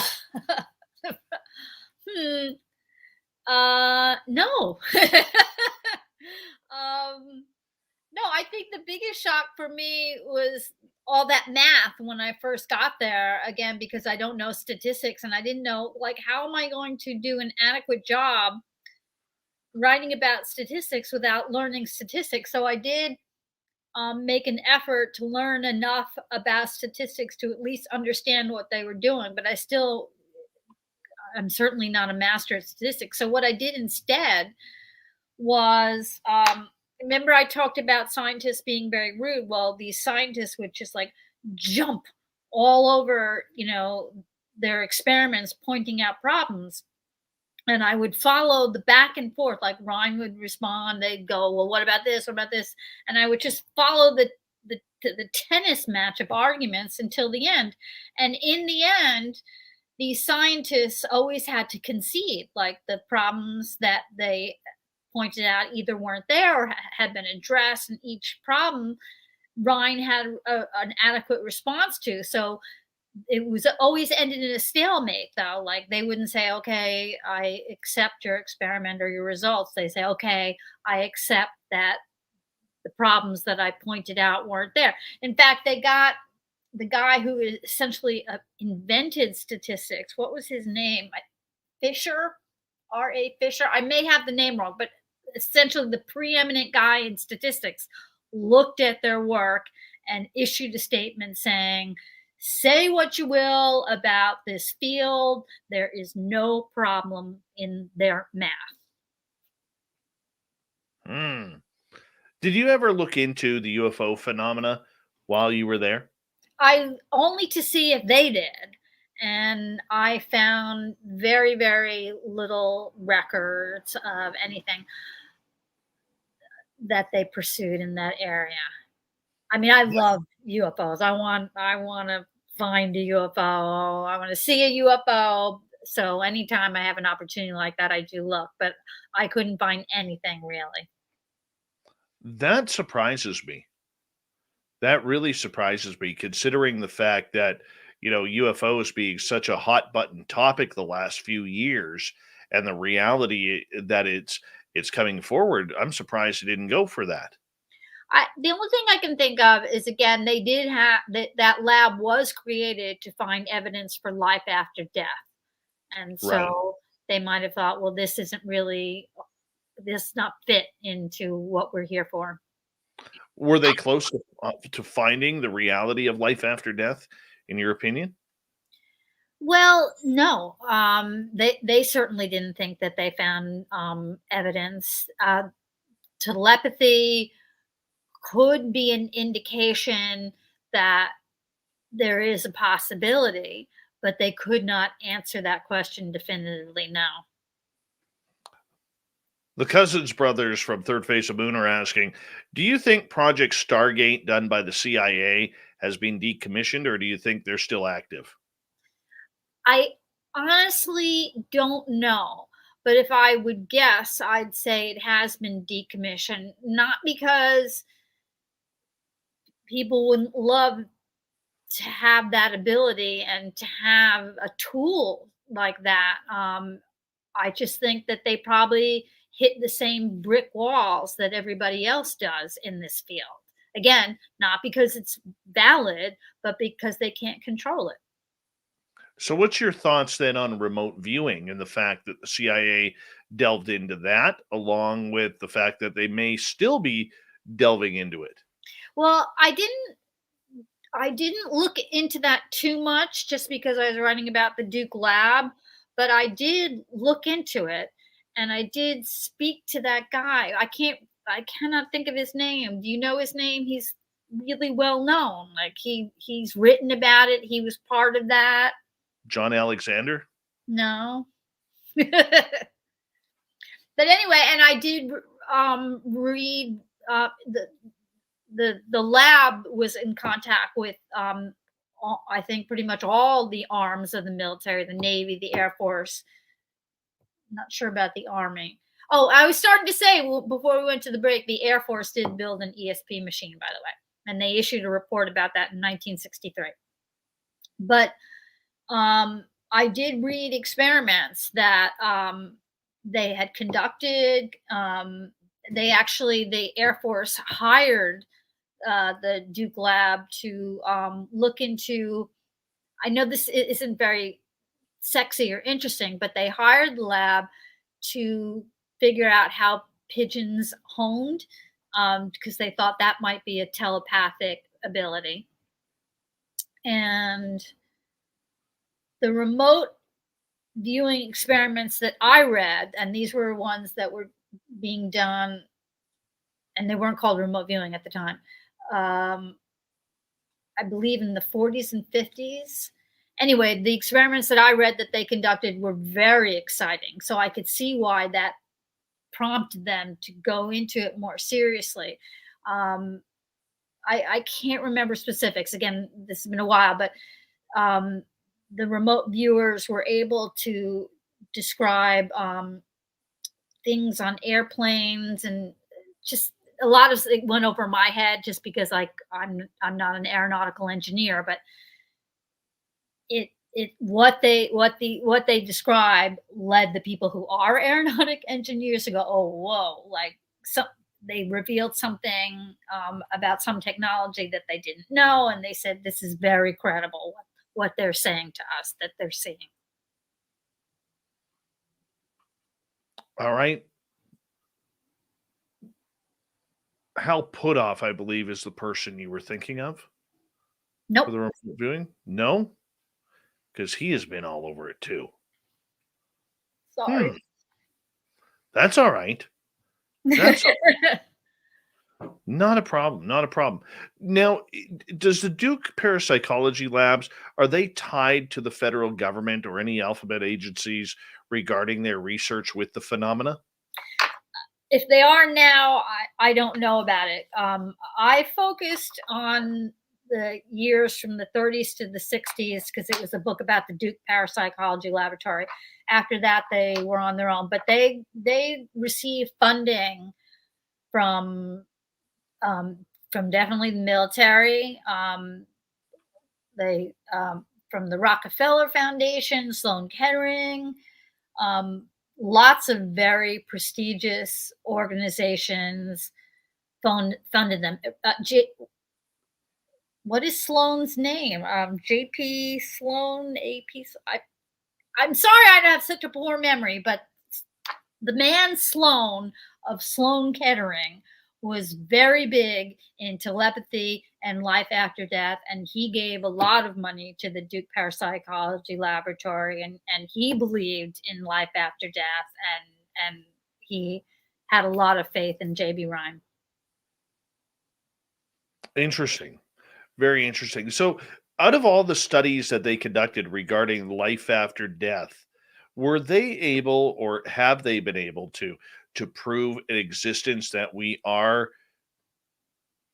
No, I think the biggest shock for me was all that math when I first got there, again, because I don't know statistics and I didn't know, like, how am I going to do an adequate job writing about statistics without learning statistics? So I did make an effort to learn enough about statistics to at least understand what they were doing, but I'm certainly not a master at statistics. So what I did instead was, remember I talked about scientists being very rude? Well, these scientists would just like jump all over, their experiments, pointing out problems. And I would follow the back and forth, like Ryan would respond. They'd go, well, what about this? What about this? And I would just follow the tennis match of arguments until the end. And in the end, these scientists always had to concede, like the problems that they pointed out either weren't there or had been addressed. And each problem Ryan had an adequate response to. So it was always ended in a stalemate, though. Like, they wouldn't say, okay, I accept your experiment or your results. They say, okay, I accept that the problems that I pointed out weren't there. In fact, they got the guy who essentially invented statistics. What was his name? Fisher, R.A. Fisher. I may have the name wrong, but essentially the preeminent guy in statistics looked at their work and issued a statement saying, say what you will about this field, there is no problem in their math. Did you ever look into the UFO phenomena while you were there? I only to see if they did. And I found very, very little records of anything that they pursued in that area. I mean, I love UFOs. I want to find a UFO. I want to see a UFO. So anytime I have an opportunity like that, I do look. But I couldn't find anything really. That surprises me. That really surprises me, considering the fact that, UFOs being such a hot button topic the last few years, and the reality that it's coming forward. I'm surprised it didn't go for that. The only thing I can think of is, again, they did have that lab was created to find evidence for life after death. And so they might have thought, well, this not fit into what we're here for. Were they close to finding the reality of life after death, in your opinion? Well, no. They certainly didn't think that they found evidence. Telepathy could be an indication that there is a possibility, but they could not answer that question definitively, no. The Cousins brothers from Third Face of Moon are asking, do you think Project Stargate done by the CIA has been decommissioned, or do you think they're still active? I honestly don't know. But if I would guess, I'd say it has been decommissioned, not because people wouldn't love to have that ability and to have a tool like that. I just think that they probably hit the same brick walls that everybody else does in this field. Again, not because it's valid, but because they can't control it. So what's your thoughts then on remote viewing and the fact that the CIA delved into that, along with the fact that they may still be delving into it? Well, I didn't look into that too much just because I was writing about the Duke Lab, but I did look into it, and I did speak to that guy. I cannot think of his name. Do you know his name? He's really well known. Like he's written about it. He was part of that. John Alexander? No. But anyway, and I did read the lab was in contact with I think pretty much all the arms of the military, the Navy, the Air Force. Not sure about the Army. Oh, I was starting to say, before we went to the break, the Air Force did build an ESP machine, by the way, and they issued a report about that in 1963. But I did read experiments that they had conducted. The Air Force hired the Duke Lab to look into, I know this isn't very sexy or interesting, but they hired the lab to figure out how pigeons honed, because they thought that might be a telepathic ability. And the remote viewing experiments that I read, and these were ones that were being done, and they weren't called remote viewing at the time, I believe in the 40s and 50s. Anyway, the experiments that I read that they conducted were very exciting. So I could see why that prompted them to go into it more seriously. I can't remember specifics. Again, this has been a while, but the remote viewers were able to describe things on airplanes, and just a lot of it went over my head just because I'm not an aeronautical engineer, but what they describe led the people who are aeronautic engineers to go, oh, whoa, like they revealed something about some technology that they didn't know, and they said this is very credible what they're saying to us that they're seeing. All right. Hal Puthoff, I believe, is the person you were thinking of. Nope. For the remote viewing? No, because he has been all over it too. Sorry. That's all right. That's all right. Not a problem. Not a problem. Now, does the Duke Parapsychology Labs, are they tied to the federal government or any alphabet agencies regarding their research with the phenomena? If they are now, I don't know about it. I focused on the years from the 30s to the 60s because it was a book about the Duke Parapsychology Laboratory. After that, they were on their own, but they received funding from definitely the military. They from the Rockefeller Foundation, Sloan Kettering, lots of very prestigious organizations funded them. What is Sloan's name? JP Sloan, AP. I'm sorry I have such a poor memory, but the man Sloan of Sloan Kettering was very big in telepathy and life after death, and he gave a lot of money to the Duke Parapsychology Laboratory, and he believed in life after death, and he had a lot of faith in J.B. Rhine. Interesting. Very interesting. So out of all the studies that they conducted regarding life after death, were they able, or have they been able to prove an existence that we are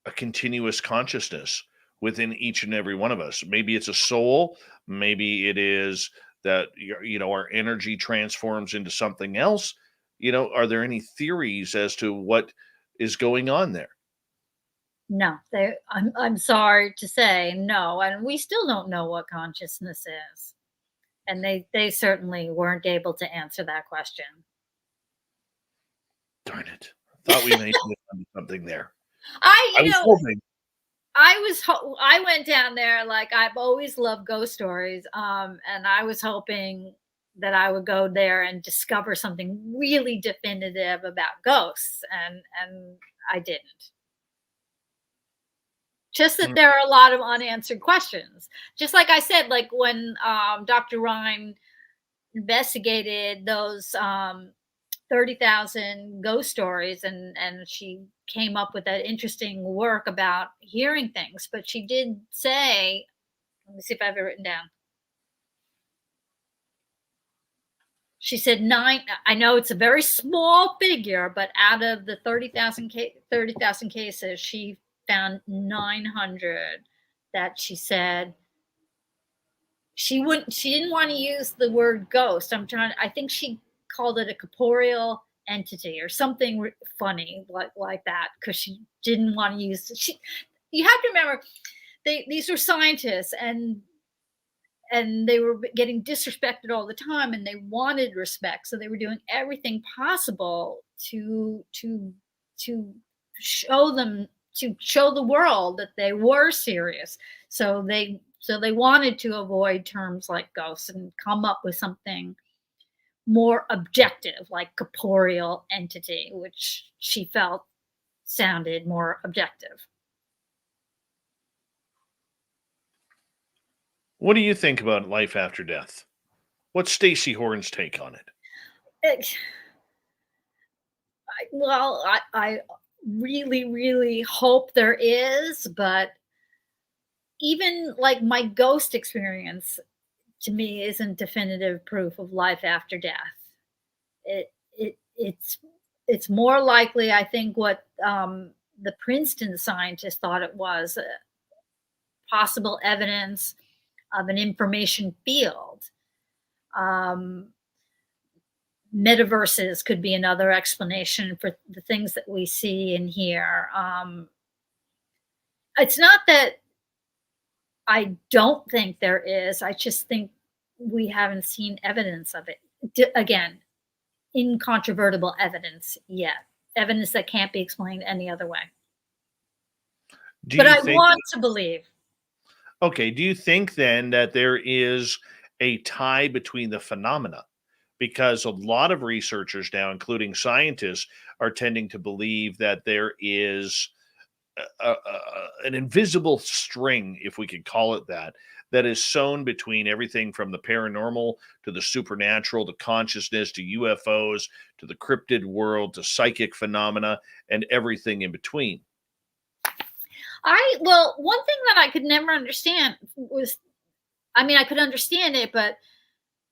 a continuous consciousness within each and every one of us? Maybe it's a soul. Maybe it is that, our energy transforms into something else. Are there any theories as to what is going on there? No, I'm sorry to say no. And we still don't know what consciousness is. And they certainly weren't able to answer that question. Darn it. I thought we may have something there. I went down there, like, I've always loved ghost stories. And I was hoping that I would go there and discover something really definitive about ghosts. And I didn't. Just that there are a lot of unanswered questions. Just like I said, like when Dr. Rhine investigated those 30,000 ghost stories, and she came up with that interesting work about hearing things. But she did say, let me see if I have it written down. She said 9. I know it's a very small figure, but out of the 30,000 cases, she found 900 that she said she didn't want to use the word ghost. I think she called it a corporeal entity or something funny like that, because she didn't want to use you have to remember, these were scientists, and they were getting disrespected all the time, and they wanted respect, so they were doing everything possible to show the world that they were serious. So they wanted to avoid terms like ghosts and come up with something more objective, like corporeal entity, which she felt sounded more objective. What do you think about life after death? What's Stacy Horn's take on it? I really, really hope there is, but even like my ghost experience to me isn't definitive proof of life after death. It's more likely, I think, what the Princeton scientists thought it was, possible evidence of an information field. Metaverses could be another explanation for the things that we see and hear. It's not that I don't think there is. I just think we haven't seen evidence of it. Again, incontrovertible evidence yet. Evidence that can't be explained any other way. But I want to believe. Okay. Do you think then that there is a tie between the phenomena? Because a lot of researchers now, including scientists, are tending to believe that there is an invisible string, if we could call it that, that is sewn between everything from the paranormal to the supernatural to consciousness to UFOs to the cryptid world to psychic phenomena and everything in between. One thing that I could never understand was, I could understand it, but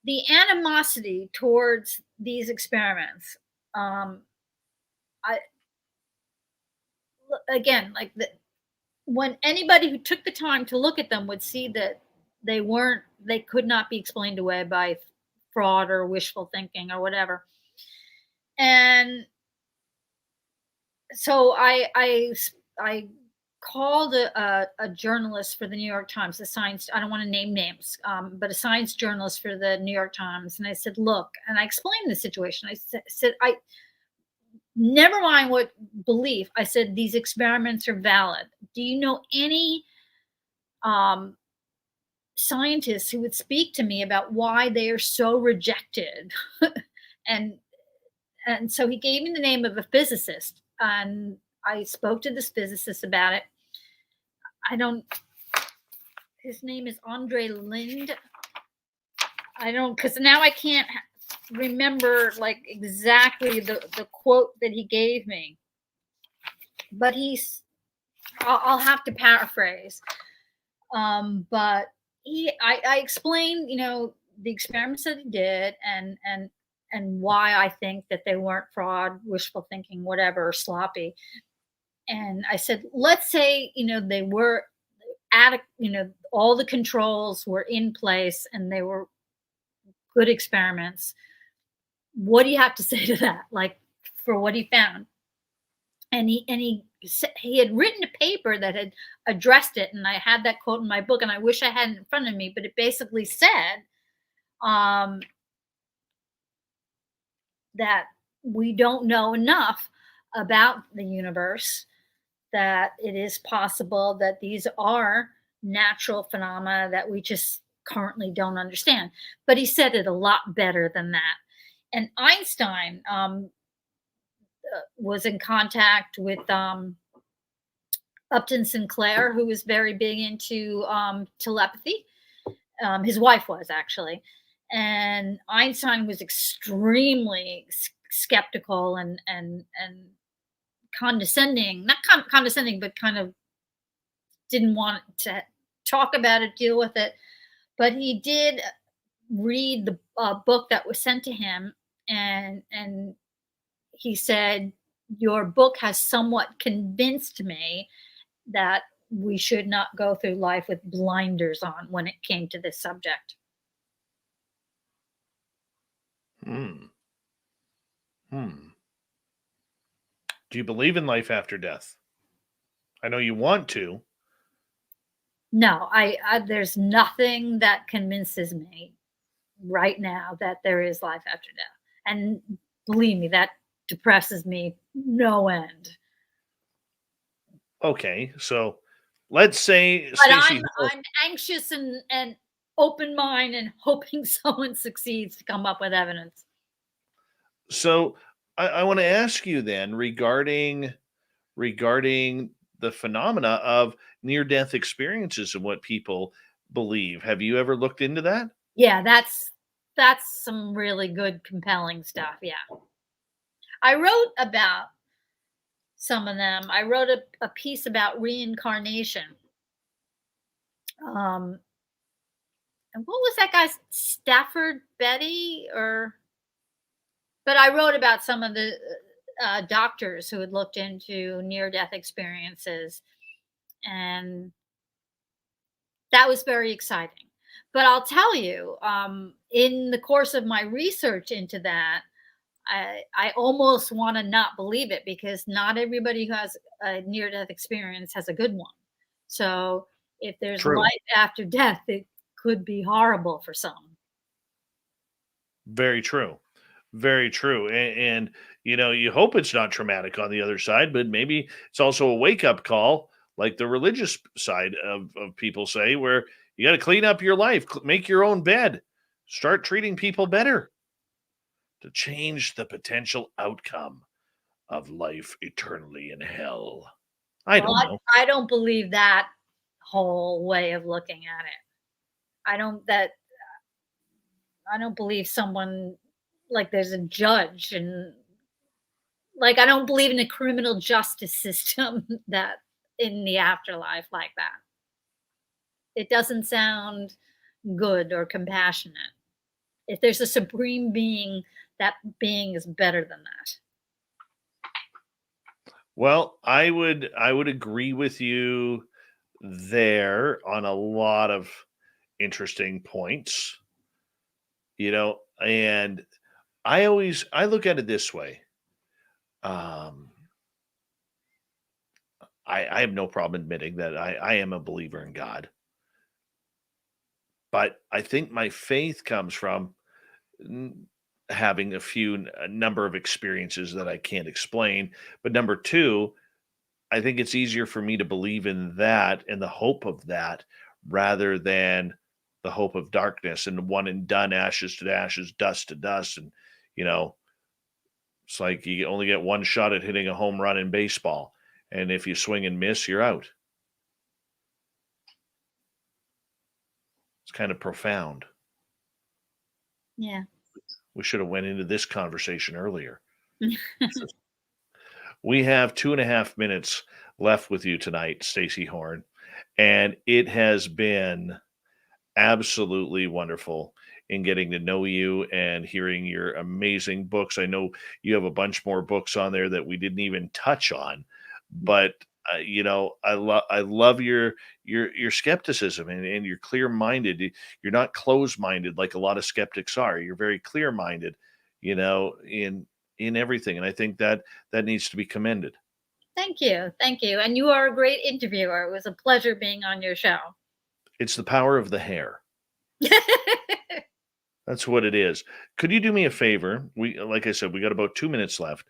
the animosity towards these experiments, when anybody who took the time to look at them would see that they could not be explained away by fraud or wishful thinking or whatever. And so I called a journalist for the New York Times, I don't want to name names, but a science journalist for the New York Times. And I said, look, and I explained the situation. I said, never mind what belief. I said, these experiments are valid. Do you know any scientists who would speak to me about why they are so rejected? and so he gave me the name of a physicist, and I spoke to this physicist about it. His name is Andre Lind. Because now I can't remember like exactly the quote that he gave me, but I'll have to paraphrase. But I explained, the experiments that he did and why I think that they weren't fraud, wishful thinking, whatever, sloppy. And I said, let's say, they were all the controls were in place and they were good experiments. What do you have to say to that? Like, for what he found? And he had written a paper that had addressed it, and I had that quote in my book, and I wish I had it in front of me, but it basically said that we don't know enough about the universe, that it is possible that these are natural phenomena that we just currently don't understand. But he said it a lot better than that. And Einstein was in contact with Upton Sinclair, who was very big into telepathy. His wife was, actually. And Einstein was extremely skeptical and condescending, not condescending, but kind of didn't want to talk about it, deal with it. But he did read the book that was sent to him, and he said, your book has somewhat convinced me that we should not go through life with blinders on when it came to this subject. Do you believe in life after death? I know you want to. No, there's nothing that convinces me right now that there is life after death. And believe me, that depresses me no end. Okay, so let's say, but Stacy, I'm anxious and open mind and hoping someone succeeds to come up with evidence. So I want to ask you then regarding the phenomena of near-death experiences and what people believe. Have you ever looked into that? Yeah, that's some really good, compelling stuff. Yeah. I wrote about some of them. I wrote a piece about reincarnation. And what was that guy's, Stafford Betty? But I wrote about some of the doctors who had looked into near-death experiences, and that was very exciting. But I'll tell you, in the course of my research into that, I almost want to not believe it, because not everybody who has a near-death experience has a good one. So if there's True. life after death, it could be horrible for some. Very true. Very true. And you hope it's not traumatic on the other side, but maybe it's also a wake-up call, like the religious side of people say, where you got to clean up your life, make your own bed, start treating people better to change the potential outcome of life eternally in hell. I don't know. I don't believe that whole way of looking at it. I don't believe someone, like, there's a judge, and like, I don't believe in a criminal justice system that in the afterlife like that. It doesn't sound good or compassionate. If there's a supreme being, that being is better than that. Well, I would agree with you there on a lot of interesting points. And I look at it this way. I have no problem admitting that I am a believer in God. But I think my faith comes from having a number of experiences that I can't explain. But number two, I think it's easier for me to believe in that and the hope of that rather than the hope of darkness and one and done, ashes to ashes, dust to dust. And, it's like you only get one shot at hitting a home run in baseball. And if you swing and miss, you're out. It's kind of profound. Yeah. We should have went into this conversation earlier. We have 2.5 minutes left with you tonight, Stacy Horn, and it has been absolutely wonderful in getting to know you and hearing your amazing books. I know you have a bunch more books on there that we didn't even touch on, but I love your skepticism and you're clear-minded. You're not closed-minded like a lot of skeptics are. You're very clear-minded, in everything. And I think that needs to be commended. Thank you. And you are a great interviewer. It was a pleasure being on your show. It's the power of the hair. That's what it is. Could you do me a favor? Like I said, we got about 2 minutes left.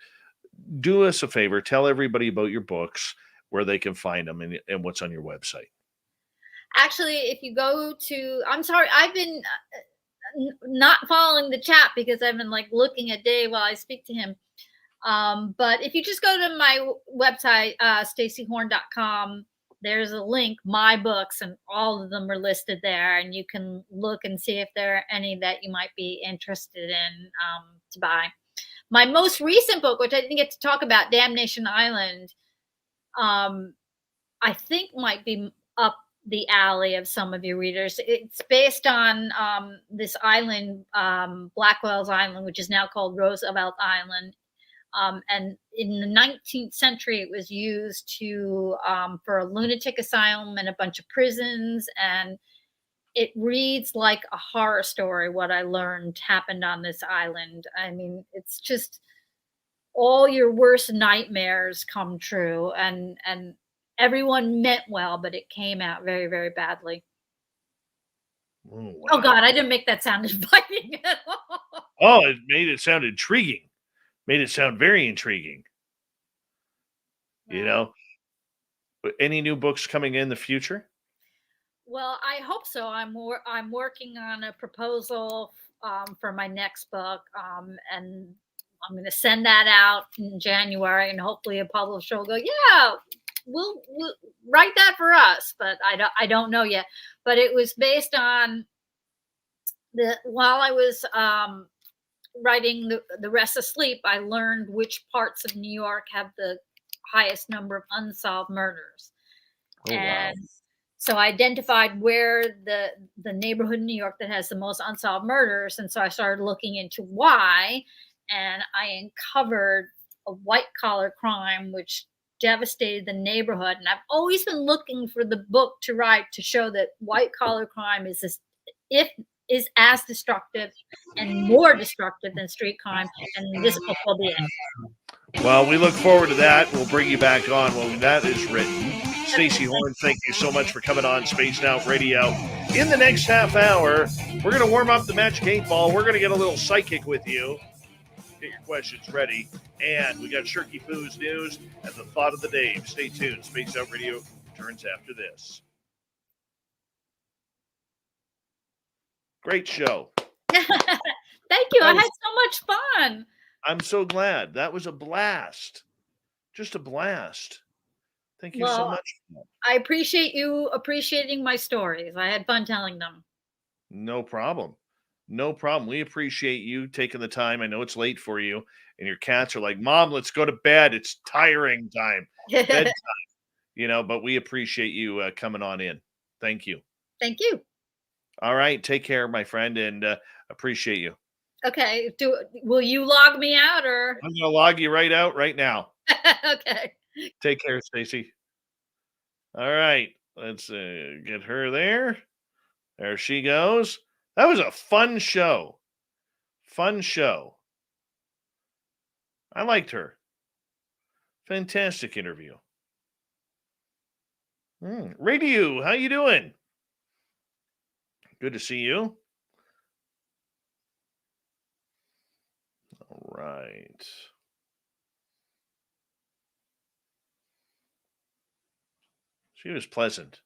Do us a favor. Tell everybody about your books, where they can find them, and what's on your website. Actually, if you go to, I'm sorry, I've been not following the chat because I've been looking at Dave while I speak to him. But if you just go to my website, stacyhorn.com, there's a link, my books, and all of them are listed there. And you can look and see if there are any that you might be interested in to buy. My most recent book, which I didn't get to talk about, Damnation Island, I think might be up the alley of some of your readers. It's based on this island, Blackwell's Island, which is now called Roosevelt Island. And in the 19th century, it was used for a lunatic asylum and a bunch of prisons. And it reads like a horror story. What I learned happened on this island. I mean, it's just all your worst nightmares come true, and everyone meant well, but it came out very, very badly. Oh, wow. Oh God, I didn't make that sound inviting at all. Oh, it made it sound intriguing. Made it sound very intriguing. Any new books coming in the future? Well, I hope so. I'm working on a proposal for my next book, and I'm going to send that out in January, and hopefully a publisher will go, yeah, we'll write that for us. But I don't know yet. But it was based on while I was writing the Restless Sleep, I learned which parts of New York have the highest number of unsolved murders. Oh, and wow. So I identified where the neighborhood in New York that has the most unsolved murders. And so I started looking into why, and I uncovered a white collar crime which devastated the neighborhood. And I've always been looking for the book to write to show that white collar crime is as destructive and more destructive than street crime. And this book will be it. Well, we look forward to that. We'll bring you back on when that is written. Stacy Horn, thank you so much for coming on Spaced Out Radio. In the next half hour, we're going to warm up the Magic 8 Ball. We're going to get a little psychic with you. Get your questions ready. And we got Shirky Poo's news and the thought of the day. Stay tuned. Spaced Out Radio returns after this. Great show. Thank you. I had so much fun. I'm so glad. That was a blast. Just a blast. Thank you so much. I appreciate you appreciating my stories. I had fun telling them. No problem. No problem. We appreciate you taking the time. I know it's late for you, and your cats are like, Mom, let's go to bed. It's tiring time. Bedtime. But we appreciate you coming on in. Thank you. Thank you. All right. Take care, my friend, and appreciate you. Okay. Will you log me out or? I'm going to log you right out right now. Okay. Take care, Stacy. All right. Let's get her there. There she goes. That was a fun show. Fun show. I liked her. Fantastic interview. Radio, how you doing? Good to see you. All right. She was pleasant.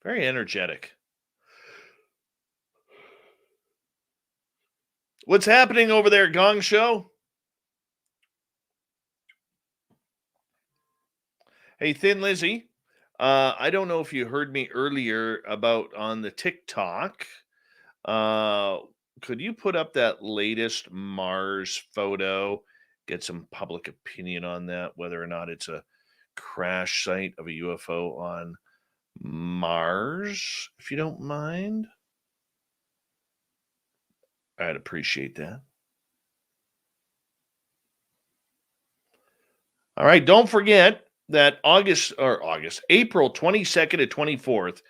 Very energetic. What's happening over there, Gong Show? Hey, Thin Lizzy. I don't know if you heard me earlier about on the TikTok. Could you put up that latest Mars photo? Get some public opinion on that, whether or not it's a crash site of a UFO on Mars, if you don't mind. I'd appreciate that. All right, don't forget that April 22nd to 24th,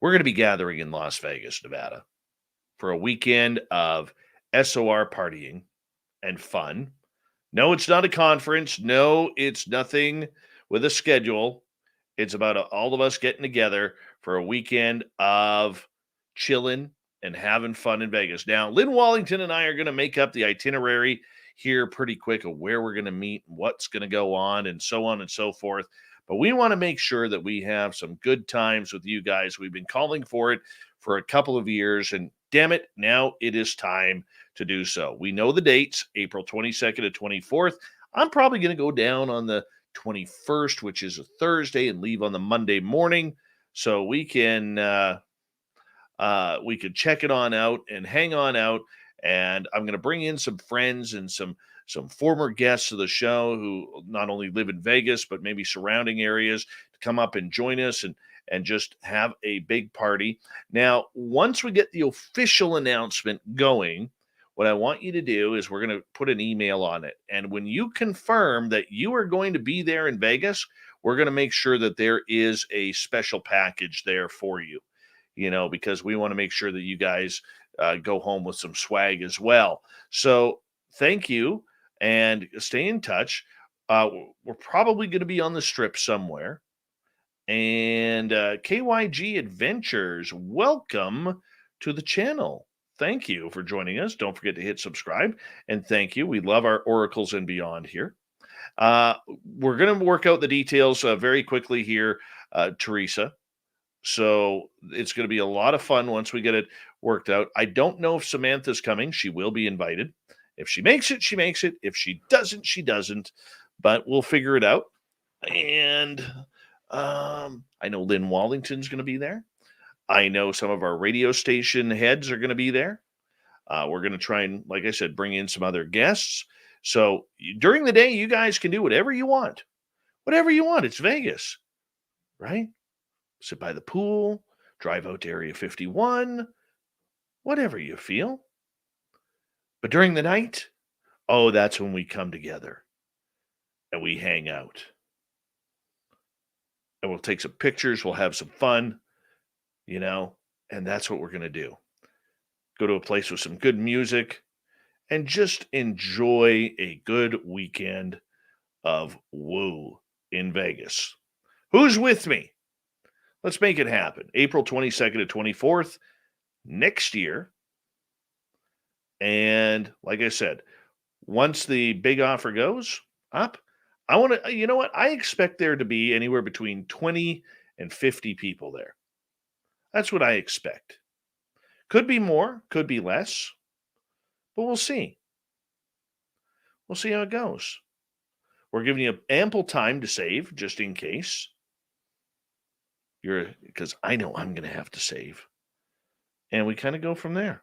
we're going to be gathering in Las Vegas, Nevada for a weekend of SOR partying and fun. No, it's not a conference. No, it's nothing with a schedule. It's about all of us getting together for a weekend of chilling and having fun in Vegas. Now, Lynn Wallington and I are going to make up the itinerary here pretty quick of where we're going to meet, what's going to go on, and so on and so forth. But we want to make sure that we have some good times with you guys. We've been calling for it for a couple of years, and damn it, now it is time to do so. We know the dates, April 22nd to 24th. I'm probably going to go down on the 21st, which is a Thursday, and leave on the Monday morning so we can check it on out and hang on out. And I'm going to bring in some friends and some former guests of the show who not only live in Vegas, but maybe surrounding areas to come up and join us and just have a big party. Now, once we get the official announcement going, what I want you to do is we're going to put an email on it. And when you confirm that you are going to be there in Vegas, we're going to make sure that there is a special package there for you, because we want to make sure that you guys go home with some swag as well. So thank you and stay in touch. We're probably going to be on the Strip somewhere. And KYG Adventures, welcome to the channel. Thank you for joining us. Don't forget to hit subscribe. And thank you. We love our oracles and beyond here. We're going to work out the details very quickly here, Teresa. So it's going to be a lot of fun once we get it worked out. I don't know if Samantha's coming. She will be invited. If she makes it, she makes it. If she doesn't, she doesn't. But we'll figure it out. And I know Lynn Wallington's going to be there. I know some of our radio station heads are going to be there. We're going to try and, like I said, bring in some other guests. So during the day, you guys can do whatever you want. Whatever you want. It's Vegas, right? Sit by the pool, drive out to Area 51, whatever you feel. But during the night, that's when we come together and we hang out. And we'll take some pictures, we'll have some fun, and that's what we're going to do. Go to a place with some good music and just enjoy a good weekend of woo in Vegas. Who's with me? Let's make it happen. April 22nd to 24th next year. And like I said, once the big offer goes up, I want to, you know what? I expect there to be anywhere between 20 and 50 people there. That's what I expect. Could be more, could be less, but we'll see. We'll see how it goes. We're giving you ample time to save just in case. Because I know I'm going to have to save. And we kind of go from there.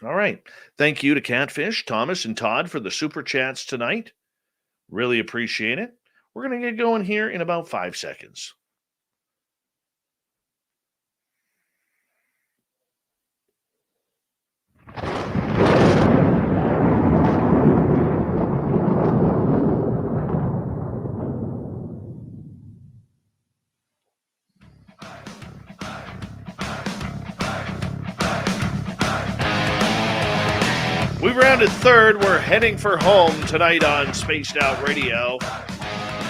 All right. Thank you to Catfish, Thomas, and Todd for the super chats tonight. Really appreciate it. We're going to get going here in about 5 seconds. We've rounded third. We're heading for home tonight on Spaced Out Radio.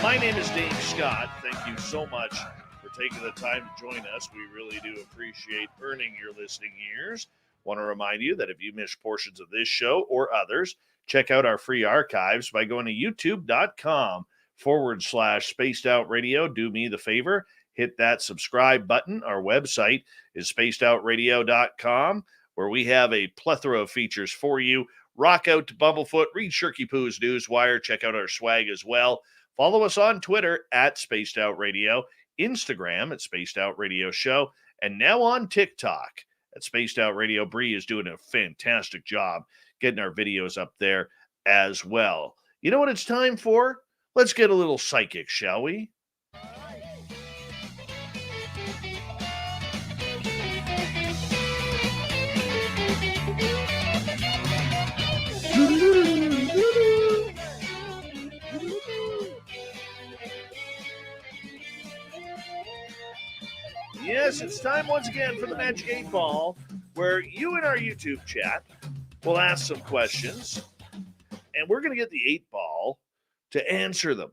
My name is Dave Scott. Thank you so much for taking the time to join us. We really do appreciate earning your listening ears. Want to remind you that if you miss portions of this show or others, check out our free archives by going to youtube.com/Spaced Out Radio. Do me the favor, hit that subscribe button. Our website is spacedoutradio.com. where we have a plethora of features for you. Rock out to Bumblefoot, read Shirky Poo's Newswire, check out our swag as well. Follow us on Twitter at Spaced Out Radio, Instagram at Spaced Out Radio Show, and now on TikTok at Spaced Out Radio. Bree is doing a fantastic job getting our videos up there as well. You know what it's time for? Let's get a little psychic, shall we? Yes, it's time once again for the Magic 8 Ball, where you in our YouTube chat will ask some questions, and we're going to get the 8 Ball to answer them.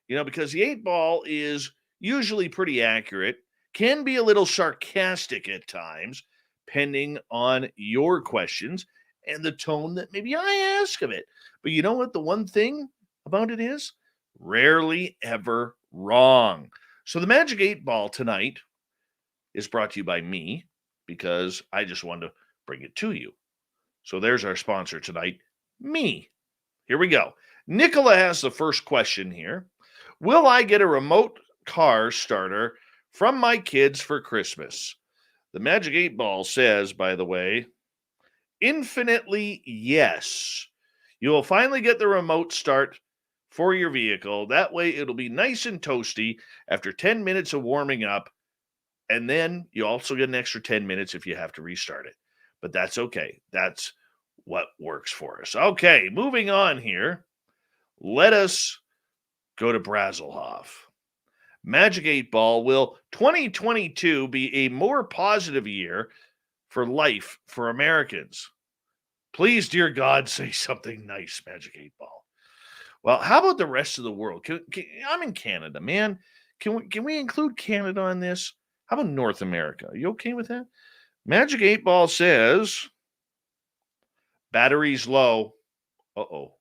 You know, because the 8 Ball is usually pretty accurate, can be a little sarcastic at times, depending on your questions and the tone that maybe I ask of it. But you know what the one thing about it is? Rarely ever wrong. So the Magic 8 Ball tonight is brought to you by me because I just wanted to bring it to you. So there's our sponsor tonight, me. Here we go. Nicola has the first question here. Will I get a remote car starter from my kids for Christmas? The Magic 8 Ball says, by the way, infinitely yes. You will finally get the remote start for your vehicle. That way it'll be nice and toasty after 10 minutes of warming up. And then you also get an extra 10 minutes if you have to restart it. But that's okay. That's what works for us. Okay, moving on here. Let us go to Brazelhoff. Magic 8 Ball, will 2022 be a more positive year for life for Americans? Please, dear God, say something nice, Magic 8 Ball. Well, how about the rest of the world? I'm in Canada, man. Can we include Canada on this? How about North America? Are you okay with that? Magic 8 Ball says, batteries low. Uh-oh.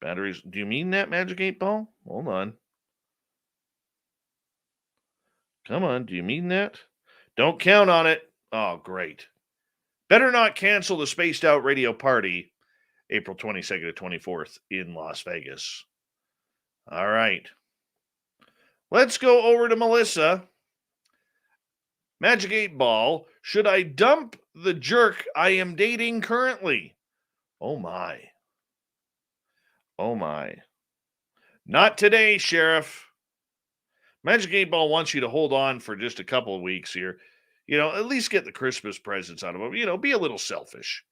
Batteries. Do you mean that, Magic 8 Ball? Hold on. Come on. Do you mean that? Don't count on it. Oh, great. Better not cancel the Spaced Out Radio party April 22nd to 24th in Las Vegas. All right. Let's go over to Melissa. Magic 8 Ball, should I dump the jerk I am dating currently? Oh, my. Oh, my. Not today, Sheriff. Magic 8 Ball wants you to hold on for just a couple of weeks here. You know, at least get the Christmas presents out of them. You know, be a little selfish.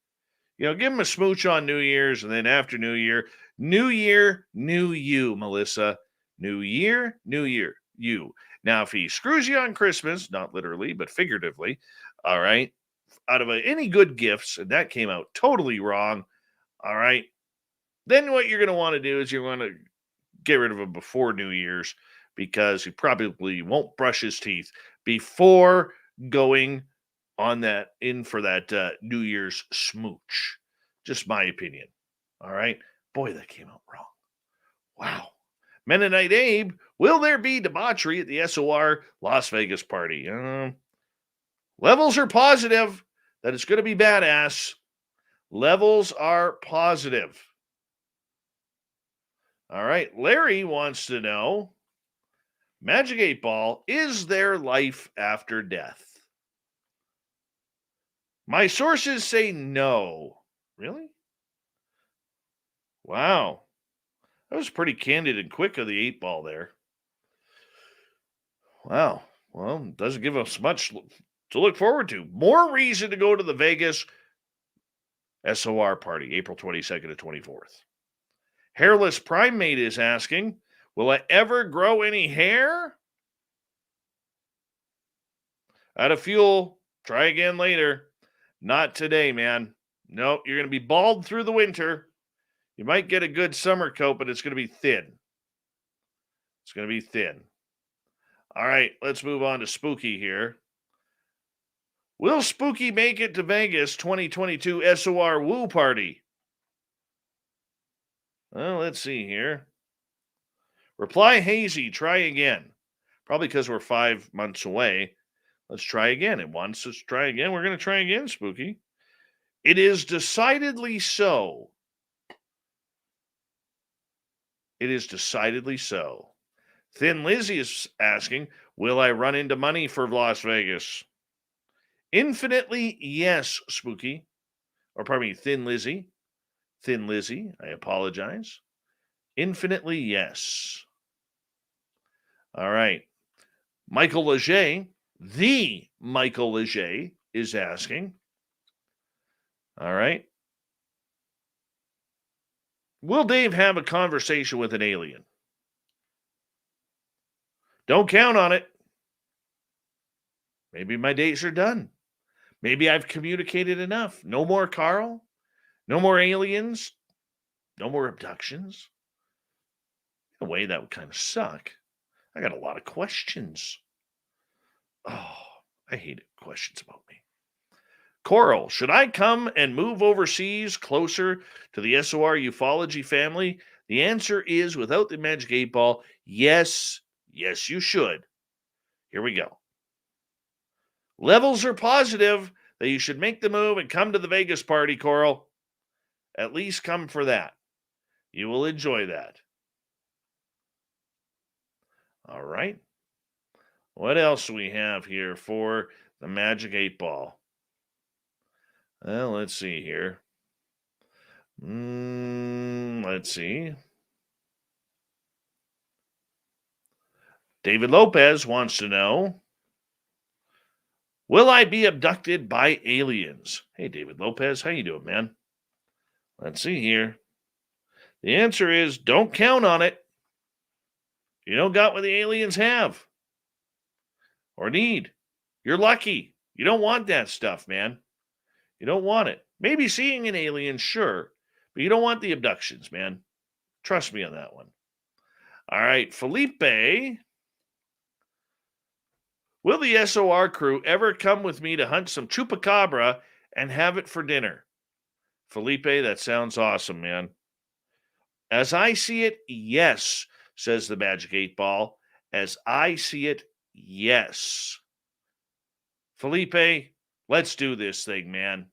You know, give him a smooch on New Year's, and then after New Year, new you, Melissa. New year, you. Now, if he screws you on Christmas, not literally, but figuratively, all right, out of any good gifts, and that came out totally wrong, all right, then what you're going to want to do is you're going to get rid of him before New Year's because he probably won't brush his teeth before going on that for that New Year's smooch. Just my opinion. All right. Boy, that came out wrong. Wow. Mennonite Abe, will there be debauchery at the SOR Las Vegas party? Levels are positive that it's going to be badass. Levels are positive. All right. Larry wants to know, Magic 8 Ball, is there life after death? My sources say no. Really? Wow. That was pretty candid and quick of the 8 Ball there. Wow. Well, it doesn't give us much to look forward to. More reason to go to the Vegas SOR party, April 22nd to 24th. Hairless Primate is asking, will I ever grow any hair? Out of fuel. Try again later. Not today, man. Nope, you're going to be bald through the winter. You might get a good summer coat, but it's going to be thin. It's going to be thin. All right, let's move on to Spooky here. Will Spooky make it to Vegas 2022 SOR Woo Party? Well, let's see here. Reply hazy, try again. Probably because we're 5 months away. Let's try again. It wants us to try again. We're going to try again, Spooky. It is decidedly so. It is decidedly so. Thin Lizzy is asking, will I run into money for Las Vegas? Infinitely yes, Spooky. Or pardon me, Thin Lizzy. Thin Lizzy, I apologize. Infinitely yes. All right. Michael Leger, the Michael Leger, is asking, all right, will Dave have a conversation with an alien? Don't count on it. Maybe my days are done. Maybe I've communicated enough. No more Carl. No more aliens. No more abductions. In a way, that would kind of suck. I got a lot of questions. Oh, I hate questions about me. Choral, should I come and move overseas closer to the SOR ufology family? The answer is, without the Magic 8 Ball, yes, yes, you should. Here we go. Levels are positive that you should make the move and come to the Vegas party, Choral. At least come for that. You will enjoy that. All right. What else do we have here for the Magic 8 Ball? Well, let's see here. Let's see. David Lopez wants to know, will I be abducted by aliens? Hey, David Lopez, how you doing, man? Let's see here. The answer is, don't count on it. You don't got what the aliens have or need. You're lucky. You don't want that stuff, man. You don't want it. Maybe seeing an alien, sure, but you don't want the abductions, man. Trust me on that one. All right, Felipe. Will the SOR crew ever come with me to hunt some chupacabra and have it for dinner? Felipe, that sounds awesome, man. As I see it, yes, says the Magic 8 Ball. As I see it, yes. Felipe, let's do this thing, man.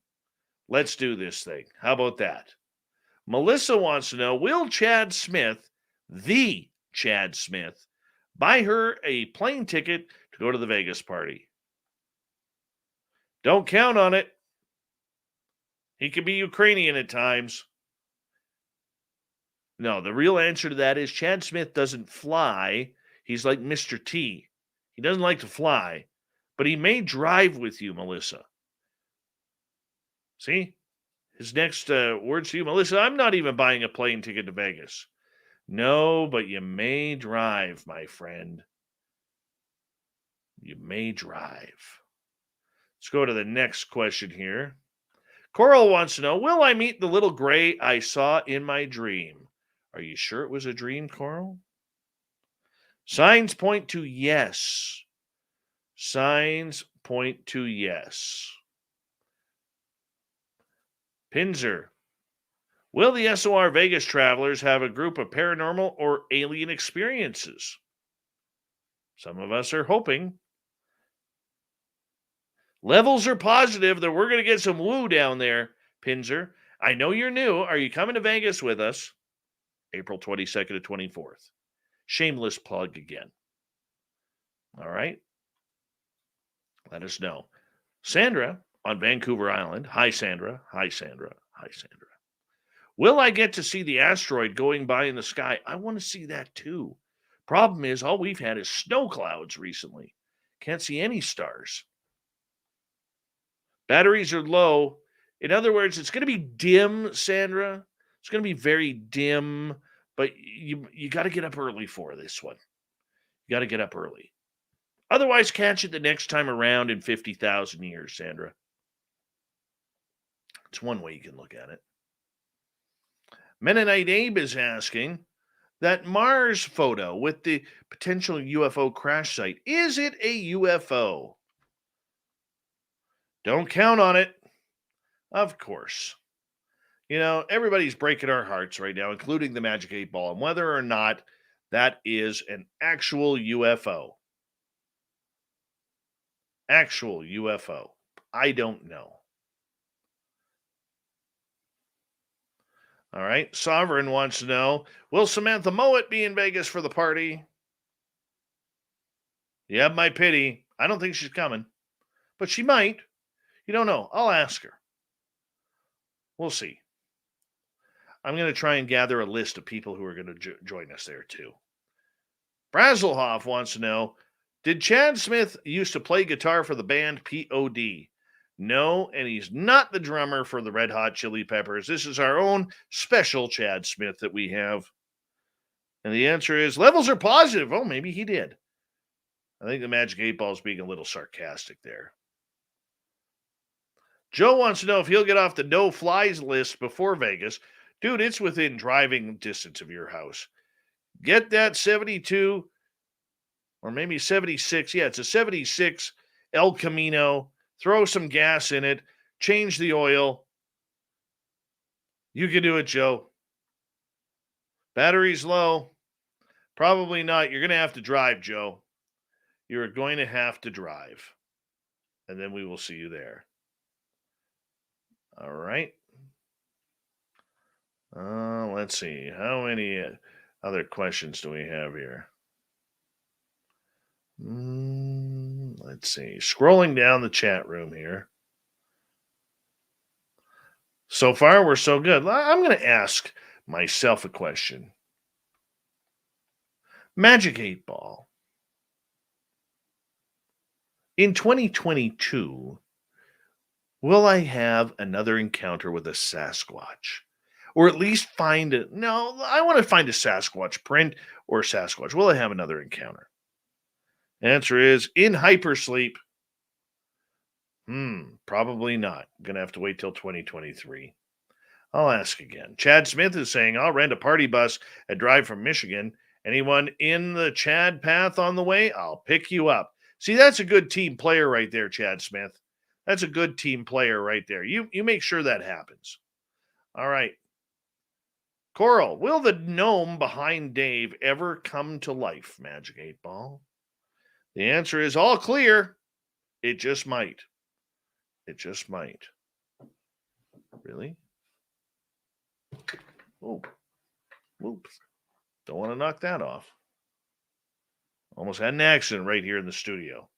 Let's do this thing. How about that? Melissa wants to know, will Chad Smith, the Chad Smith, buy her a plane ticket to go to the Vegas party? Don't count on it. He could be Ukrainian at times. No, the real answer to that is Chad Smith doesn't fly. He's like Mr. T. He doesn't like to fly, but he may drive with you, Melissa. See? His next words to you, Melissa, I'm not even buying a plane ticket to Vegas. No, but you may drive, my friend. You may drive. Let's go to the next question here. Coral wants to know, will I meet the little gray I saw in my dream? Are you sure it was a dream, Coral? Signs point to yes. Signs point to yes. Pinzer. Will the SOR Vegas travelers have a group of paranormal or alien experiences? Some of us are hoping. Levels are positive that we're going to get some woo down there, Pinzer. I know you're new. Are you coming to Vegas with us? April 22nd to 24th. Shameless plug again. All right. Let us know. Sandra on Vancouver Island. Hi, Sandra. Hi, Sandra. Hi, Sandra. Will I get to see the asteroid going by in the sky? I want to see that too. Problem is, all we've had is snow clouds recently. Can't see any stars. Batteries are low. In other words, it's going to be dim, Sandra. It's going to be very dim, but you got to get up early for this one. You got to get up early. Otherwise, catch it the next time around in 50,000 years, Sandra. It's one way you can look at it. Mennonite Abe is asking, that Mars photo with the potential UFO crash site, is it a UFO? Don't count on it. Of course. You know, everybody's breaking our hearts right now, including the Magic 8 Ball, and whether or not that is an actual UFO. Actual UFO. I don't know. All right. Sovereign wants to know, will Samantha Mowat be in Vegas for the party? You have my pity. I don't think she's coming, but she might. You don't know. I'll ask her. We'll see. I'm going to try and gather a list of people who are going to join us there too. Brazelhoff wants to know, did Chad Smith used to play guitar for the band POD? No, and he's not the drummer for the Red Hot Chili Peppers. This is our own special Chad Smith that we have. And the answer is, levels are positive. Oh, maybe he did. I think the Magic 8 Ball is being a little sarcastic there. Joe wants to know if he'll get off the no-flies list before Vegas. Dude, it's within driving distance of your house. Get that 72 or maybe 76. Yeah, it's a 76 El Camino. Throw some gas in it. Change the oil. You can do it, Joe. Battery's low. Probably not. You're going to have to drive, Joe. You're going to have to drive. And then we will see you there. All right. Let's see. How many other questions do we have here? Let's see. Scrolling down the chat room here. So far, we're so good. I'm going to ask myself a question. Magic 8 Ball. In 2022, will I have another encounter with a Sasquatch? Or at least find it? No, I want to find a Sasquatch print or Sasquatch. Will I have another encounter? Answer is in hypersleep. Probably not. I'm going to have to wait till 2023. I'll ask again. Chad Smith is saying, I'll rent a party bus and drive from Michigan. Anyone in the Chad path on the way? I'll pick you up. See, that's a good team player right there, Chad Smith. That's a good team player right there. You make sure that happens. All right. Choral, will the gnome behind Dave ever come to life, Magic 8 Ball? The answer is all clear. It just might. It just might. Really? Oh. Oops. Don't want to knock that off. Almost had an accident right here in the studio.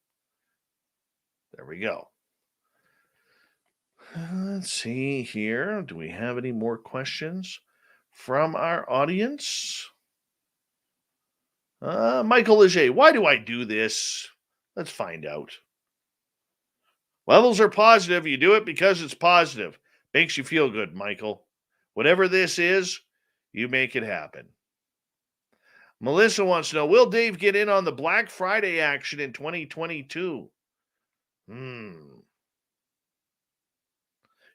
There we go. Let's see here. Do we have any more questions from our audience? Michael Leger, why do I do this? Let's find out. Levels are positive. You do it because it's positive. Makes you feel good, Michael. Whatever this is, you make it happen. Melissa wants to know, will Dave get in on the Black Friday action in 2022?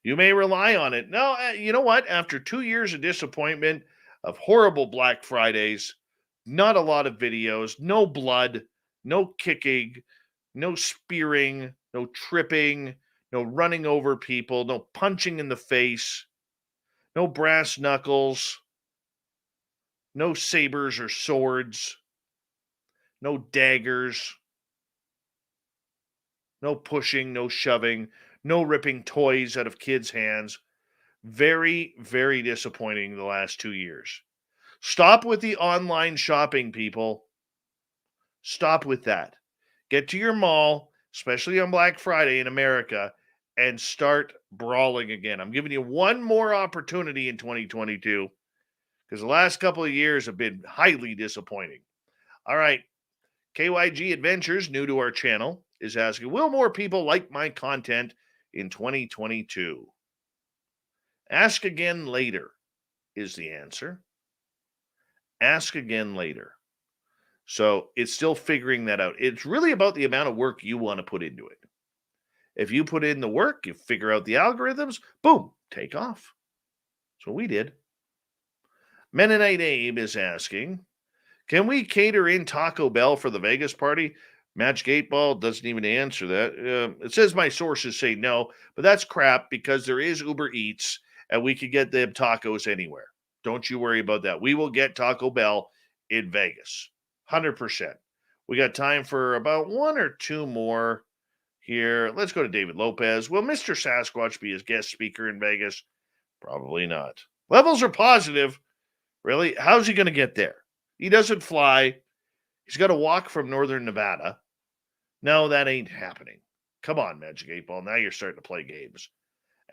You may rely on it. No, you know what? After 2 years of disappointment, of horrible Black Fridays, Not a lot of videos, no blood, no kicking, no spearing, no tripping, no running over people, no punching in the face, no brass knuckles, no sabers or swords, no daggers, no pushing, no shoving, no ripping toys out of kids' hands. Very, very disappointing the last 2 years. Stop with the online shopping, people. Stop with that. Get to your mall, especially on Black Friday in America, and start brawling again. I'm giving you one more opportunity in 2022 because the last couple of years have been highly disappointing. All right. KYG Adventures, new to our channel, is asking, will more people like my content in 2022? Ask again later is the answer. Ask again later. So it's still figuring that out. It's really about the amount of work you want to put into it. If you put in the work, you figure out the algorithms, boom, take off. That's what we did. Mennonite Abe is asking, can we cater in Taco Bell for the Vegas party? Magic 8 Ball doesn't even answer that. It says my sources say no, but that's crap because there is Uber Eats and we can get them tacos anywhere. Don't you worry about that. We will get Taco Bell in Vegas. 100%. We got time for about one or two more here. Let's go to David Lopez. Will Mr. Sasquatch be his guest speaker in Vegas? Probably not. Levels are positive. Really? How's he going to get there? He doesn't fly. He's got to walk from northern Nevada. No, that ain't happening. Come on, Magic 8 Ball. Now you're starting to play games.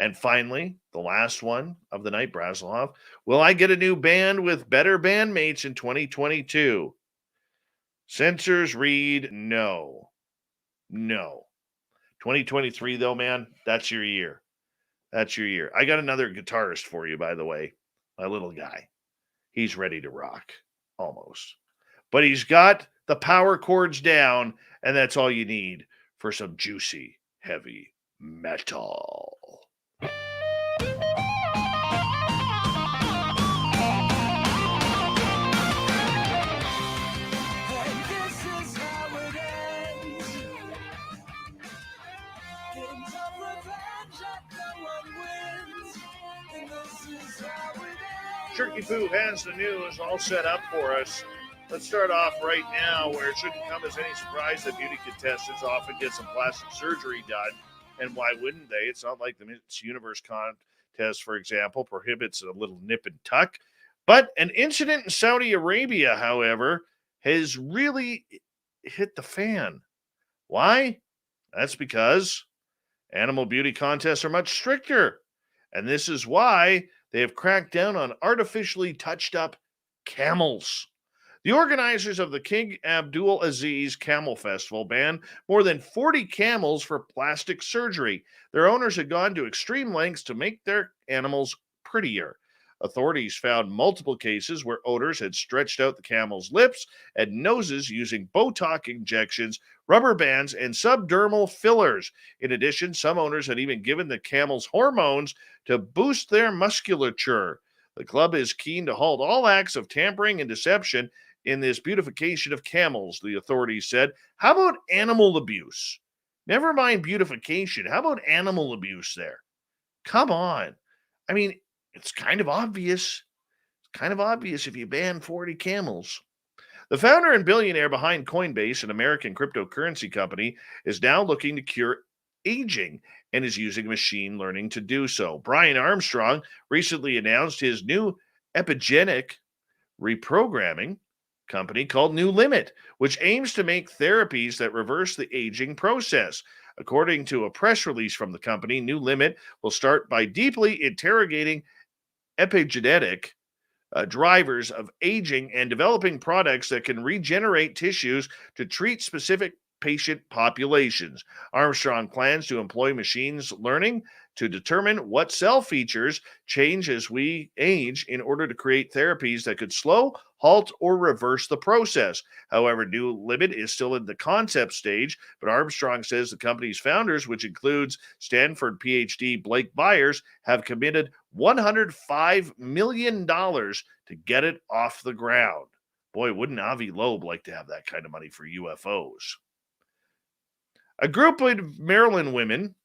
And finally, the last one of the night, Braslov. Will I get a new band with better bandmates in 2022? Censors read no. No. 2023, though, man, that's your year. That's your year. I got another guitarist for you, by the way. My little guy. He's ready to rock. Almost. But he's got the power chords down, and that's all you need for some juicy, heavy metal. Shirky Poo has the news all set up for us. Let's start off right now where it shouldn't come as any surprise that beauty contestants often get some plastic surgery done. And why wouldn't they? It's not like the Miss Universe contest, for example, prohibits a little nip and tuck. But an incident in Saudi Arabia, however, has really hit the fan. Why? That's because animal beauty contests are much stricter. And this is why they have cracked down on artificially touched up camels. The organizers of the King Abdul Aziz Camel Festival banned more than 40 camels for plastic surgery. Their owners had gone to extreme lengths to make their animals prettier. Authorities found multiple cases where owners had stretched out the camels' lips and noses using Botox injections, rubber bands, and subdermal fillers. In addition, some owners had even given the camels hormones to boost their musculature. The club is keen to halt all acts of tampering and deception in this beautification of camels, the authorities said. How about animal abuse? Never mind beautification. How about animal abuse there? Come on. I mean, it's kind of obvious. It's kind of obvious if you ban 40 camels. The founder and billionaire behind Coinbase, an American cryptocurrency company, is now looking to cure aging and is using machine learning to do so. Brian Armstrong recently announced his new epigenetic reprogramming company called New Limit, which aims to make therapies that reverse the aging process. According to a press release from the company, New Limit will start by deeply interrogating epigenetic drivers of aging and developing products that can regenerate tissues to treat specific patient populations. Armstrong plans to employ machine learning to determine what cell features change as we age in order to create therapies that could slow, halt, or reverse the process. However, New Limit is still in the concept stage, but Armstrong says the company's founders, which includes Stanford PhD Blake Byers, have committed $105 million to get it off the ground. Boy, wouldn't Avi Loeb like to have that kind of money for UFOs? A group of Maryland women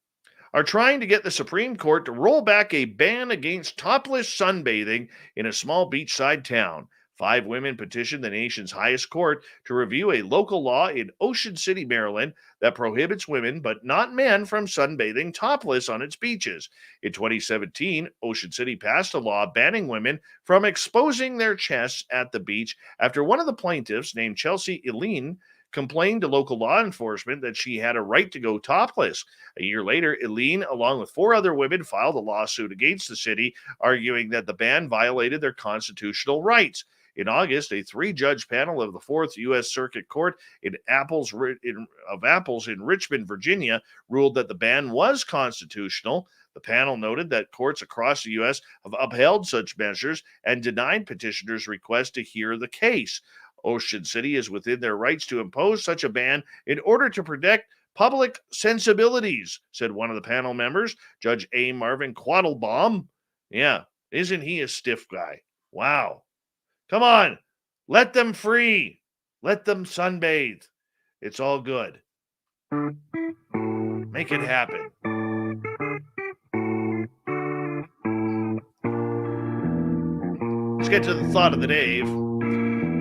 are trying to get the Supreme Court to roll back a ban against topless sunbathing in a small beachside town. 5 women petitioned the nation's highest court to review a local law in Ocean City, Maryland, that prohibits women, but not men, from sunbathing topless on its beaches. In 2017, Ocean City passed a law banning women from exposing their chests at the beach after one of the plaintiffs, named Chelsea Eileen, complained to local law enforcement that she had a right to go topless. A year later, Eileen, along with 4 other women, filed a lawsuit against the city, arguing that the ban violated their constitutional rights. In August, a 3-judge panel of the 4th U.S. Circuit Court of Apples in Richmond, Virginia, ruled that the ban was constitutional. The panel noted that courts across the U.S. have upheld such measures and denied petitioners' request to hear the case. Ocean City is within their rights to impose such a ban in order to protect public sensibilities, said one of the panel members, Judge A. Marvin Quattlebaum. Yeah, isn't he a stiff guy? Wow. Come on, let them free. Let them sunbathe. It's all good. Make it happen. Let's get to the thought of the day.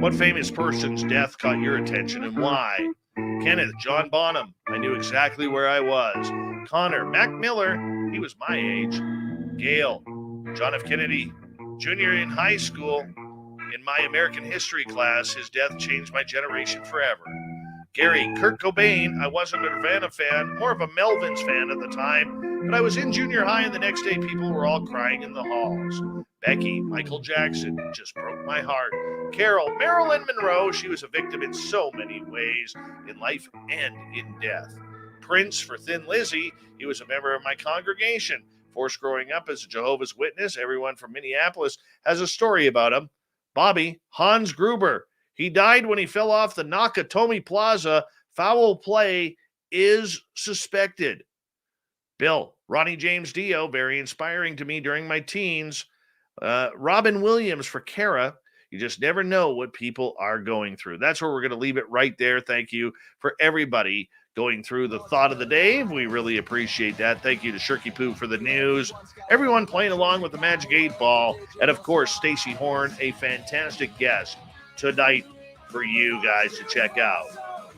What famous person's death caught your attention and why? Kenneth, John Bonham. I knew exactly where I was. Connor, Mac Miller. He was my age. Gail, John F. Kennedy Jr. in high school. In my American history class, his death changed my generation forever. Gary, Kurt Cobain. I wasn't a Nirvana fan, more of a Melvins fan at the time, but I was in junior high and the next day people were all crying in the halls. Becky, Michael Jackson, just broke my heart. Carol, Marilyn Monroe. She was a victim in so many ways, in life and in death. Prince, for Thin Lizzy. He was a member of my congregation. Forced growing up as a Jehovah's Witness, everyone from Minneapolis has a story about him. Bobby, Hans Gruber. He died when he fell off the Nakatomi Plaza. Foul play is suspected. Bill, Ronnie James Dio, very inspiring to me during my teens. Robin Williams for Kara. You just never know what people are going through. That's where we're going to leave it right there. Thank you for everybody going through the thought of the day. We really appreciate that. Thank you to Shirky Poo for the news. Everyone playing along with the Magic 8 Ball. And, of course, Stacy Horn, a fantastic guest tonight for you guys to check out.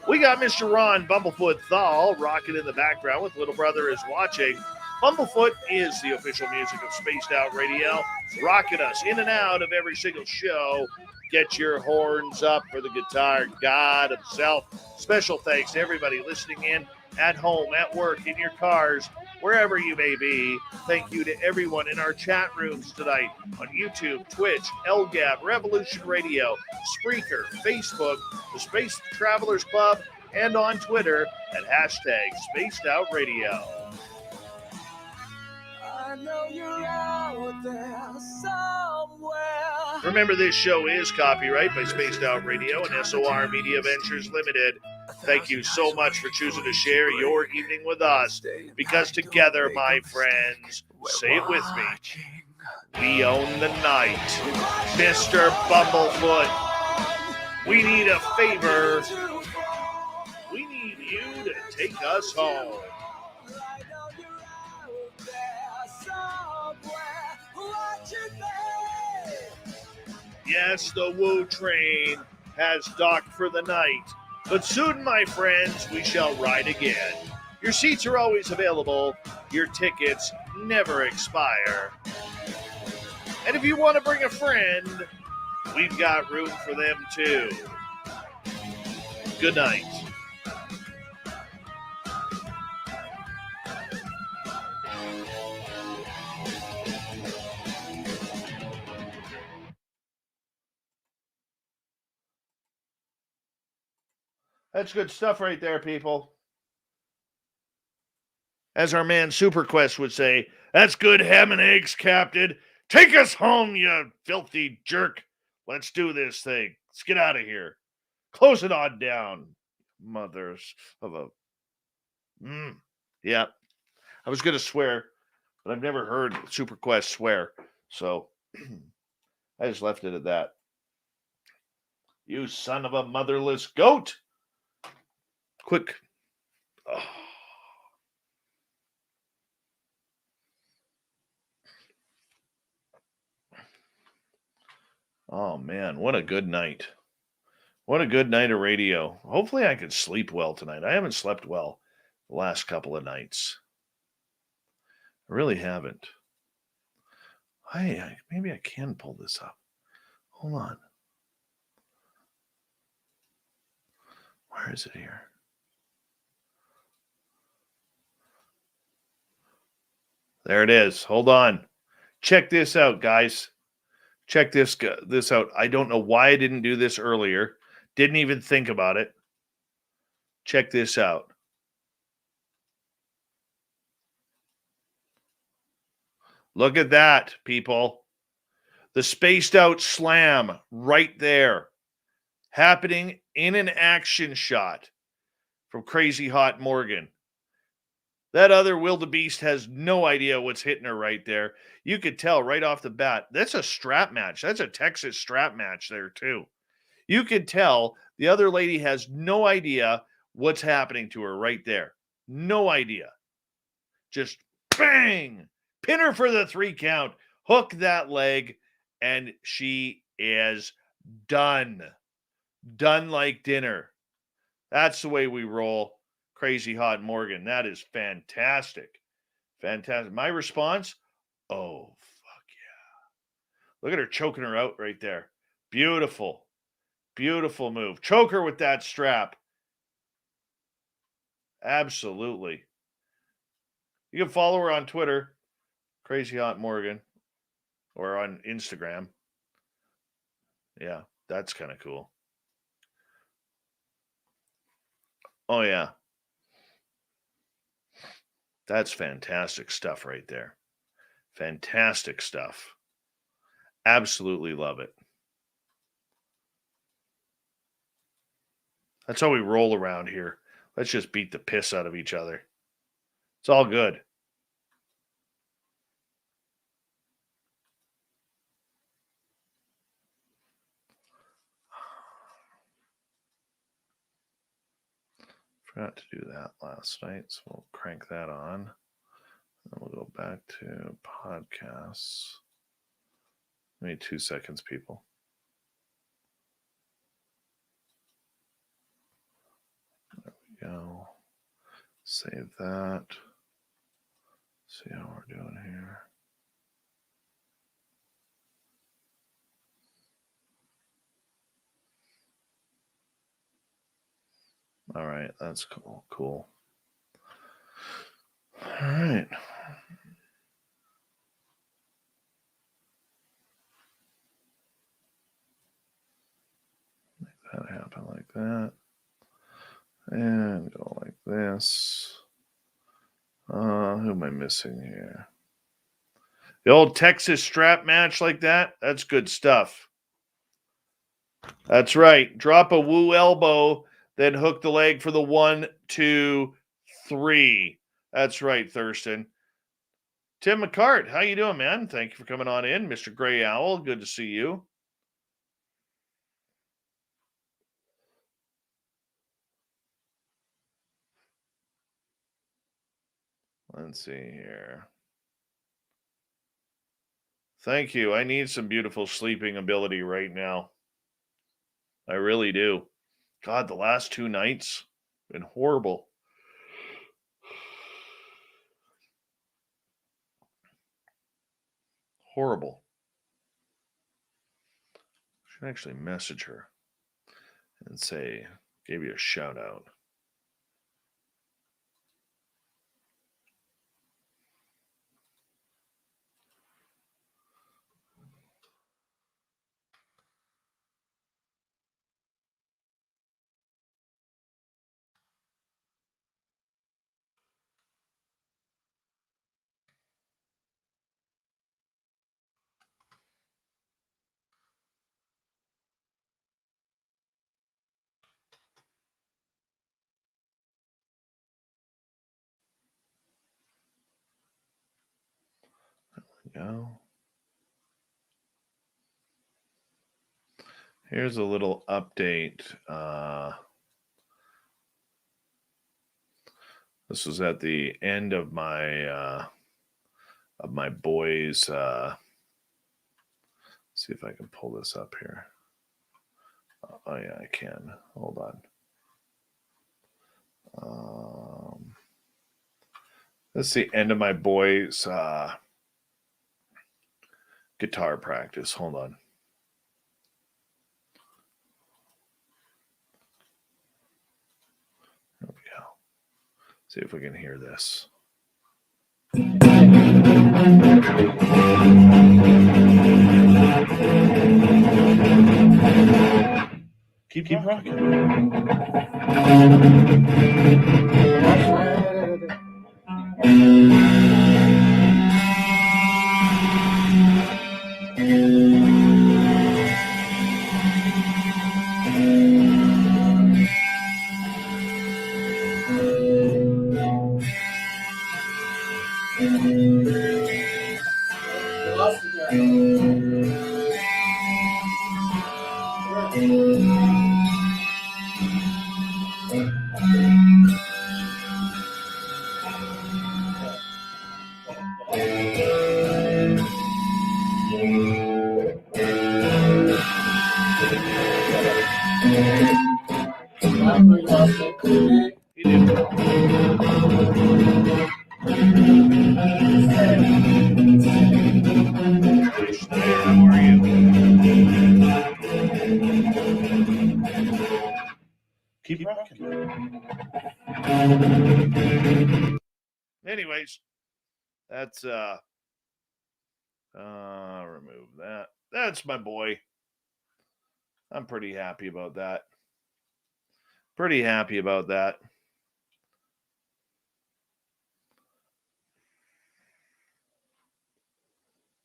We got Mr. Ron Bumblefoot Thal rocking in the background with Little Brother Is Watching. Bumblefoot is the official music of Spaced Out Radio, rocking us in and out of every single show. Get your horns up for the guitar god himself. Special thanks to everybody listening in at home, at work, in your cars, wherever you may be. Thank you to everyone in our chat rooms tonight on YouTube, Twitch, LGAB, Revolution Radio, Spreaker, Facebook, the Space Travelers Club, and on Twitter at #SpacedOutRadio. I know you're out there somewhere. Remember, this show is copyright by Spaced Out Radio and SOR Media Ventures Limited. Thank you so much for choosing to share your evening with us, because together, my friends, say it with me, we own the night. Mr. Bumblefoot, we need a favor. We need you to take us home. Yes, the Woo train has docked for the night, but soon, my friends, we shall ride again. Your seats are always available. Your tickets never expire. And if you want to bring a friend, we've got room for them too. Good night. That's good stuff right there, people. As our man Superquest would say, that's good ham and eggs, Captain. Take us home, you filthy jerk. Let's do this thing. Let's get out of here. Close it on down, mothers of a... Yeah. I was going to swear, but I've never heard Superquest swear. So I just left it at that. You son of a motherless goat. Quick. Oh, man. What a good night. What a good night of radio. Hopefully I can sleep well tonight. I haven't slept well the last couple of nights. I really haven't. Maybe I can pull this up. Hold on. Where is it here? There it is. Hold on. Check this out, guys. Check this out. I don't know why I didn't do this earlier. Didn't even think about it. Check this out. Look at that, people. The spaced out slam right there. Happening in an action shot from Crazy Hot Morgan. That other wildebeest has no idea what's hitting her right there. You could tell right off the bat. That's a strap match. That's a Texas strap match there, too. You could tell the other lady has no idea what's happening to her right there. No idea. Just bang! Pin her for the 3 count. Hook that leg, and she is done. Done like dinner. That's the way we roll. Crazy Hot Morgan. That is fantastic. Fantastic. My response? Oh, fuck yeah. Look at her choking her out right there. Beautiful. Beautiful move. Choke her with that strap. Absolutely. You can follow her on Twitter, Crazy Hot Morgan, or on Instagram. Yeah, that's kind of cool. Oh, yeah. That's fantastic stuff right there. Fantastic stuff. Absolutely love it. That's how we roll around here. Let's just beat the piss out of each other. It's all good. Forgot to do that last night, so we'll crank that on. Then we'll go back to podcasts. Give me 2 seconds, people. There we go. Save that. See how we're doing here. All right, that's cool. Cool. All right. Make that happen like that. And go like this. Who am I missing here? The old Texas strap match like that? That's good stuff. That's right. Drop a woo elbow, then hook the leg for the 1, 2, 3. That's right, Thurston. Tim McCart, how you doing, man? Thank you for coming on in. Mr. Gray Owl, good to see you. Let's see here. Thank you. I need some beautiful sleeping ability right now. I really do. God, the last 2 nights been horrible. Horrible. I should actually message her and say, gave you a shout out. There we go. Here's a little update. This was at the end of my boys. See if I can pull this up here. Oh yeah, I can. Hold on. This is the end of my boys' guitar practice. Hold on. There we go. See if we can hear this. Keep rocking. Keep rocking. Anyways, that's remove that. That's my boy. I'm pretty happy about that. Pretty happy about that.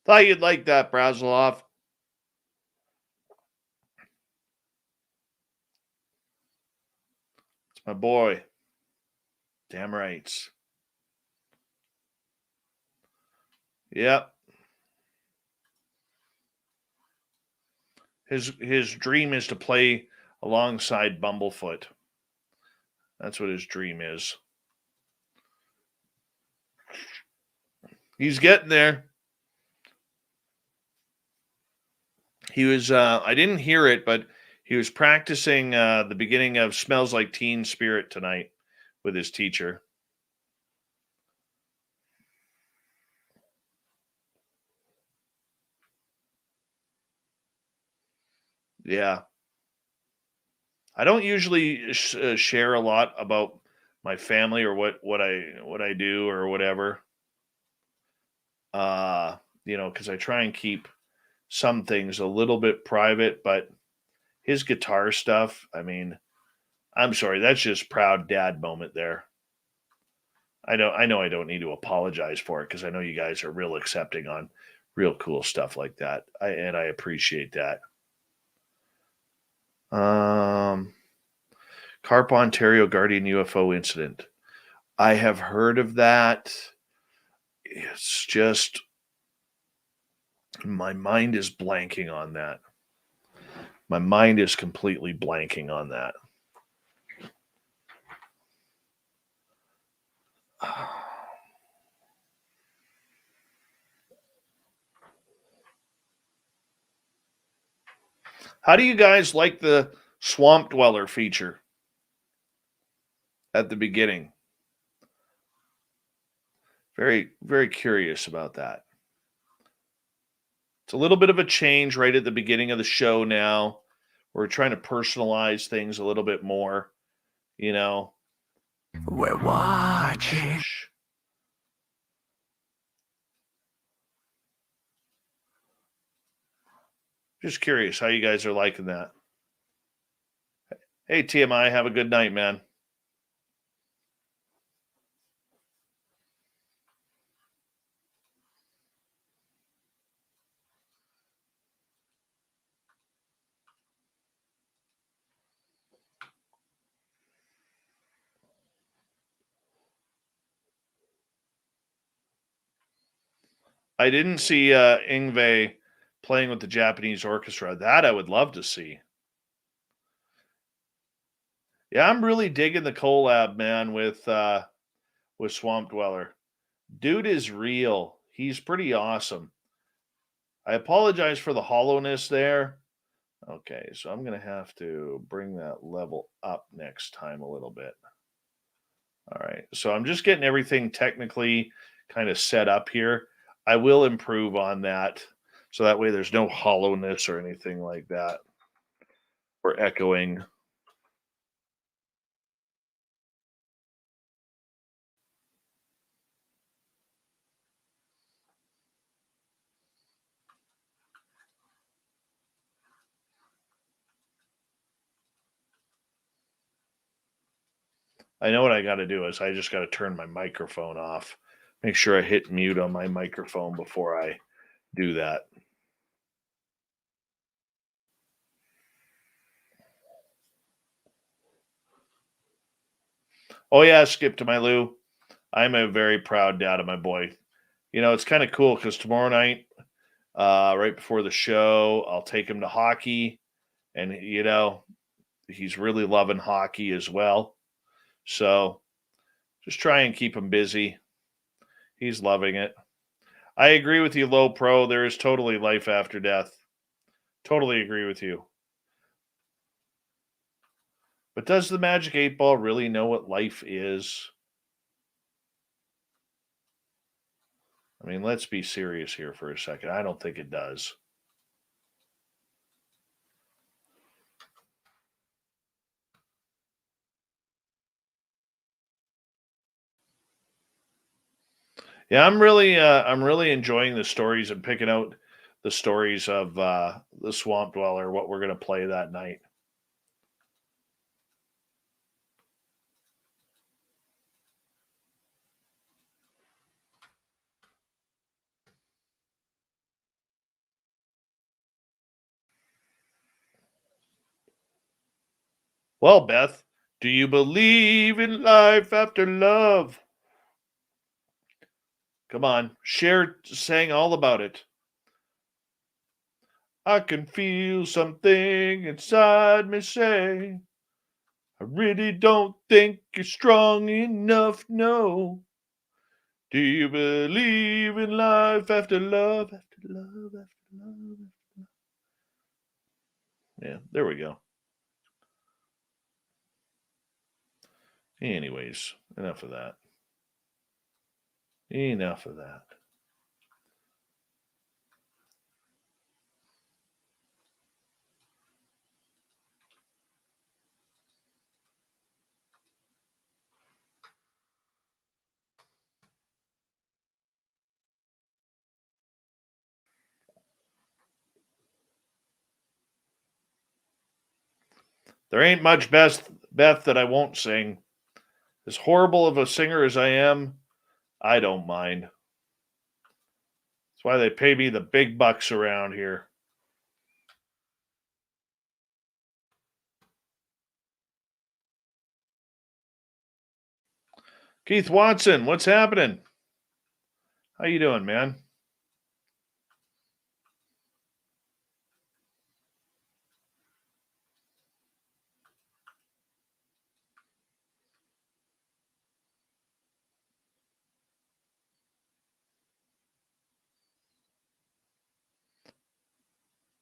Thought you'd like that, Braziloff. It's my boy. Damn right. Yep. His dream is to play alongside Bumblefoot. That's what his dream is. He's getting there. He was, I didn't hear it, but he was practicing the beginning of Smells Like Teen Spirit tonight with his teacher. Yeah. I don't usually share a lot about my family or what I do or whatever. Because I try and keep some things a little bit private, but his guitar stuff, I mean, I'm sorry, that's just proud dad moment there. I know I don't need to apologize for it because I know you guys are real accepting on real cool stuff like that. I appreciate that. Carp, Ontario Guardian UFO incident. I have heard of that. It's just my mind is blanking on that. My mind is completely blanking on that. How do you guys like the Swamp Dweller feature at the beginning? Very, very curious about that. It's a little bit of a change right at the beginning of the show now. We're trying to personalize things a little bit more, you know. We're watching. Just curious how you guys are liking that. Hey, TMI, have a good night, man. I didn't see Yngwie playing with the Japanese orchestra. That I would love to see. Yeah, I'm really digging the collab, man, with Swamp Dweller. Dude is real. He's pretty awesome. I apologize for the hollowness there. Okay, so I'm going to have to bring that level up next time a little bit. All right, so I'm just getting everything technically kind of set up here. I will improve on that so that way there's no hollowness or anything like that or echoing. I know what I got to do is I just got to turn my microphone off. Make sure I hit mute on my microphone before I do that. Oh yeah, Skip to my Lou. I'm a very proud dad of my boy. You know, it's kind of cool because tomorrow night, right before the show, I'll take him to hockey, and he's really loving hockey as well. So just try and keep him busy. He's loving it. I agree with you, Low Pro. There is totally life after death. Totally agree with you. But does the Magic 8 Ball really know what life is? I mean, let's be serious here for a second. I don't think it does. Yeah, I'm really enjoying the stories and picking out the stories of the Swamp Dweller, what we're going to play that night. Well, Beth, do you believe in life after love? Come on, sang all about it. I can feel something inside me say, I really don't think you're strong enough, no. Do you believe in life after love, after love, after love? Yeah, there we go. Anyways, enough of that. Enough of that. There ain't much Beth that I won't sing. As horrible of a singer as I am, I don't mind. That's why they pay me the big bucks around here. Keith Watson, what's happening? How you doing, man?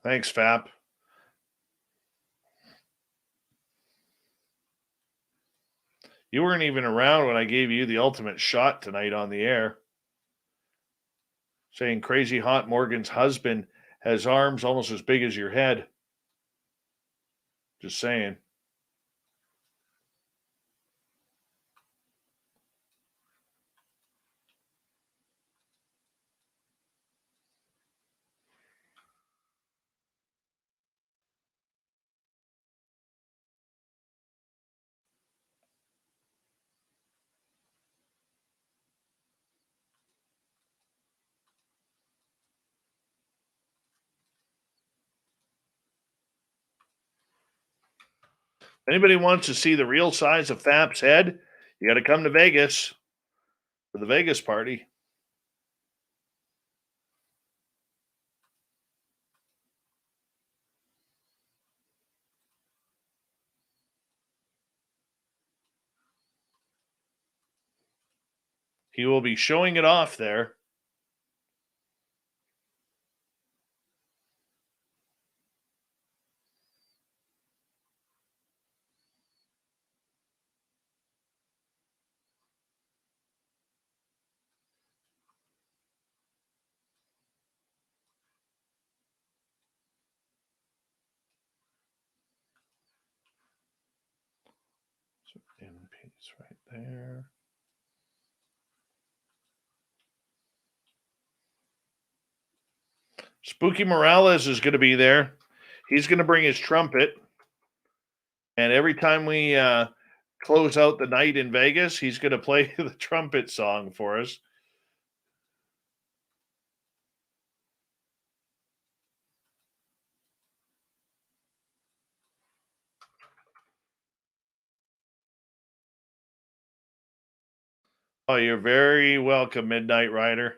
Thanks, Fap. You weren't even around when I gave you the ultimate shot tonight on the air. Saying Crazy Hot Morgan's husband has arms almost as big as your head. Just saying. Anybody wants to see the real size of Fap's head, you got to come to Vegas for the Vegas party. He will be showing it off there. So in piece right there. Spooky Morales is going to be there. He's going to bring his trumpet. And every time we close out the night in Vegas, he's going to play the trumpet song for us. Oh, you're very welcome, Midnight Rider.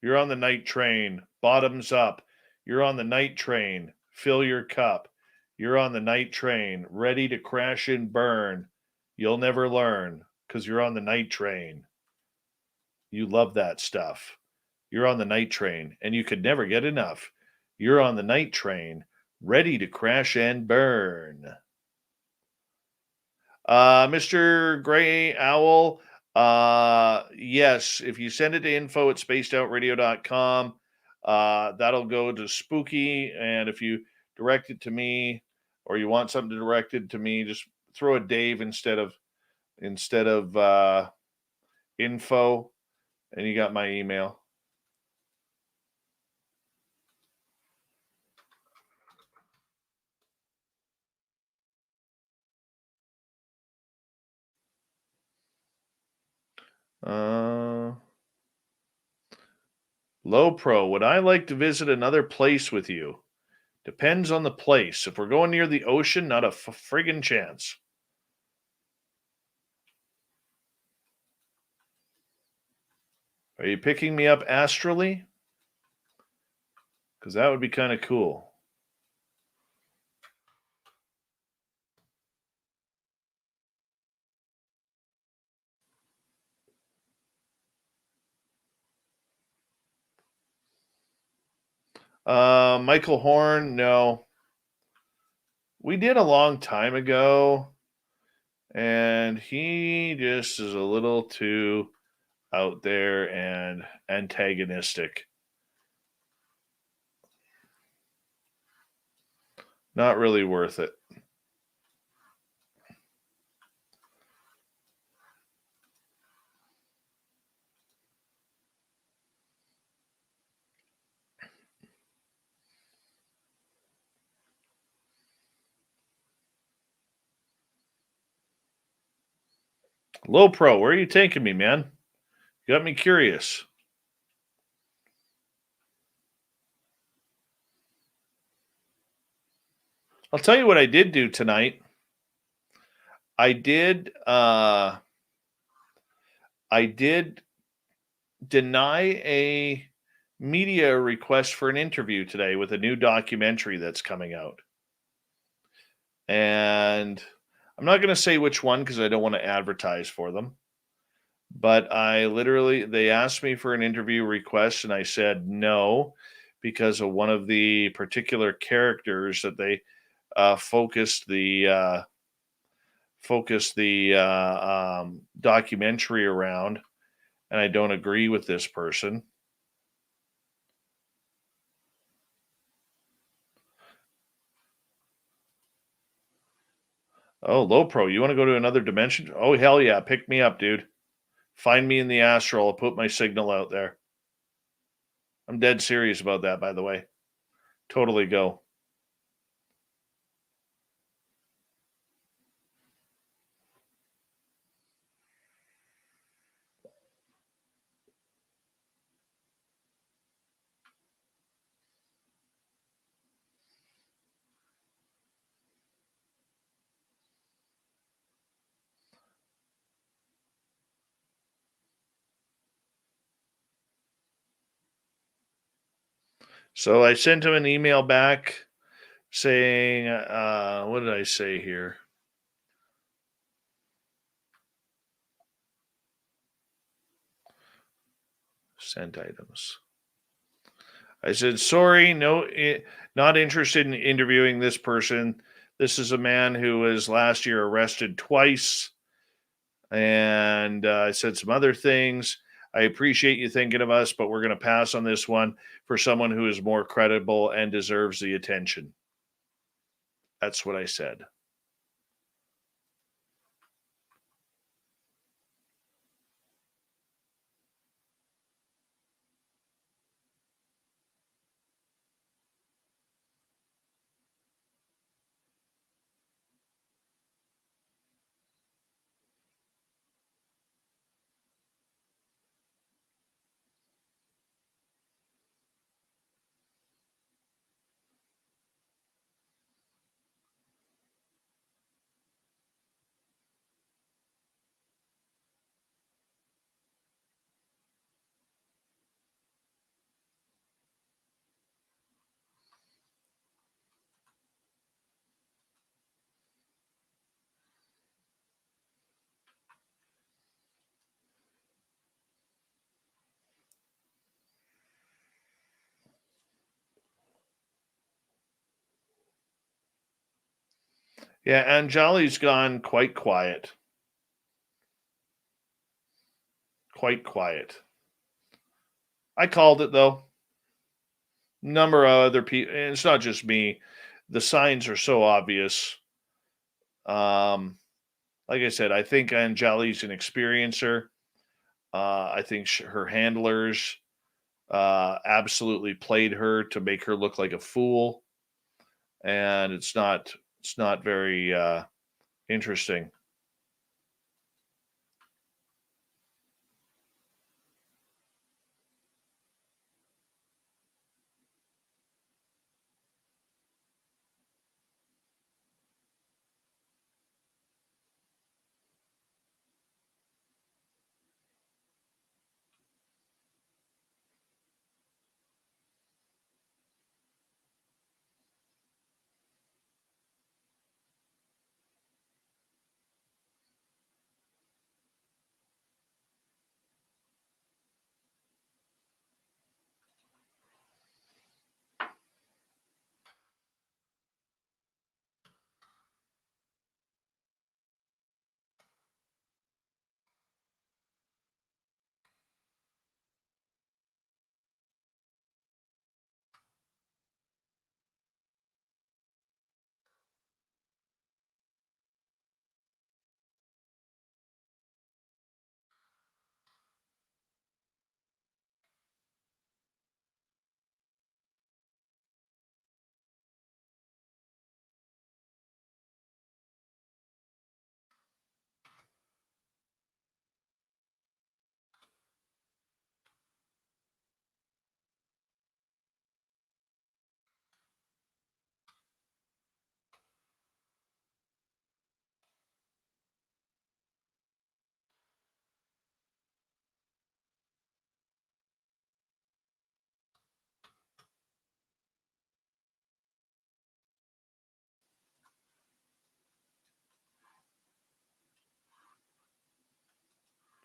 You're on the night train. Bottoms up. You're on the night train. Fill your cup. You're on the night train. Ready to crash and burn. You'll never learn because you're on the night train. You love that stuff. You're on the night train and you could never get enough. You're on the night train. Ready to crash and burn. Mr. Gray Owl, yes, if you send it to info@spacedoutradio.com, that'll go to Spooky, and if you direct it to me or you want something directed to me, just throw a Dave instead of info, and you got my email. Low Pro, would I like to visit another place with you? Depends on the place. If we're going near the ocean, not a friggin' chance. Are you picking me up astrally? Because that would be kind of cool. Michael Horn, no. We did a long time ago, and he just is a little too out there and antagonistic. Not really worth it. Low Pro, where are you taking me, man? You got me curious. I'll tell you what I did do tonight. I did deny a media request for an interview today with a new documentary that's coming out. And I'm not going to say which one because I don't want to advertise for them. But they asked me for an interview request and I said no because of one of the particular characters that they focused the documentary around, and I don't agree with this person. Oh, Low Pro, you want to go to another dimension? Oh, hell yeah. Pick me up, dude. Find me in the astral. I'll put my signal out there. I'm dead serious about that, by the way. Totally go. So I sent him an email back saying, what did I say here? Sent items. I said, sorry, no, not interested in interviewing this person. This is a man who was last year arrested twice. And I said some other things. I appreciate you thinking of us, but we're going to pass on this one for someone who is more credible and deserves the attention. That's what I said. Yeah, Anjali's gone quite quiet. Quite quiet. I called it, though. Number of other people, and it's not just me. The signs are so obvious. Like I said, I think Anjali's an experiencer. I think her handlers absolutely played her to make her look like a fool, and it's not very interesting.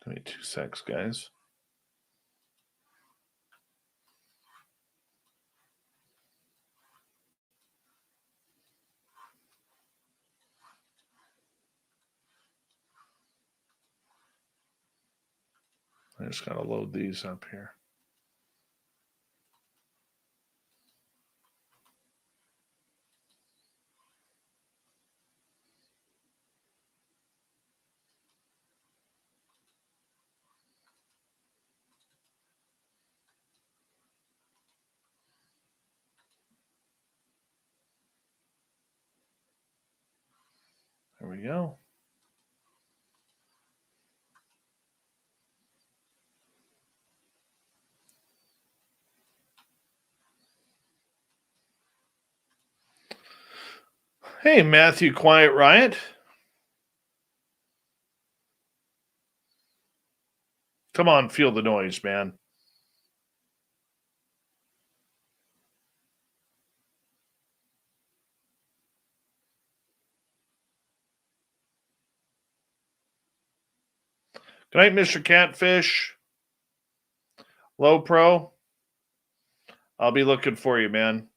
Give me 2 secs, guys. I just got to load these up here. There we go. Hey, Matthew Quiet Riot. Come on, feel the noise, man. Good night, Mr. Catfish. Low Pro, I'll be looking for you, man.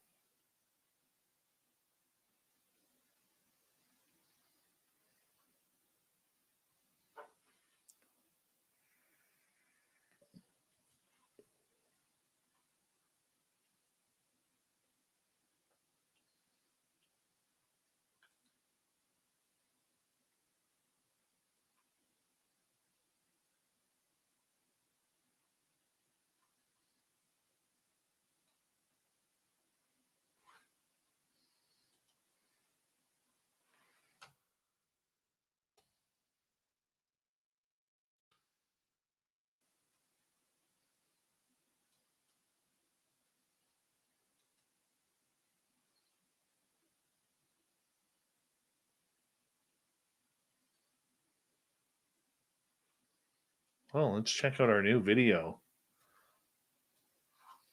Well, let's check out our new video.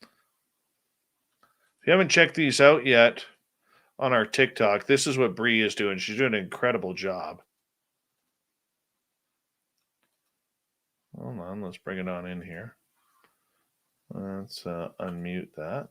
If you haven't checked these out yet on our TikTok, this is what Bree is doing. She's doing an incredible job. Hold on, let's bring it on in here. Let's unmute that.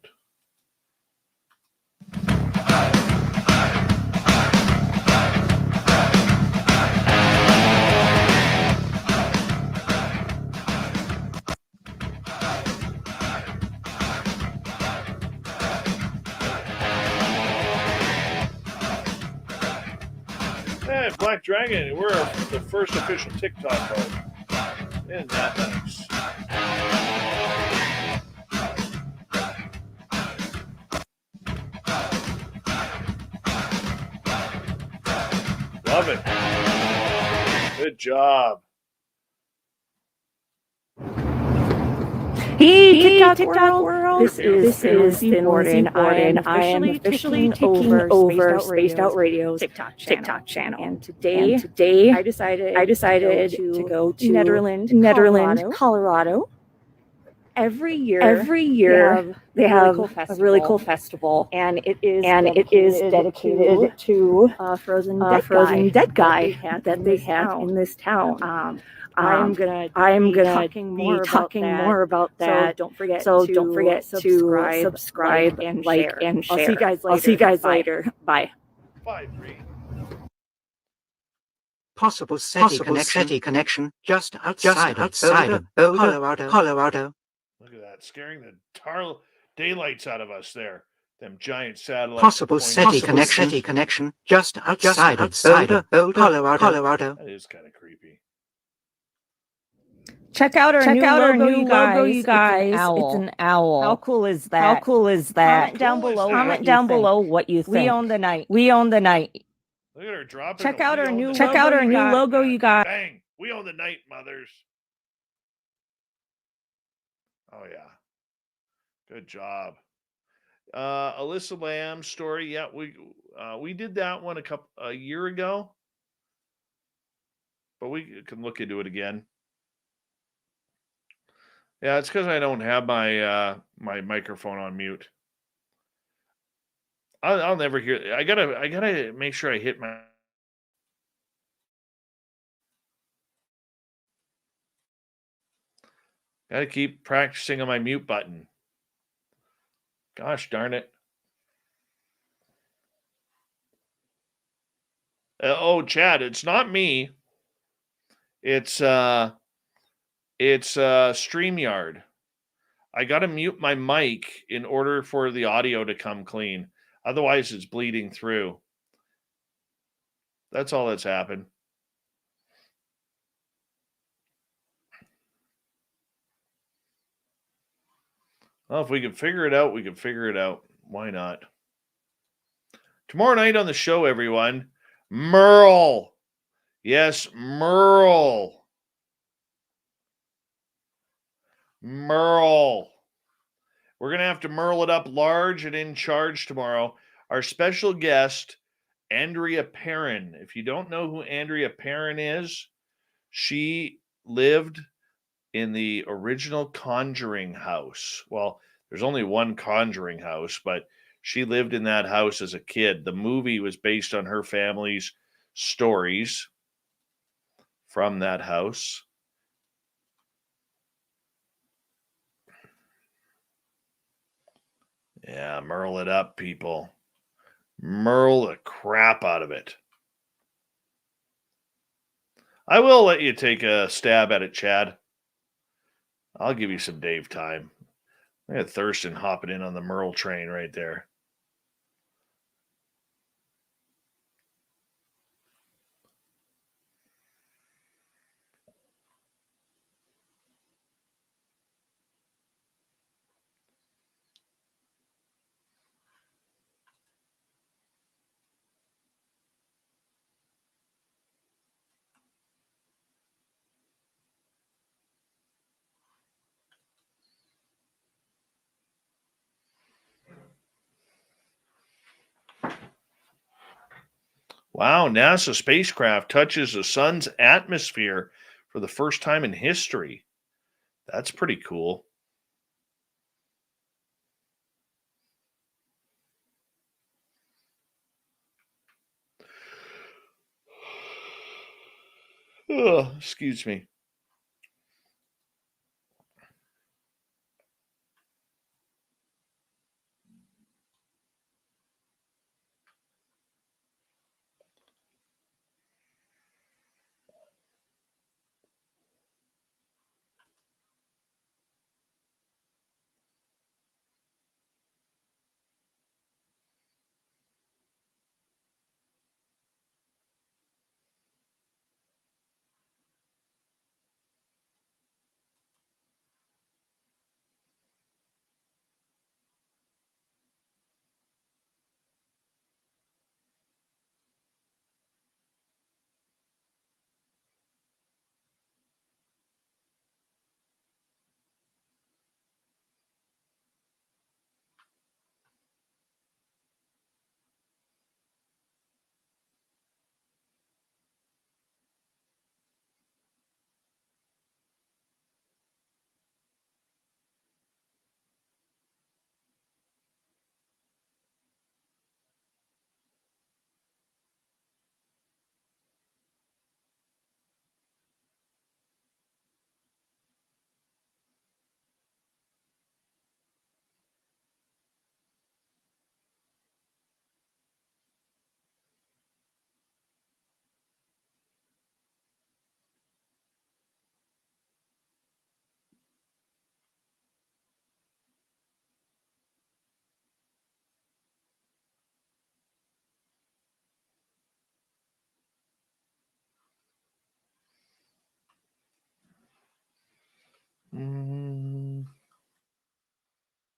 Hey, Black Dragon, we're the first official TikTok vote. Isn't that nice? Love it. Good job. Hey, TikTok world. This is Stacy Horn. I am officially taking over Spaced Out Radio's TikTok channel. And today I decided to go to Netherlands, Colorado. Every year they have a really cool festival, and it is dedicated to Frozen Dead guy that they have in this town. I'm gonna be talking more about that. So don't forget to subscribe and like and share. I'll see you guys later. Bye. Bye, Bree. Possible SETI connection just outside of Boulder, Colorado. Look at that, scaring the daylights out of us there. Them giant satellites. Possible SETI connection just outside of Boulder, Colorado. That is kind of creepy. Check out our new logo, you guys. It's an owl. How cool is that? Comment down below what you think. We own the night. Look at her dropping. Check out our new logo, you guys. Bang! We own the night, mothers. Oh yeah, good job. Alyssa Lamb's story. Yeah, we did that one a year ago, but we can look into it again. Yeah, it's because I don't have my my microphone on mute. I'll never hear. I gotta make sure I hit my. Gotta keep practicing on my mute button. Gosh darn it. Oh, Chad, it's not me. It's StreamYard. I got to mute my mic in order for the audio to come clean. Otherwise, it's bleeding through. That's all that's happened. Well, if we can figure it out, we can figure it out. Why not? Tomorrow night on the show, everyone, Merle. Yes, Merle. Merle. We're going to have to Merle it up large and in charge tomorrow. Our special guest, Andrea Perrin. If you don't know who Andrea Perrin is, she lived in the original Conjuring house. Well, there's only one Conjuring house, but she lived in that house as a kid. The movie was based on her family's stories from that house. Yeah, Merle it up, people. Merle the crap out of it. I will let you take a stab at it, Chad. I'll give you some Dave time. I had Thurston hopping in on the Merle train right there. Wow, NASA spacecraft touches the sun's atmosphere for the first time in history. That's pretty cool. Oh, excuse me.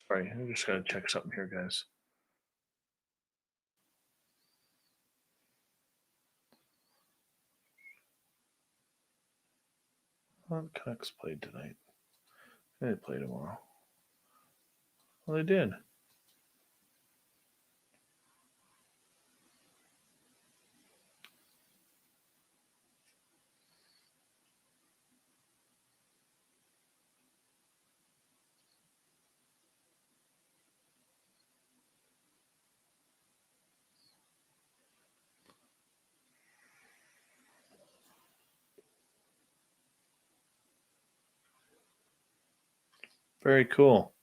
Sorry, I'm just going to check something here, guys. Canucks played tonight. They play tomorrow. Well, they did. Very cool.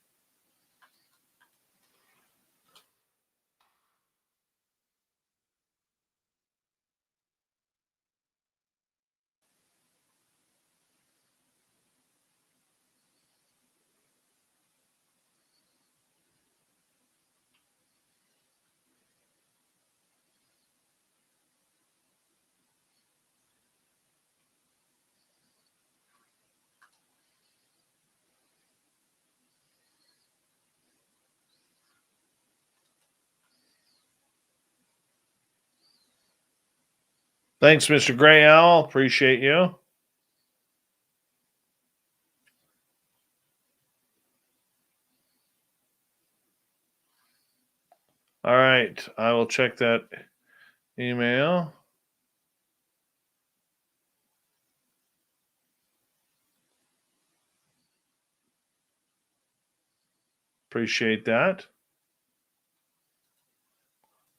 Thanks, Mr. Gray Owl. Appreciate you. All right. I will check that email. Appreciate that.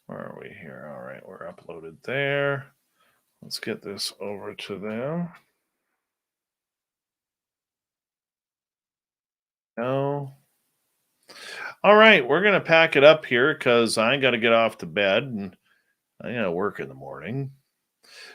Where are we here? All right. We're uploaded there. Let's get this over to them. No. All right, we're going to pack it up here because I got to get off to bed and I got to work in the morning.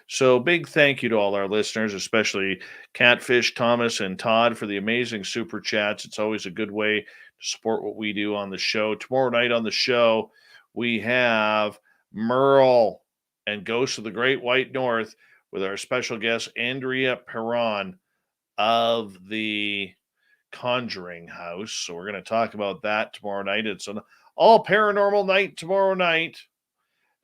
So, big thank you to all our listeners, especially Catfish, Thomas, and Todd for the amazing super chats. It's always a good way to support what we do on the show. Tomorrow night on the show, we have Merle and Ghosts of the Great White North with our special guest, Andrea Perron of the Conjuring House. So, we're going to talk about that tomorrow night. It's an all paranormal night tomorrow night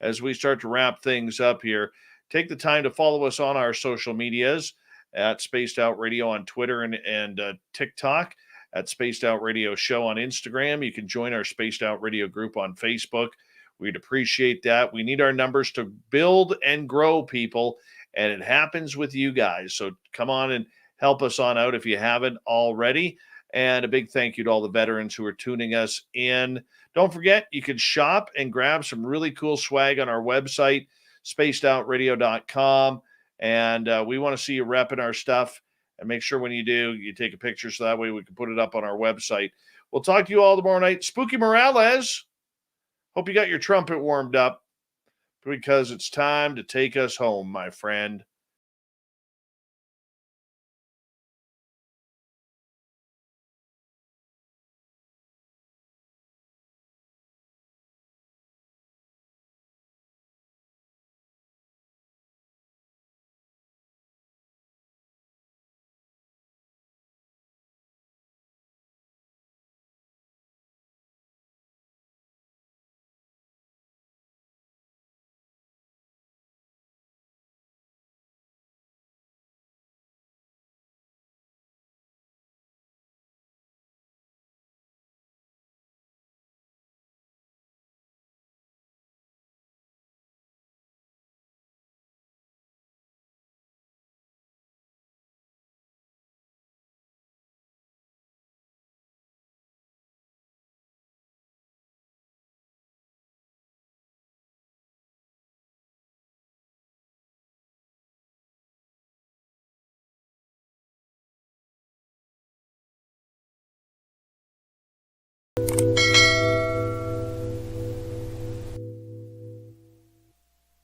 as we start to wrap things up here. Take the time to follow us on our social medias at Spaced Out Radio on Twitter and TikTok, at Spaced Out Radio Show on Instagram. You can join our Spaced Out Radio group on Facebook. We'd appreciate that. We need our numbers to build and grow, people, and it happens with you guys. So come on and help us on out if you haven't already. And a big thank you to all the veterans who are tuning us in. Don't forget, you can shop and grab some really cool swag on our website, spacedoutradio.com. And we want to see you repping our stuff. And make sure when you do, you take a picture so that way we can put it up on our website. We'll talk to you all tomorrow night. Spooky Morales, hope you got your trumpet warmed up because it's time to take us home, my friend.